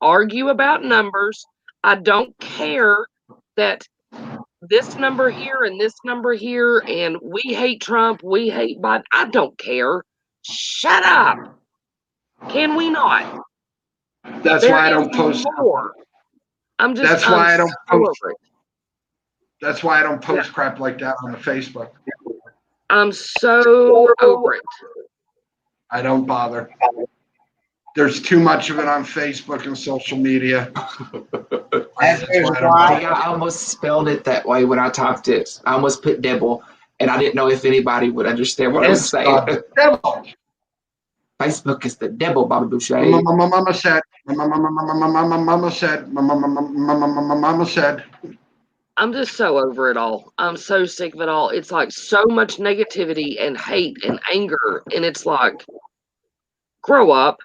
Argue about numbers. I don't care that this number here and this number here, and we hate Trump, we hate Biden. I don't care. Shut up. Can we not? That's why I don't post. More. I'm just. That's why I don't post. Over it. That's why I don't post crap like that on the Facebook. I'm so over it. I don't bother. There's too much of it on Facebook and social media. I almost spelled it that way when I typed it. I almost put devil, and I didn't know if anybody would understand what I was saying. Devil. Facebook is the devil, Bobby Boucher. Mama said. Mama said. I'm just so over it all. I'm so sick of it all. It's like so much negativity and hate and anger, and it's like, grow up.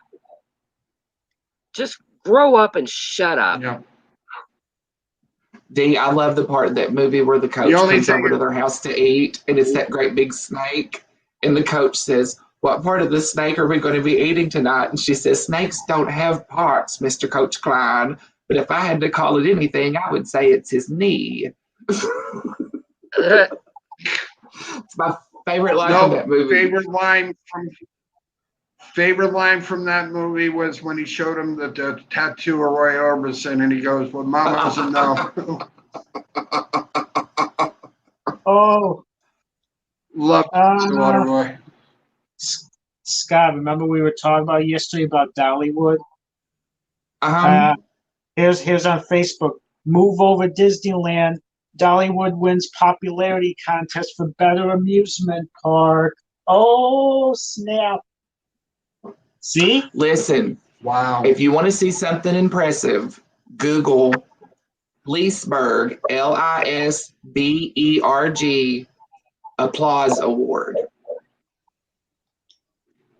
Just grow up and shut up. Yeah. D, I love the part of that movie where the coach comes over to their house to eat, and it's that great big snake, and the coach says, "What part of the snake are we going to be eating tonight?" And she says, "Snakes don't have parts, Mr. Coach Klein, but if I had to call it anything, I would say it's his knee." It's my favorite line from that movie. Favorite line from that movie was when he showed him the tattoo of Roy Orbison, and he goes, "Well, Mama doesn't know." Oh, love Roy. Scott, remember we were talking about yesterday about Dollywood? Here's on Facebook. Move over Disneyland. Dollywood wins popularity contest for better amusement park. Oh, snap. See? Listen. Wow. If you want to see something impressive, Google Leesburg, Lisberg, applause award.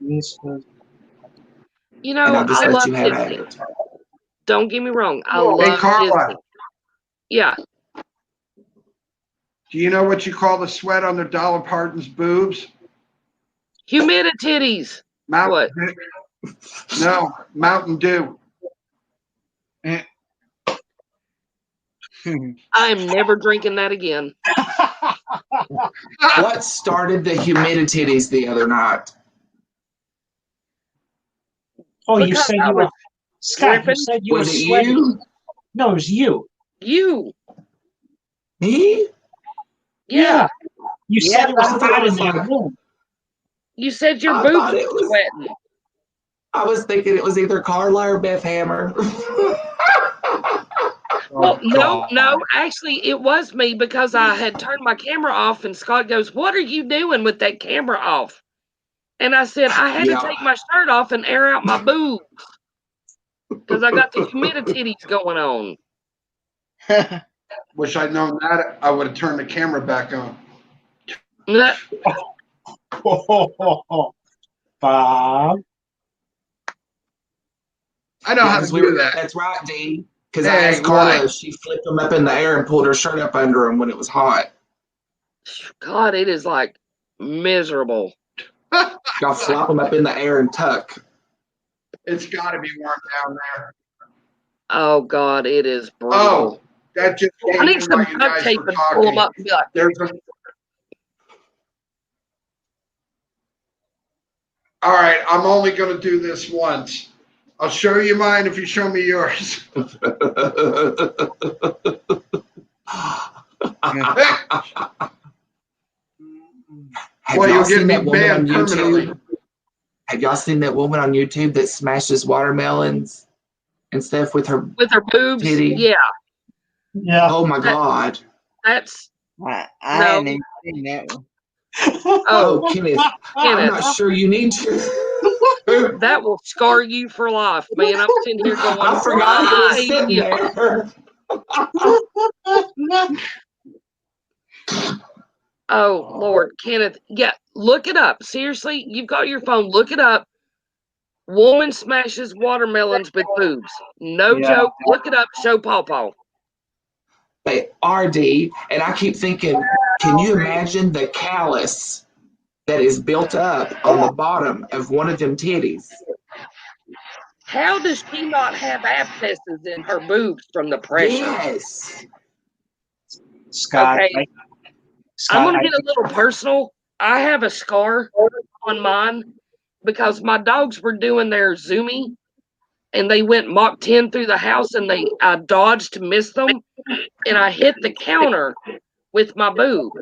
You know, I love Disney. Don't get me wrong. I love Disney. Yeah. Do you know what you call the sweat on the Dolly Parton's boobs? Humidititties. What? No, Mountain Dew. I'm never drinking that again. What started the humidititties the other night? Oh, you said you were Scott. You said you were sweating. You? No, it was you. You. Me? Yeah. You said it was hot in that room. You said your boobs were sweating. I was thinking it was either Carla or Beth Hammer. Well, no. Actually, it was me because I had turned my camera off, and Scott goes, "What are you doing with that camera off?" And I said, "I had to take my shirt off and air out my boobs because I got the humidititties going on." Wish I'd known that. I would have turned the camera back on. Bob. I know how to do that. That's right, D. Because I asked Carla if she flipped them up in the air and pulled her shirt up under them when it was hot. God, it is like miserable. Y'all flop them up in the air and tuck. It's got to be warm down there. Oh, God, it is brutal. Oh, that just I need some duct tape and pull them up and be like, all right, I'm only going to do this once. I'll show you mine if you show me yours. Have Well, y'all you'll seen get me that woman on banned permanently. YouTube? Have y'all seen that woman on YouTube that smashes watermelons and stuff with her boobs. titty? Yeah, Yeah. Oh my God. that's I No. ain't even seen that one. Oh, oh, Kenneth, I'm not sure you need to. that will scar you for life, man. I'm sitting here going, I forgot it was sitting why? there. Oh Lord, Kenneth, yeah, look it up. Seriously, you've got your phone. Look it up. Woman smashes watermelons with boobs. No Yeah. joke. Look it up. Show Paw Paw. They RD, and I keep thinking, can you imagine the callus that is built up on the bottom of one of them titties? How does she not have abscesses in her boobs from the pressure? Yes. Scott, Okay. I'm going to get a little personal. I have a scar on mine because my dogs were doing their zoomy and they went Mach 10 through the house and I dodged to miss them and I hit the counter with my boob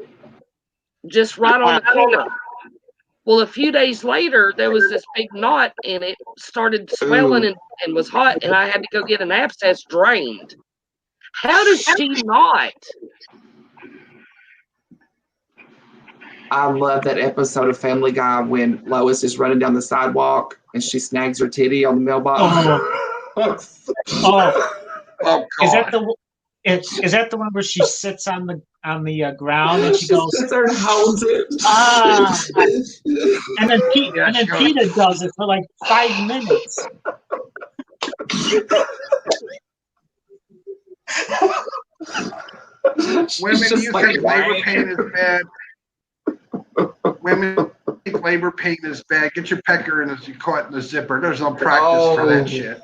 just right on the corner. Well, a few days later, there was this big knot and it started swelling and was hot and I had to go get an abscess drained. How does she not? I love that episode of Family Guy when Lois is running down the sidewalk and she snags her titty on the mailbox. Oh, Oh, is God. that the one where she sits on the ground and she goes, sits there and holds it. and then Yeah, she goes- PETA does it for like 5 minutes. Women, She's just you like, think labor pain is bad? Women think labor pain is bad. Get your pecker in as you caught in the zipper. There's no practice for that shit.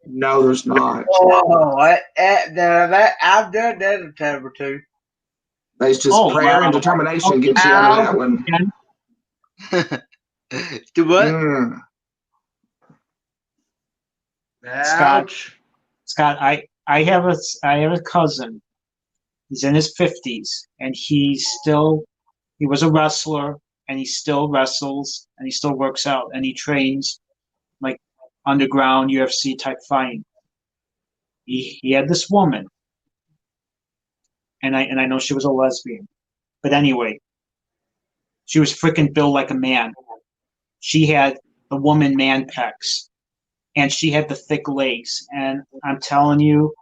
No, there's not. Oh, I've done that a time or two. There's just prayer and determination gets you out of that one. Do what? Mm. Ouch. Scott, I have a cousin. He's in his 50s, and he was a wrestler, and he still wrestles, and he still works out, and he trains like underground UFC type fighting. He had this woman, and I know she was a lesbian, but anyway, she was freaking built like a man. She had the woman man pecs, and she had the thick legs, and I'm telling you,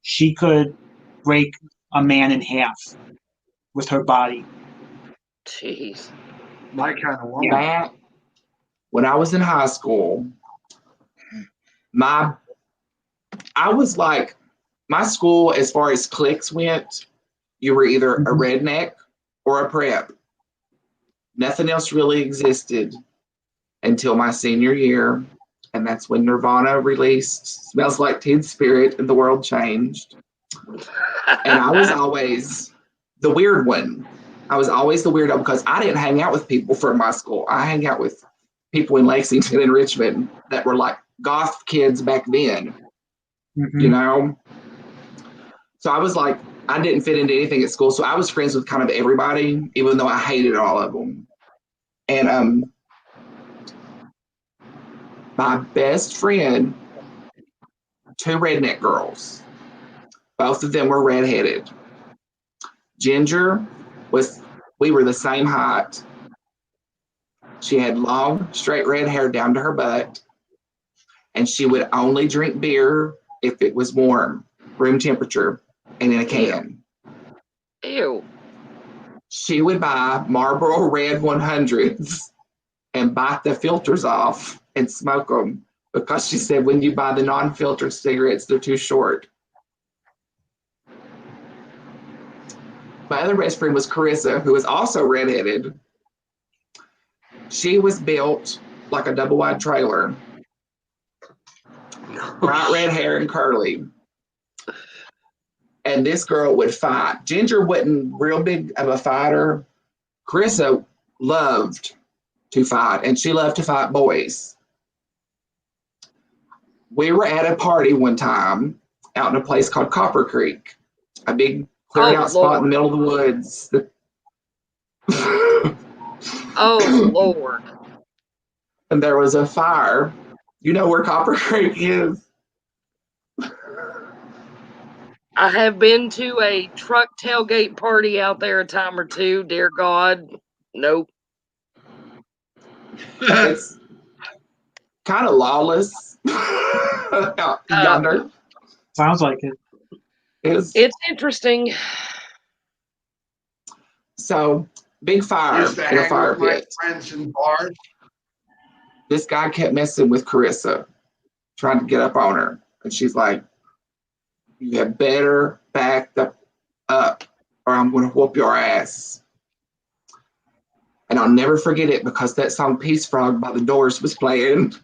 she could break a man in half with her body. Jeez. My kind of woman. Matt, when I was in high school, my school, as far as cliques went, you were either a redneck or a prep. Nothing else really existed until my senior year, and that's when Nirvana released Smells Like Teen Spirit and the world changed. And I was always the weird one. I was always the weirdo because I didn't hang out with people from my school. I hang out with people in Lexington and Richmond that were like goth kids back then, you know? So I was like, I didn't fit into anything at school. So I was friends with kind of everybody, even though I hated all of them. And my best friend, 2 redneck girls, both of them were redheaded. Ginger we were the same height. She had long, straight red hair down to her butt, and she would only drink beer if it was warm, room temperature, and in a can. Ew. She would buy Marlboro Red 100s and bite the filters off and smoke them because she said when you buy the non-filtered cigarettes, they're too short. My other best friend was Carissa, who was also redheaded. She was built like a double-wide trailer. Bright red hair and curly. And this girl would fight. Ginger wasn't real big of a fighter. Carissa loved to fight, and she loved to fight boys. We were at a party one time out in a place called Copper Creek, a big cleared Oh, out spot in the Lord. middle of the woods. Oh, Lord. And there was a fire. You know where Copper Creek is? I have been to a truck tailgate party out there a time or two. Dear God. Nope. It's kind of lawless out yonder. Sounds like it. It's interesting. So, big fire Used to in a hang fire with my pit. friends in bars. This guy kept messing with Carissa, trying to get up on her. And she's like, you had better back the up or I'm going to whoop your ass. And I'll never forget it because that song Peace Frog by the Doors was playing.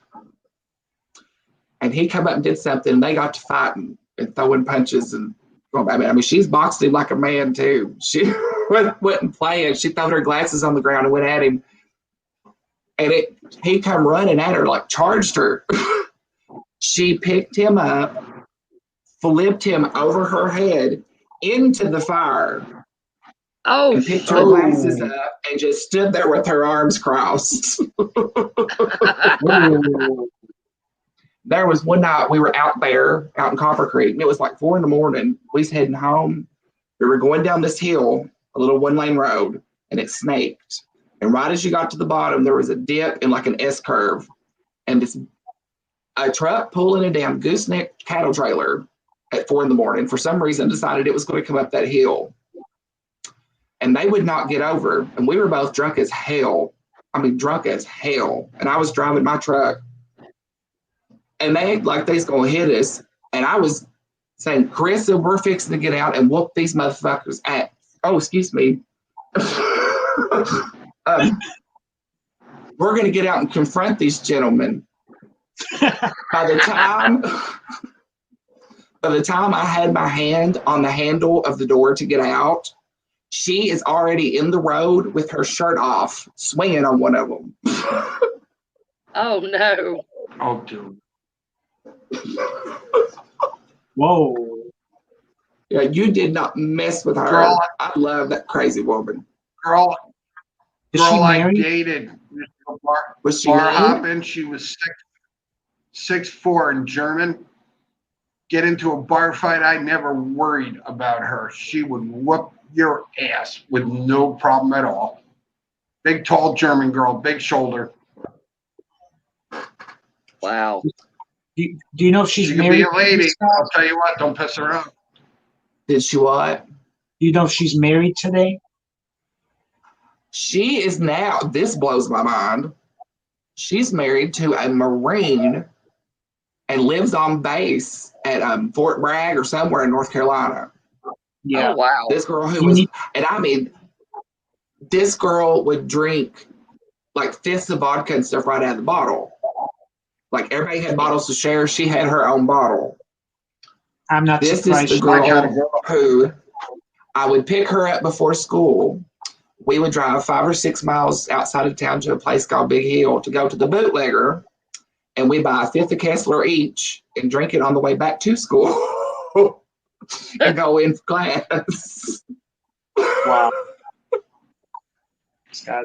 And he come up and did something and they got to fighting and throwing punches and I mean, she's boxed him like a man too. She wasn't playing. She threw her glasses on the ground and went at him. And he come running at her, like charged her. She picked him up, flipped him over her head into the fire, Oh, and picked her glasses up and just stood there with her arms crossed. There was one night we were out there, out in Copper Creek, and it was like 4 a.m. We was heading home. We were going down this hill, a little 1-lane road, and it snaked. And right as you got to the bottom, there was a dip and like an S curve. And a truck pulling a damn gooseneck cattle trailer at 4 a.m. for some reason decided it was going to come up that hill. And they would not get over. And we were both drunk as hell. I mean, drunk as hell. And I was driving my truck. And they acted like they was going to hit us. And I was saying, Carissa, we're fixing to get out and whoop these motherfuckers at. Oh, excuse me. We're going to get out and confront these gentlemen. By the time I had my hand on the handle of the door to get out, she is already in the road with her shirt off, swinging on one of them. oh no. Oh, dude. Whoa. Yeah, you did not mess with her. Girl, I love that crazy woman. Girl Is she I married? dated Was she bar married? hopping. She was 6'4" in German. Get into a bar fight, I never worried about her. She would whoop your ass with no problem at all. Big, tall German girl, big shoulder. Wow. Do you know if she's She could married? be a lady. I'll tell you what, don't piss her off. Did she what? Do you know if she's married today? She is now, this blows my mind. She's married to a Marine and lives on base at Fort Bragg or somewhere in North Carolina. Yeah. Oh, wow. This girl who was, and I mean, this girl would drink like fifths of vodka and stuff right out of the bottle. Like everybody had bottles to share. She had her own bottle. I'm not This surprised. is the girl who I would pick her up before school. We would drive 5 or 6 miles outside of town to a place called Big Hill to go to the bootlegger, and we buy a fifth of Kessler each and drink it on the way back to school and go in class. Wow.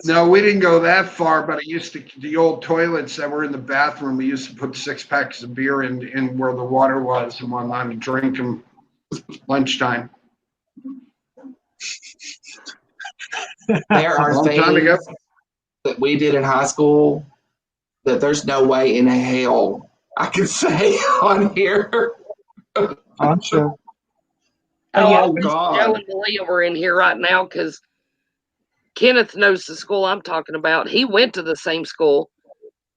No, we didn't go that far, but I used to, the old toilets that were in the bathroom, we used to put 6 packs of beer in where the water was and whatnot and drink them lunchtime. There are Long time ago. things that we did in high school that there's no way in hell I could say on here. I'm sure. Oh, yeah, I wish Joe and Malia were in here right now because Kenneth knows the school I'm talking about. He went to the same school.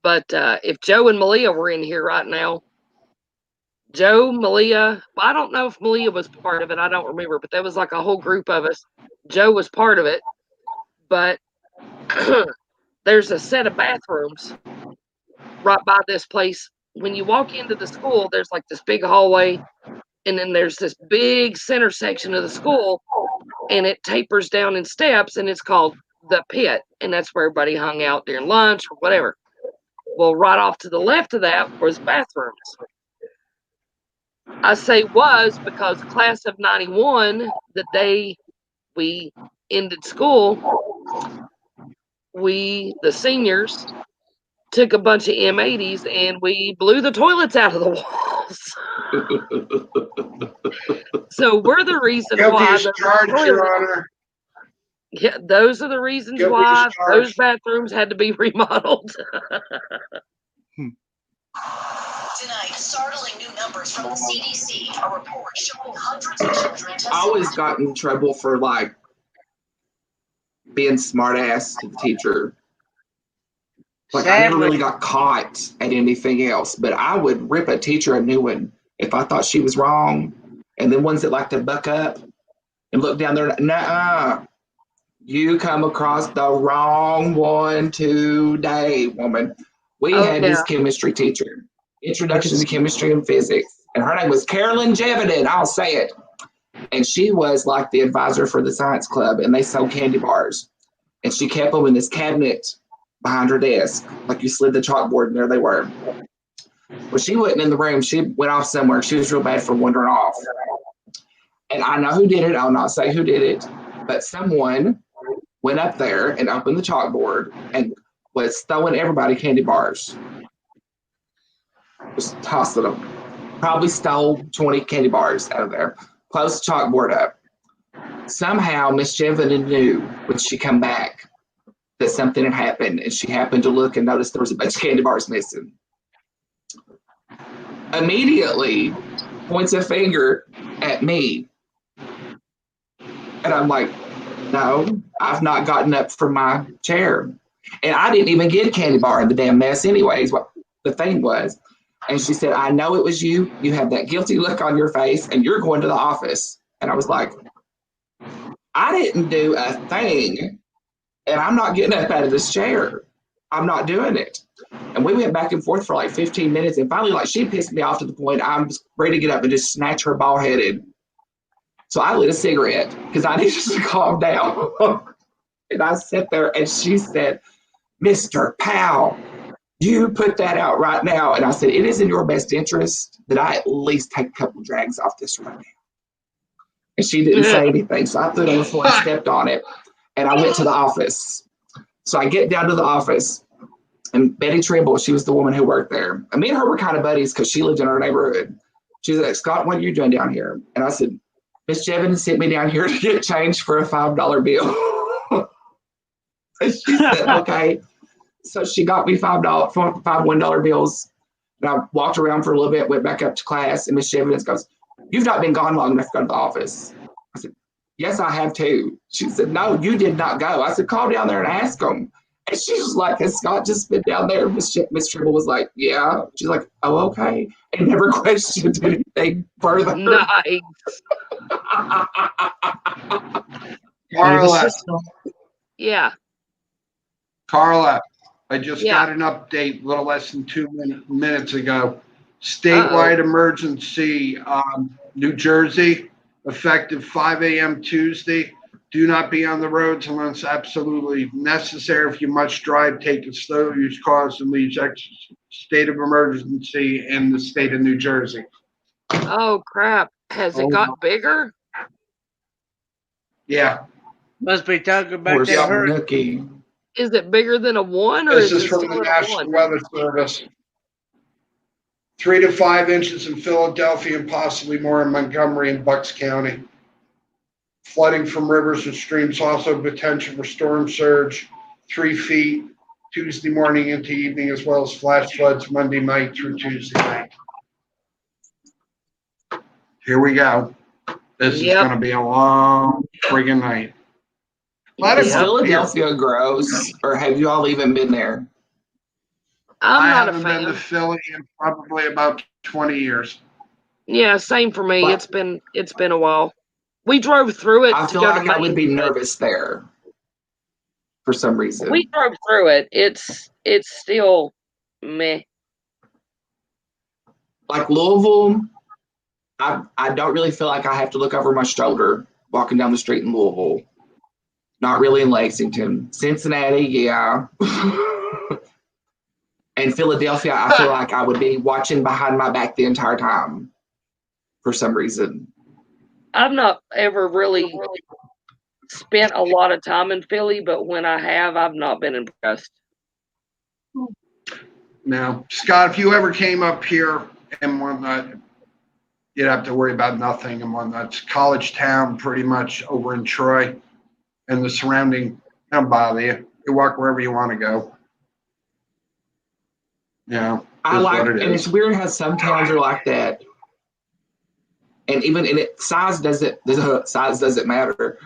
But if Joe and Malia were in here right now, Joe, Malia, I don't know if Malia was part of it. I don't remember, but there was like a whole group of us. Joe was part of it. But there's a set of bathrooms right by this place. When you walk into the school, there's like this big hallway, and then there's this big center section of the school, and it tapers down in steps, and it's called the pit, and that's where everybody hung out during lunch or whatever. Well, right off to the left of that was bathrooms. I say was because class of 91, the day we ended school, the seniors, took a bunch of M80s and we blew the toilets out of the walls. So we're the reason why Guilty as charged, Your Honor. Yeah, those are the reasons Guilty why as charged. those bathrooms had to be remodeled. Tonight, startling new numbers from the CDC. A report showing hundreds of children I always got in trouble for like being smart ass to the teacher. Like I never really got caught at anything else, but I would rip a teacher a new one if I thought she was wrong. And then ones that like to buck up and look down there, nuh-uh. You come across the wrong one today, woman. We had this chemistry teacher, introduction to chemistry and physics, and her name was Carolyn Jevedin, I'll say it. And she was like the advisor for the science club, and they sold candy bars. And she kept them in this cabinet behind her desk. Like you slid the chalkboard, and there they were. Well, she wasn't in the room. She went off somewhere. She was real bad for wandering off. And I know who did it. I'll not say who did it. But someone went up there and opened the chalkboard and was throwing everybody candy bars. Just tossing them. Probably stole 20 candy bars out of there. Closed the chalkboard up. Somehow Miss Jevedin knew when she come back that something had happened, and she happened to look and noticed there was a bunch of candy bars missing. Immediately points a finger at me. And I'm like, no, I've not gotten up from my chair. And I didn't even get a candy bar in the damn mess anyways, what the thing was. And she said, I know it was you. You have that guilty look on your face, and you're going to the office. And I was like, I didn't do a thing, and I'm not getting up out of this chair. I'm not doing it. And we went back and forth for like 15 minutes, and finally, like, she pissed me off to the point I'm ready to get up and just snatch her bald-headed. So I lit a cigarette because I needed to calm down. And I sat there, and she said, Mr. Powell, you put that out right now. And I said, it is in your best interest that I at least take a couple drags off this right now. And she didn't say anything. So I threw it on the floor and stepped on it. And I went to the office. So I get down to the office. And Betty Trimble, she was the woman who worked there. And me and her were kind of buddies because she lived in our neighborhood. She's like, Scott, what are you doing down here? And I said, Miss Jevedin sent me down here to get change for a $5 bill. And she said, okay. So she got me $5 $1 bills. And I walked around for a little bit, went back up to class, and Miss Jevedin goes, you've not been gone long enough to go to the office. I said, yes, I have too. She said, no, you did not go. I said, call down there and ask them. And she was like, has Scott just been down there? Miss Trimble was like, yeah. She's like, oh, okay. And never questioned anything further. Nice. Carla. Yeah. Carla, I just got an update a little less than 2 minutes ago. Statewide emergency, New Jersey, effective 5 a.m. Tuesday. Do not be on the roads unless absolutely necessary. If you must drive, take it slow, use caution, leaves state of emergency in the state of New Jersey. Oh, crap. Has it got bigger? Yeah. Must be talking about that hurricane. Is it bigger than a 1? Or This is is it from the National Weather Service. 3 to 5 inches in Philadelphia and possibly more in Montgomery and Bucks County. Flooding from rivers and streams, also potential for storm surge, 3 feet Tuesday morning into evening, as well as flash floods Monday night through Tuesday night. Here we go. This is going to be a long friggin' night. Is Philadelphia gross, or have you all even been there? I haven't been to Philly in probably about 20 years. Yeah, same for me. It's been a while. We drove through it. I feel like I would be nervous there for some reason. We drove through it. It's still meh. Like Louisville, I don't really feel like I have to look over my shoulder walking down the street in Louisville. Not really in Lexington. Cincinnati, yeah. And Philadelphia, I feel like I would be watching behind my back the entire time. for some reason. I've not ever really spent a lot of time in Philly, but when I have, I've not been impressed. Now, Scott, if you ever came up here and whatnot, you'd have to worry about nothing and whatnot. It's college town, pretty much over in Troy and the surrounding. Don't bother you. You walk wherever you want to go. I like, what it and is. it's weird how some towns are like that. And even in it, size doesn't matter.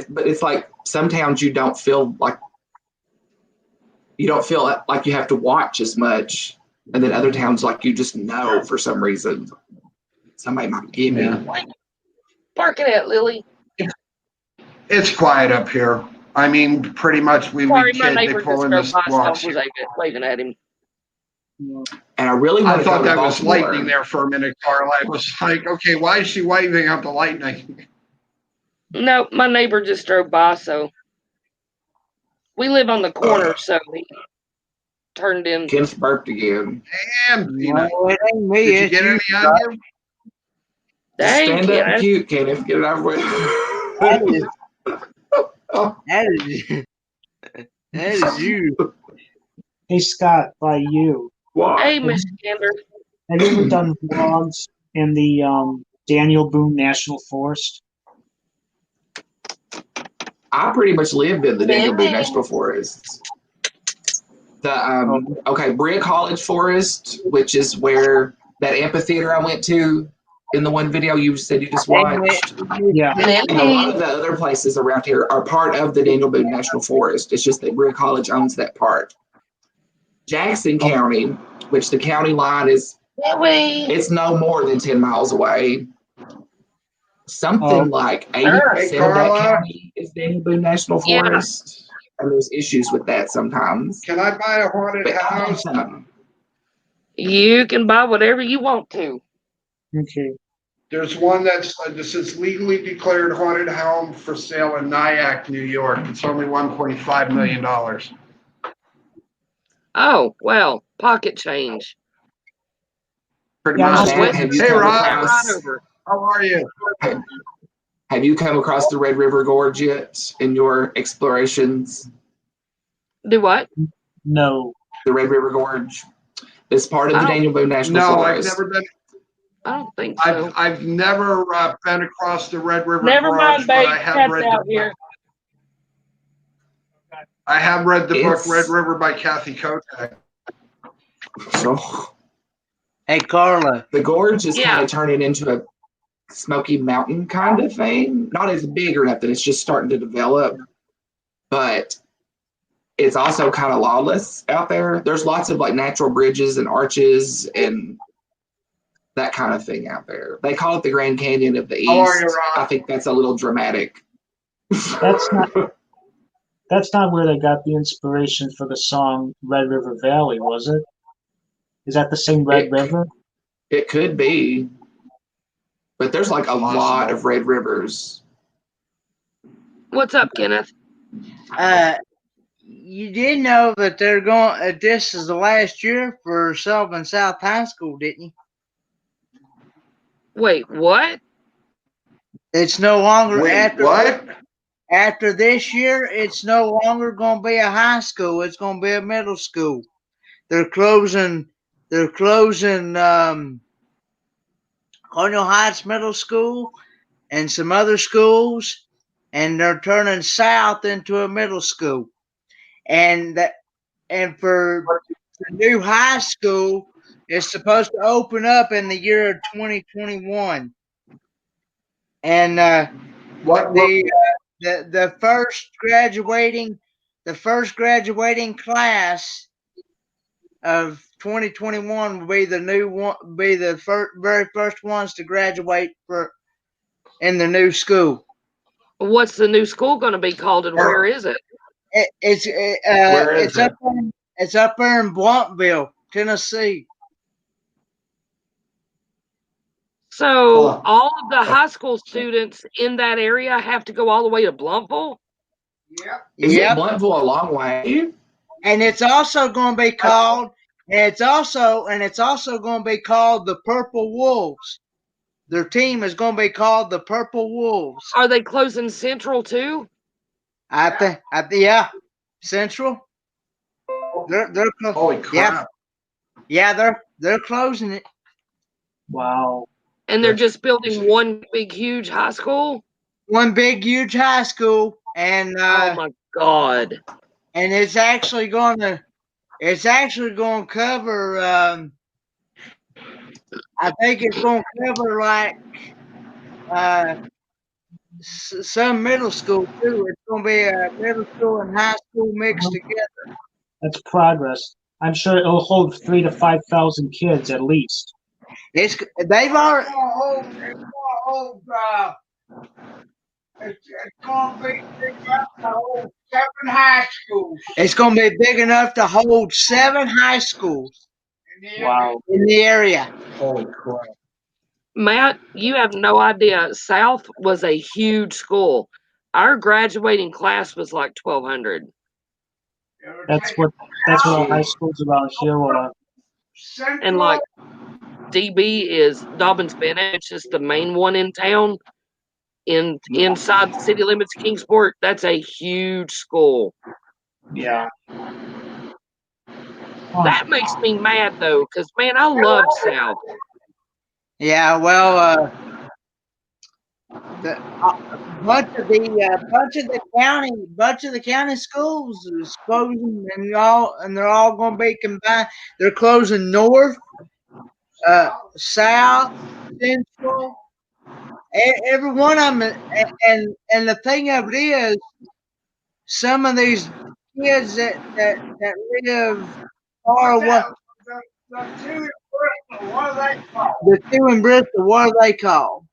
But it's like some towns you don't feel like you have to watch as much, and then other towns like you just know for some reason. Somebody might give me. Barking at Lily. It's quiet up here. I mean, pretty much we Sorry, kid, my they neighbor pull just in drove this by, so I walks. was waving at him. And I really want I to thought go to that was Baltimore. lightning there for a minute, Carla. I was like, okay, why is she waving out the lightning? No, my neighbor just drove by, so we live on the corner, so he turned in. Kenneth burped again. Damn, Tina. No, it ain't me. Did you It's get you, any on you? Dang, Stand up and Kenneth. cute, Kenneth. Get it over with. That is you. Hey, Scott, by you. Hey, Miss Gander. Have you ever done vlogs in the Daniel Boone National Forest? I pretty much lived in the Daniel Boone National Forest. The Brea College Forest, which is where that amphitheater I went to in the one video you said you just watched. Yeah. And a lot of the other places around here are part of the Daniel Boone National Forest. It's just that Brea College owns that part. Jackson County, which the county line is, it's no more than 10 miles away. Something like 80% of that county is Daniel Boone National Forest. And there's issues with that sometimes. Can I buy a haunted house? You can buy whatever you want to. Okay. There's one this is legally declared haunted home for sale in Nyack, New York. It's only $1.5 million. Oh, well, pocket change. Pretty Yeah, much. Hey, Rob. Right over. How are you? Have you come across the Red River Gorge yet in your explorations? Do what? No. The Red River Gorge. It's part of the Daniel Boone National Forest. I've never been. I don't think so. I've never been across the Red River Never Gorge, mind, but babe. I have Cat's read out here. I have read the book Red River by Kathy Kotek. So, Hey, Carla. the gorge is kind of turning into a Smoky Mountain kind of thing. Not as big or nothing. It's just starting to develop. But it's also kind of lawless out there. There's lots of like natural bridges and arches and that kind of thing out there. They call it the Grand Canyon of the East. How are you, Rob? I think that's a little dramatic. That's not where they got the inspiration for the song Red River Valley, was it? Is that the same Red River? It could be. But there's like a lot of red rivers. What's up, Kenneth? You did know that they're going. This is the last year for Sullivan South High School, didn't you? Wait, what? It's no longer what? After this year, it's no longer going to be a high school. It's going to be a middle school. They're closing. Colonial Heights Middle School and some other schools, and they're turning south into a middle school. And for the new high school, it's supposed to open up in the year of 2021. And the first graduating class of 2021 will be the new one, be the very first ones to graduate in the new school. What's the new school going to be called, and where is it? It's up there in Blumpville, Tennessee. So all of the high school students in that area have to go all the way to Blumpville? Yep. Is it Blumpville a long way? And it's also going to be called, and it's also going to be called the Purple Wolves. Their team is going to be called the Purple Wolves. Are they closing Central too? Yeah, Central. They're Holy crap. Yeah, they're closing it. Wow. And they're just building one big, huge high school? One big, huge high school, and Oh my God! And it's actually going to cover. I think it's going to cover like some middle school too. It's going to be a middle school and high school mixed together. That's progress. I'm sure it'll hold 3,000 to 5,000 kids at least. They've already. It's going to be big enough to hold 7 high schools. It's going to be big enough to hold 7 high schools. Wow. In the area. Holy crap. Matt, you have no idea. South was a huge school. Our graduating class was like 1,200. That's what all high schools around here are. And like DB is Dobbins Bennett, it's just the main one in town. Inside the city limits of Kingsport, that's a huge school. Yeah. That makes me mad though, because man, I love South. Yeah, well, bunch of the county schools is closing, and they're all going to be combined. They're closing north, south, central, every one of them. And the thing of it is, some of these kids that live far away. The 2 in Bristol, what are they called? The 2 in Bristol, what are they called?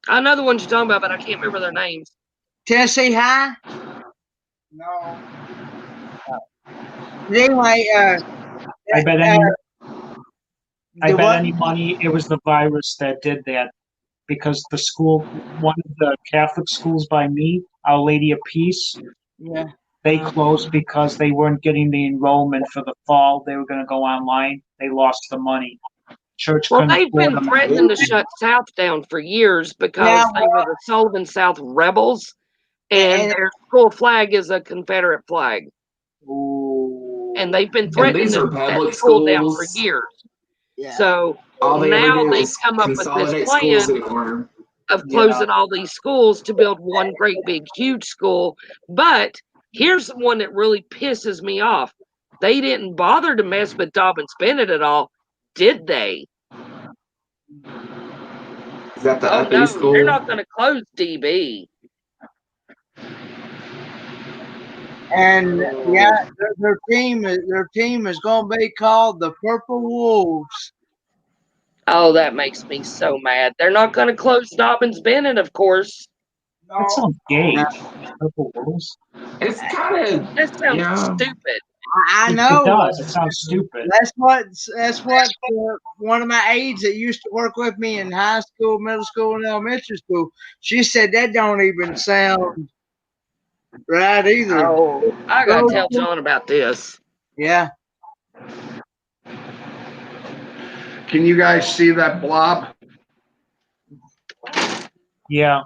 I know the ones you're talking about, but I can't remember their names. Tennessee High? No. Anyway, I bet any money it was the virus that did that, because the school, one of the Catholic schools by me, Our Lady of Peace, yeah, they closed because they weren't getting the enrollment for the fall. They were going to go online. They lost the money. Church Well, couldn't they've afford been them. threatening to shut South down for years because they were the Sullivan South Rebels, and their school flag is a Confederate flag. Ooh. And they've been And threatening these to are shut public school down for schools. years. Yeah. So All they now ever do they've is come up with this consolidate schools plan anymore. of closing all these schools to build one great big huge school. But here's the one that really pisses me off. They didn't bother to mess with Dobbins Bennett at all, did they? Is that the Oh uppity no, school? they're not going to close DB. And yeah, their team is going to be called the Purple Wolves. Oh, that makes me so mad. They're not going to close Dobbins Bennett, of course. That sounds gay. Purple Wolves. It's kind of That sounds stupid. I know. It does. It sounds stupid. That's what one of my aides that used to work with me in high school, middle school, and elementary school. She said that don't even sound right either. Oh, I gotta tell John about this. Yeah. Can you guys see that blob? Yeah.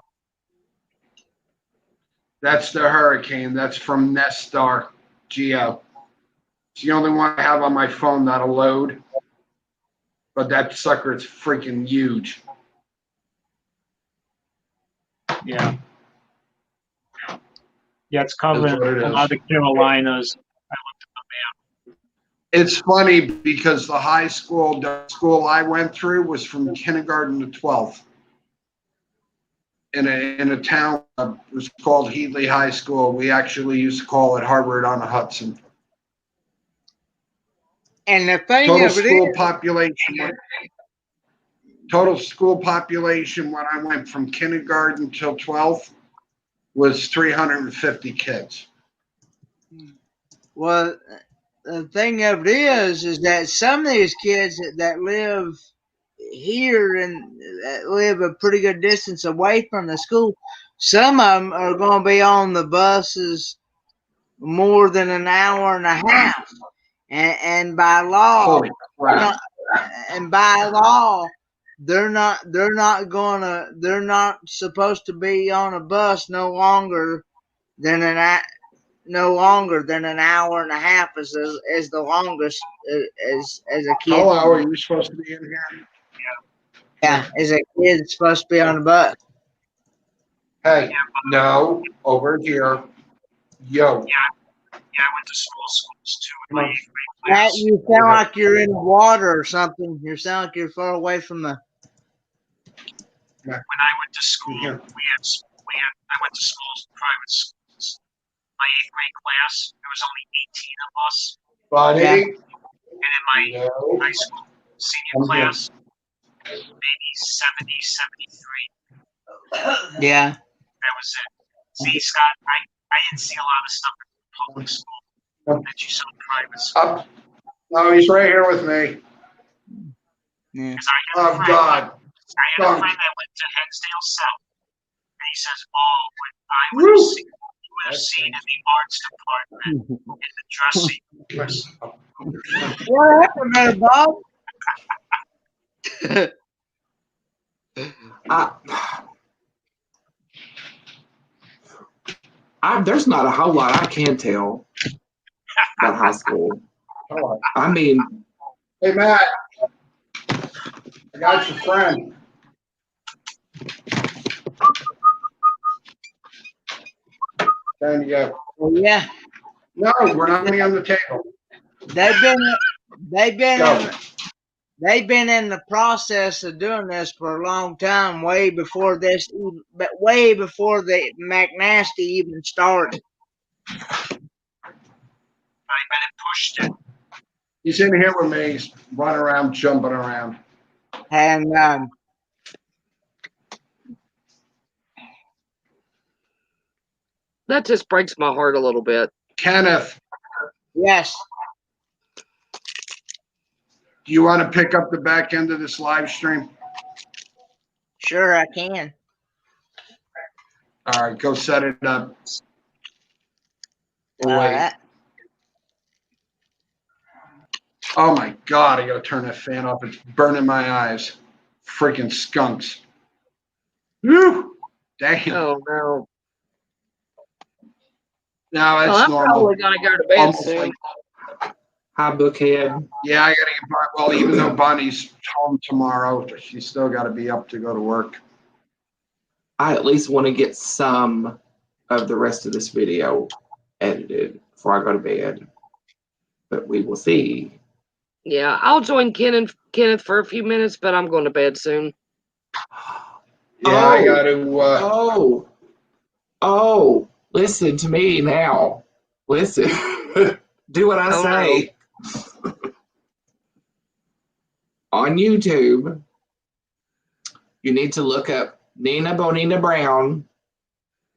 That's the hurricane. That's from Nestar Geo. It's the only one I have on my phone that'll load. But that sucker is freaking huge. Yeah. Yeah, it's covering That's what it a is. lot of the Carolinas. It's funny because the school I went through was from kindergarten to 12th. In a town that was called Heatley High School. We actually used to call it Harvard on the Hudson. And the thing Total of it school is, population when I went from kindergarten till 12th was 350 kids. well, the thing of it is that some of these kids that live here and live a pretty good distance away from the school, some of them are going to be on the buses more than an hour and a half, and by law, they're not supposed to be on a bus no longer than an hour and a half is the longest as a kid. Hello, are you supposed to be in here? Yeah, as a kid supposed to be on the bus. Hey, no, over here. Yo. Yeah, I went to schools too in my 8th grade Matt, class. you sound like you're in the water or something. You sound like you're far away from the. When I went to school, I went to schools, private schools. My 8th grade class, there was only 18 of us. Buddy. Yeah. And in my high school senior class, maybe 70, 73. Yeah. That was it. See, Scott, I didn't see a lot of stuff in public school that you saw in private school. Up. No, he's right here with me. Yeah. Oh, God. I had a friend that went to Hensdale South, and he says, "Oh, what I would have seen in the arts department in the dressing." What happened there, Bob? There's not a whole lot I can tell about high school. I mean, hey, Matt. I got your friend. There you go. Well, yeah. No, we're not on the table. They've been in the process of doing this for a long time, way before the McNasty even started. I've been pushed it. He's in here with me. He's running around, jumping around. And That just breaks my heart a little bit. Kenneth, yes. do you want to pick up the back end of this live stream? Sure, I can. All right, go set it up. All Wait. right. Oh my God, I gotta turn that fan off. It's burning my eyes. Freaking skunks. Woo! Damn. Oh no. No, Well, that's I'm normal. probably gonna go to bed Almost soon. like, hi, Bookhead. yeah, I gotta get well, even though Bonnie's home tomorrow, she's still gotta be up to go to work. I at least want to get some of the rest of this video edited before I go to bed. But we will see. Yeah, I'll join Kenneth for a few minutes, but I'm going to bed soon. Yeah, I gotta Oh, listen to me now. Listen. Do what I say. No. On YouTube, you need to look up Nina Bonina Brown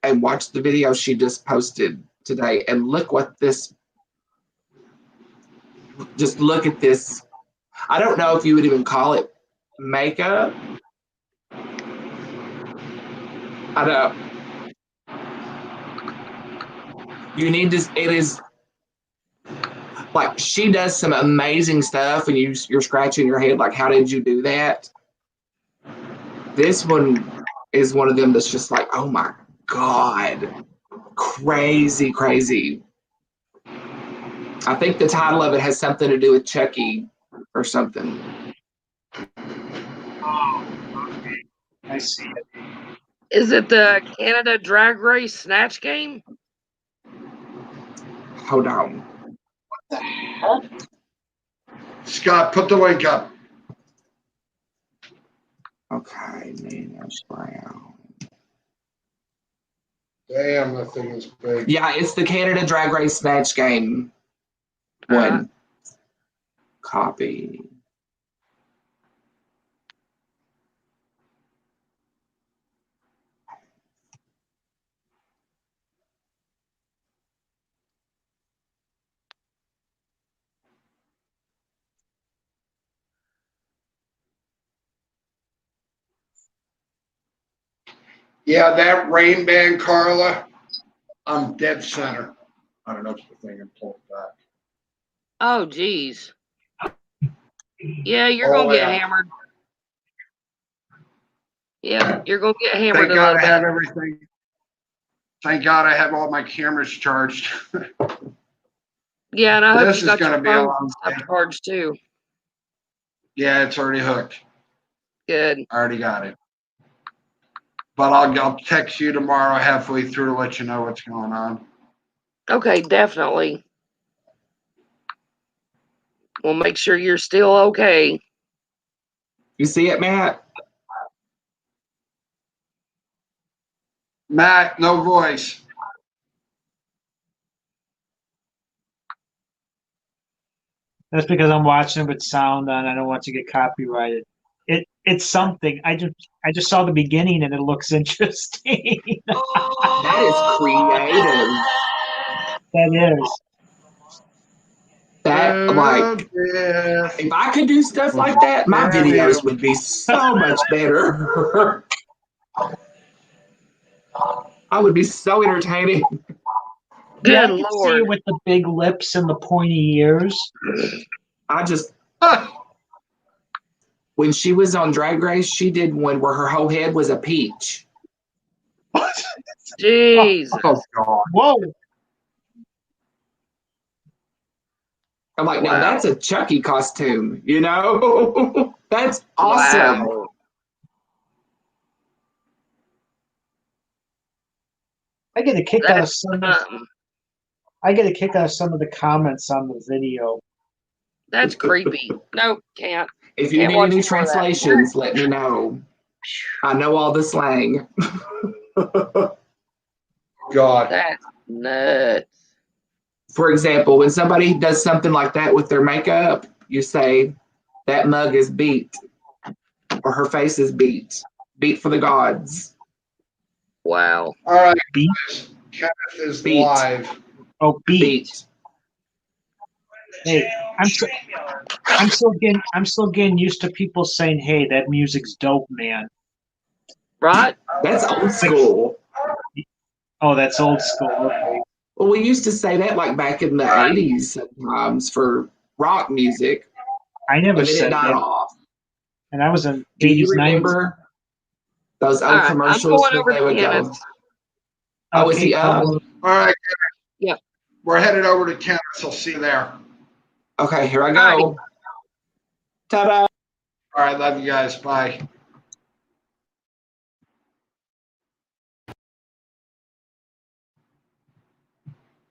and watch the video she just posted today. And look what this, just look at this. I don't know if you would even call it makeup. I don't. You need to, it is, like, she does some amazing stuff and you're scratching your head like, how did you do that? This one is one of them that's just like, oh my God, crazy, crazy. I think the title of it has something to do with Chucky or something. Oh, okay. I see it. Is it the Canada Drag Race Snatch Game? Hold on. What the heck? Scott, put the link up. Okay, Nina Brown. Damn, that thing is big. Yeah, it's the Canada Drag Race Snatch Game one. Copy. Yeah, that rain band, Carla, I'm dead center. I don't know if the thing can pull it back. Oh, geez. Yeah, you're going to get hammered. Yeah, you're gonna get hammered Thank a God little I bit. have everything. Thank God I have all my cameras charged. Yeah, and I hope This you is got going your to be a phone long and day. stuff charged too. Yeah, it's already hooked. Good. I already got it. But I'll text you tomorrow halfway through to let you know what's going on. Okay, definitely. We'll make sure you're still okay. You see it, Matt? Matt, no voice. That's because I'm watching it with sound on. I don't want to get copyrighted. It's something. I just saw the beginning and it looks interesting. That is creative. That is. That, like, if I could do stuff like that, my videos would be so much better. I would be so entertaining. Yeah, I Good can see Lord. you with the big lips and the pointy ears. I just, when she was on Drag Race, she did one where her whole head was a peach. Jesus. Oh, God. Whoa. I'm like, now Wow. that's a Chucky costume, you know? That's awesome. Wow. I get a kick out of That's some of I get a kick out of some of the comments on the video. that's creepy. No, can't. If you Can't need watch any more of that. translations, let me know. I know all the slang. God. That's nuts. For example, when somebody does something like that with their makeup, you say, that mug is beat, or her face is beat. Beat for the gods. Wow. All right, Beat? guys. Kenneth is Beat. live. Oh, beat. Beat. Hey, I'm still getting used to people saying, "Hey, that music's dope, man." Right? That's old school. Oh, that's old school. Okay. Well, we used to say that like back in the 80s sometimes for rock music, I never and then it said died that, off. and I was in Do you 80s, 90s. remember those All old right. I'm commercials going when over they to would Kenneth. go, oh, is he up? All right. Yeah. We're headed over to Kenneth. I'll see you there. Okay, here I Alrighty. go. Ta-da! All right. Love you guys. Bye.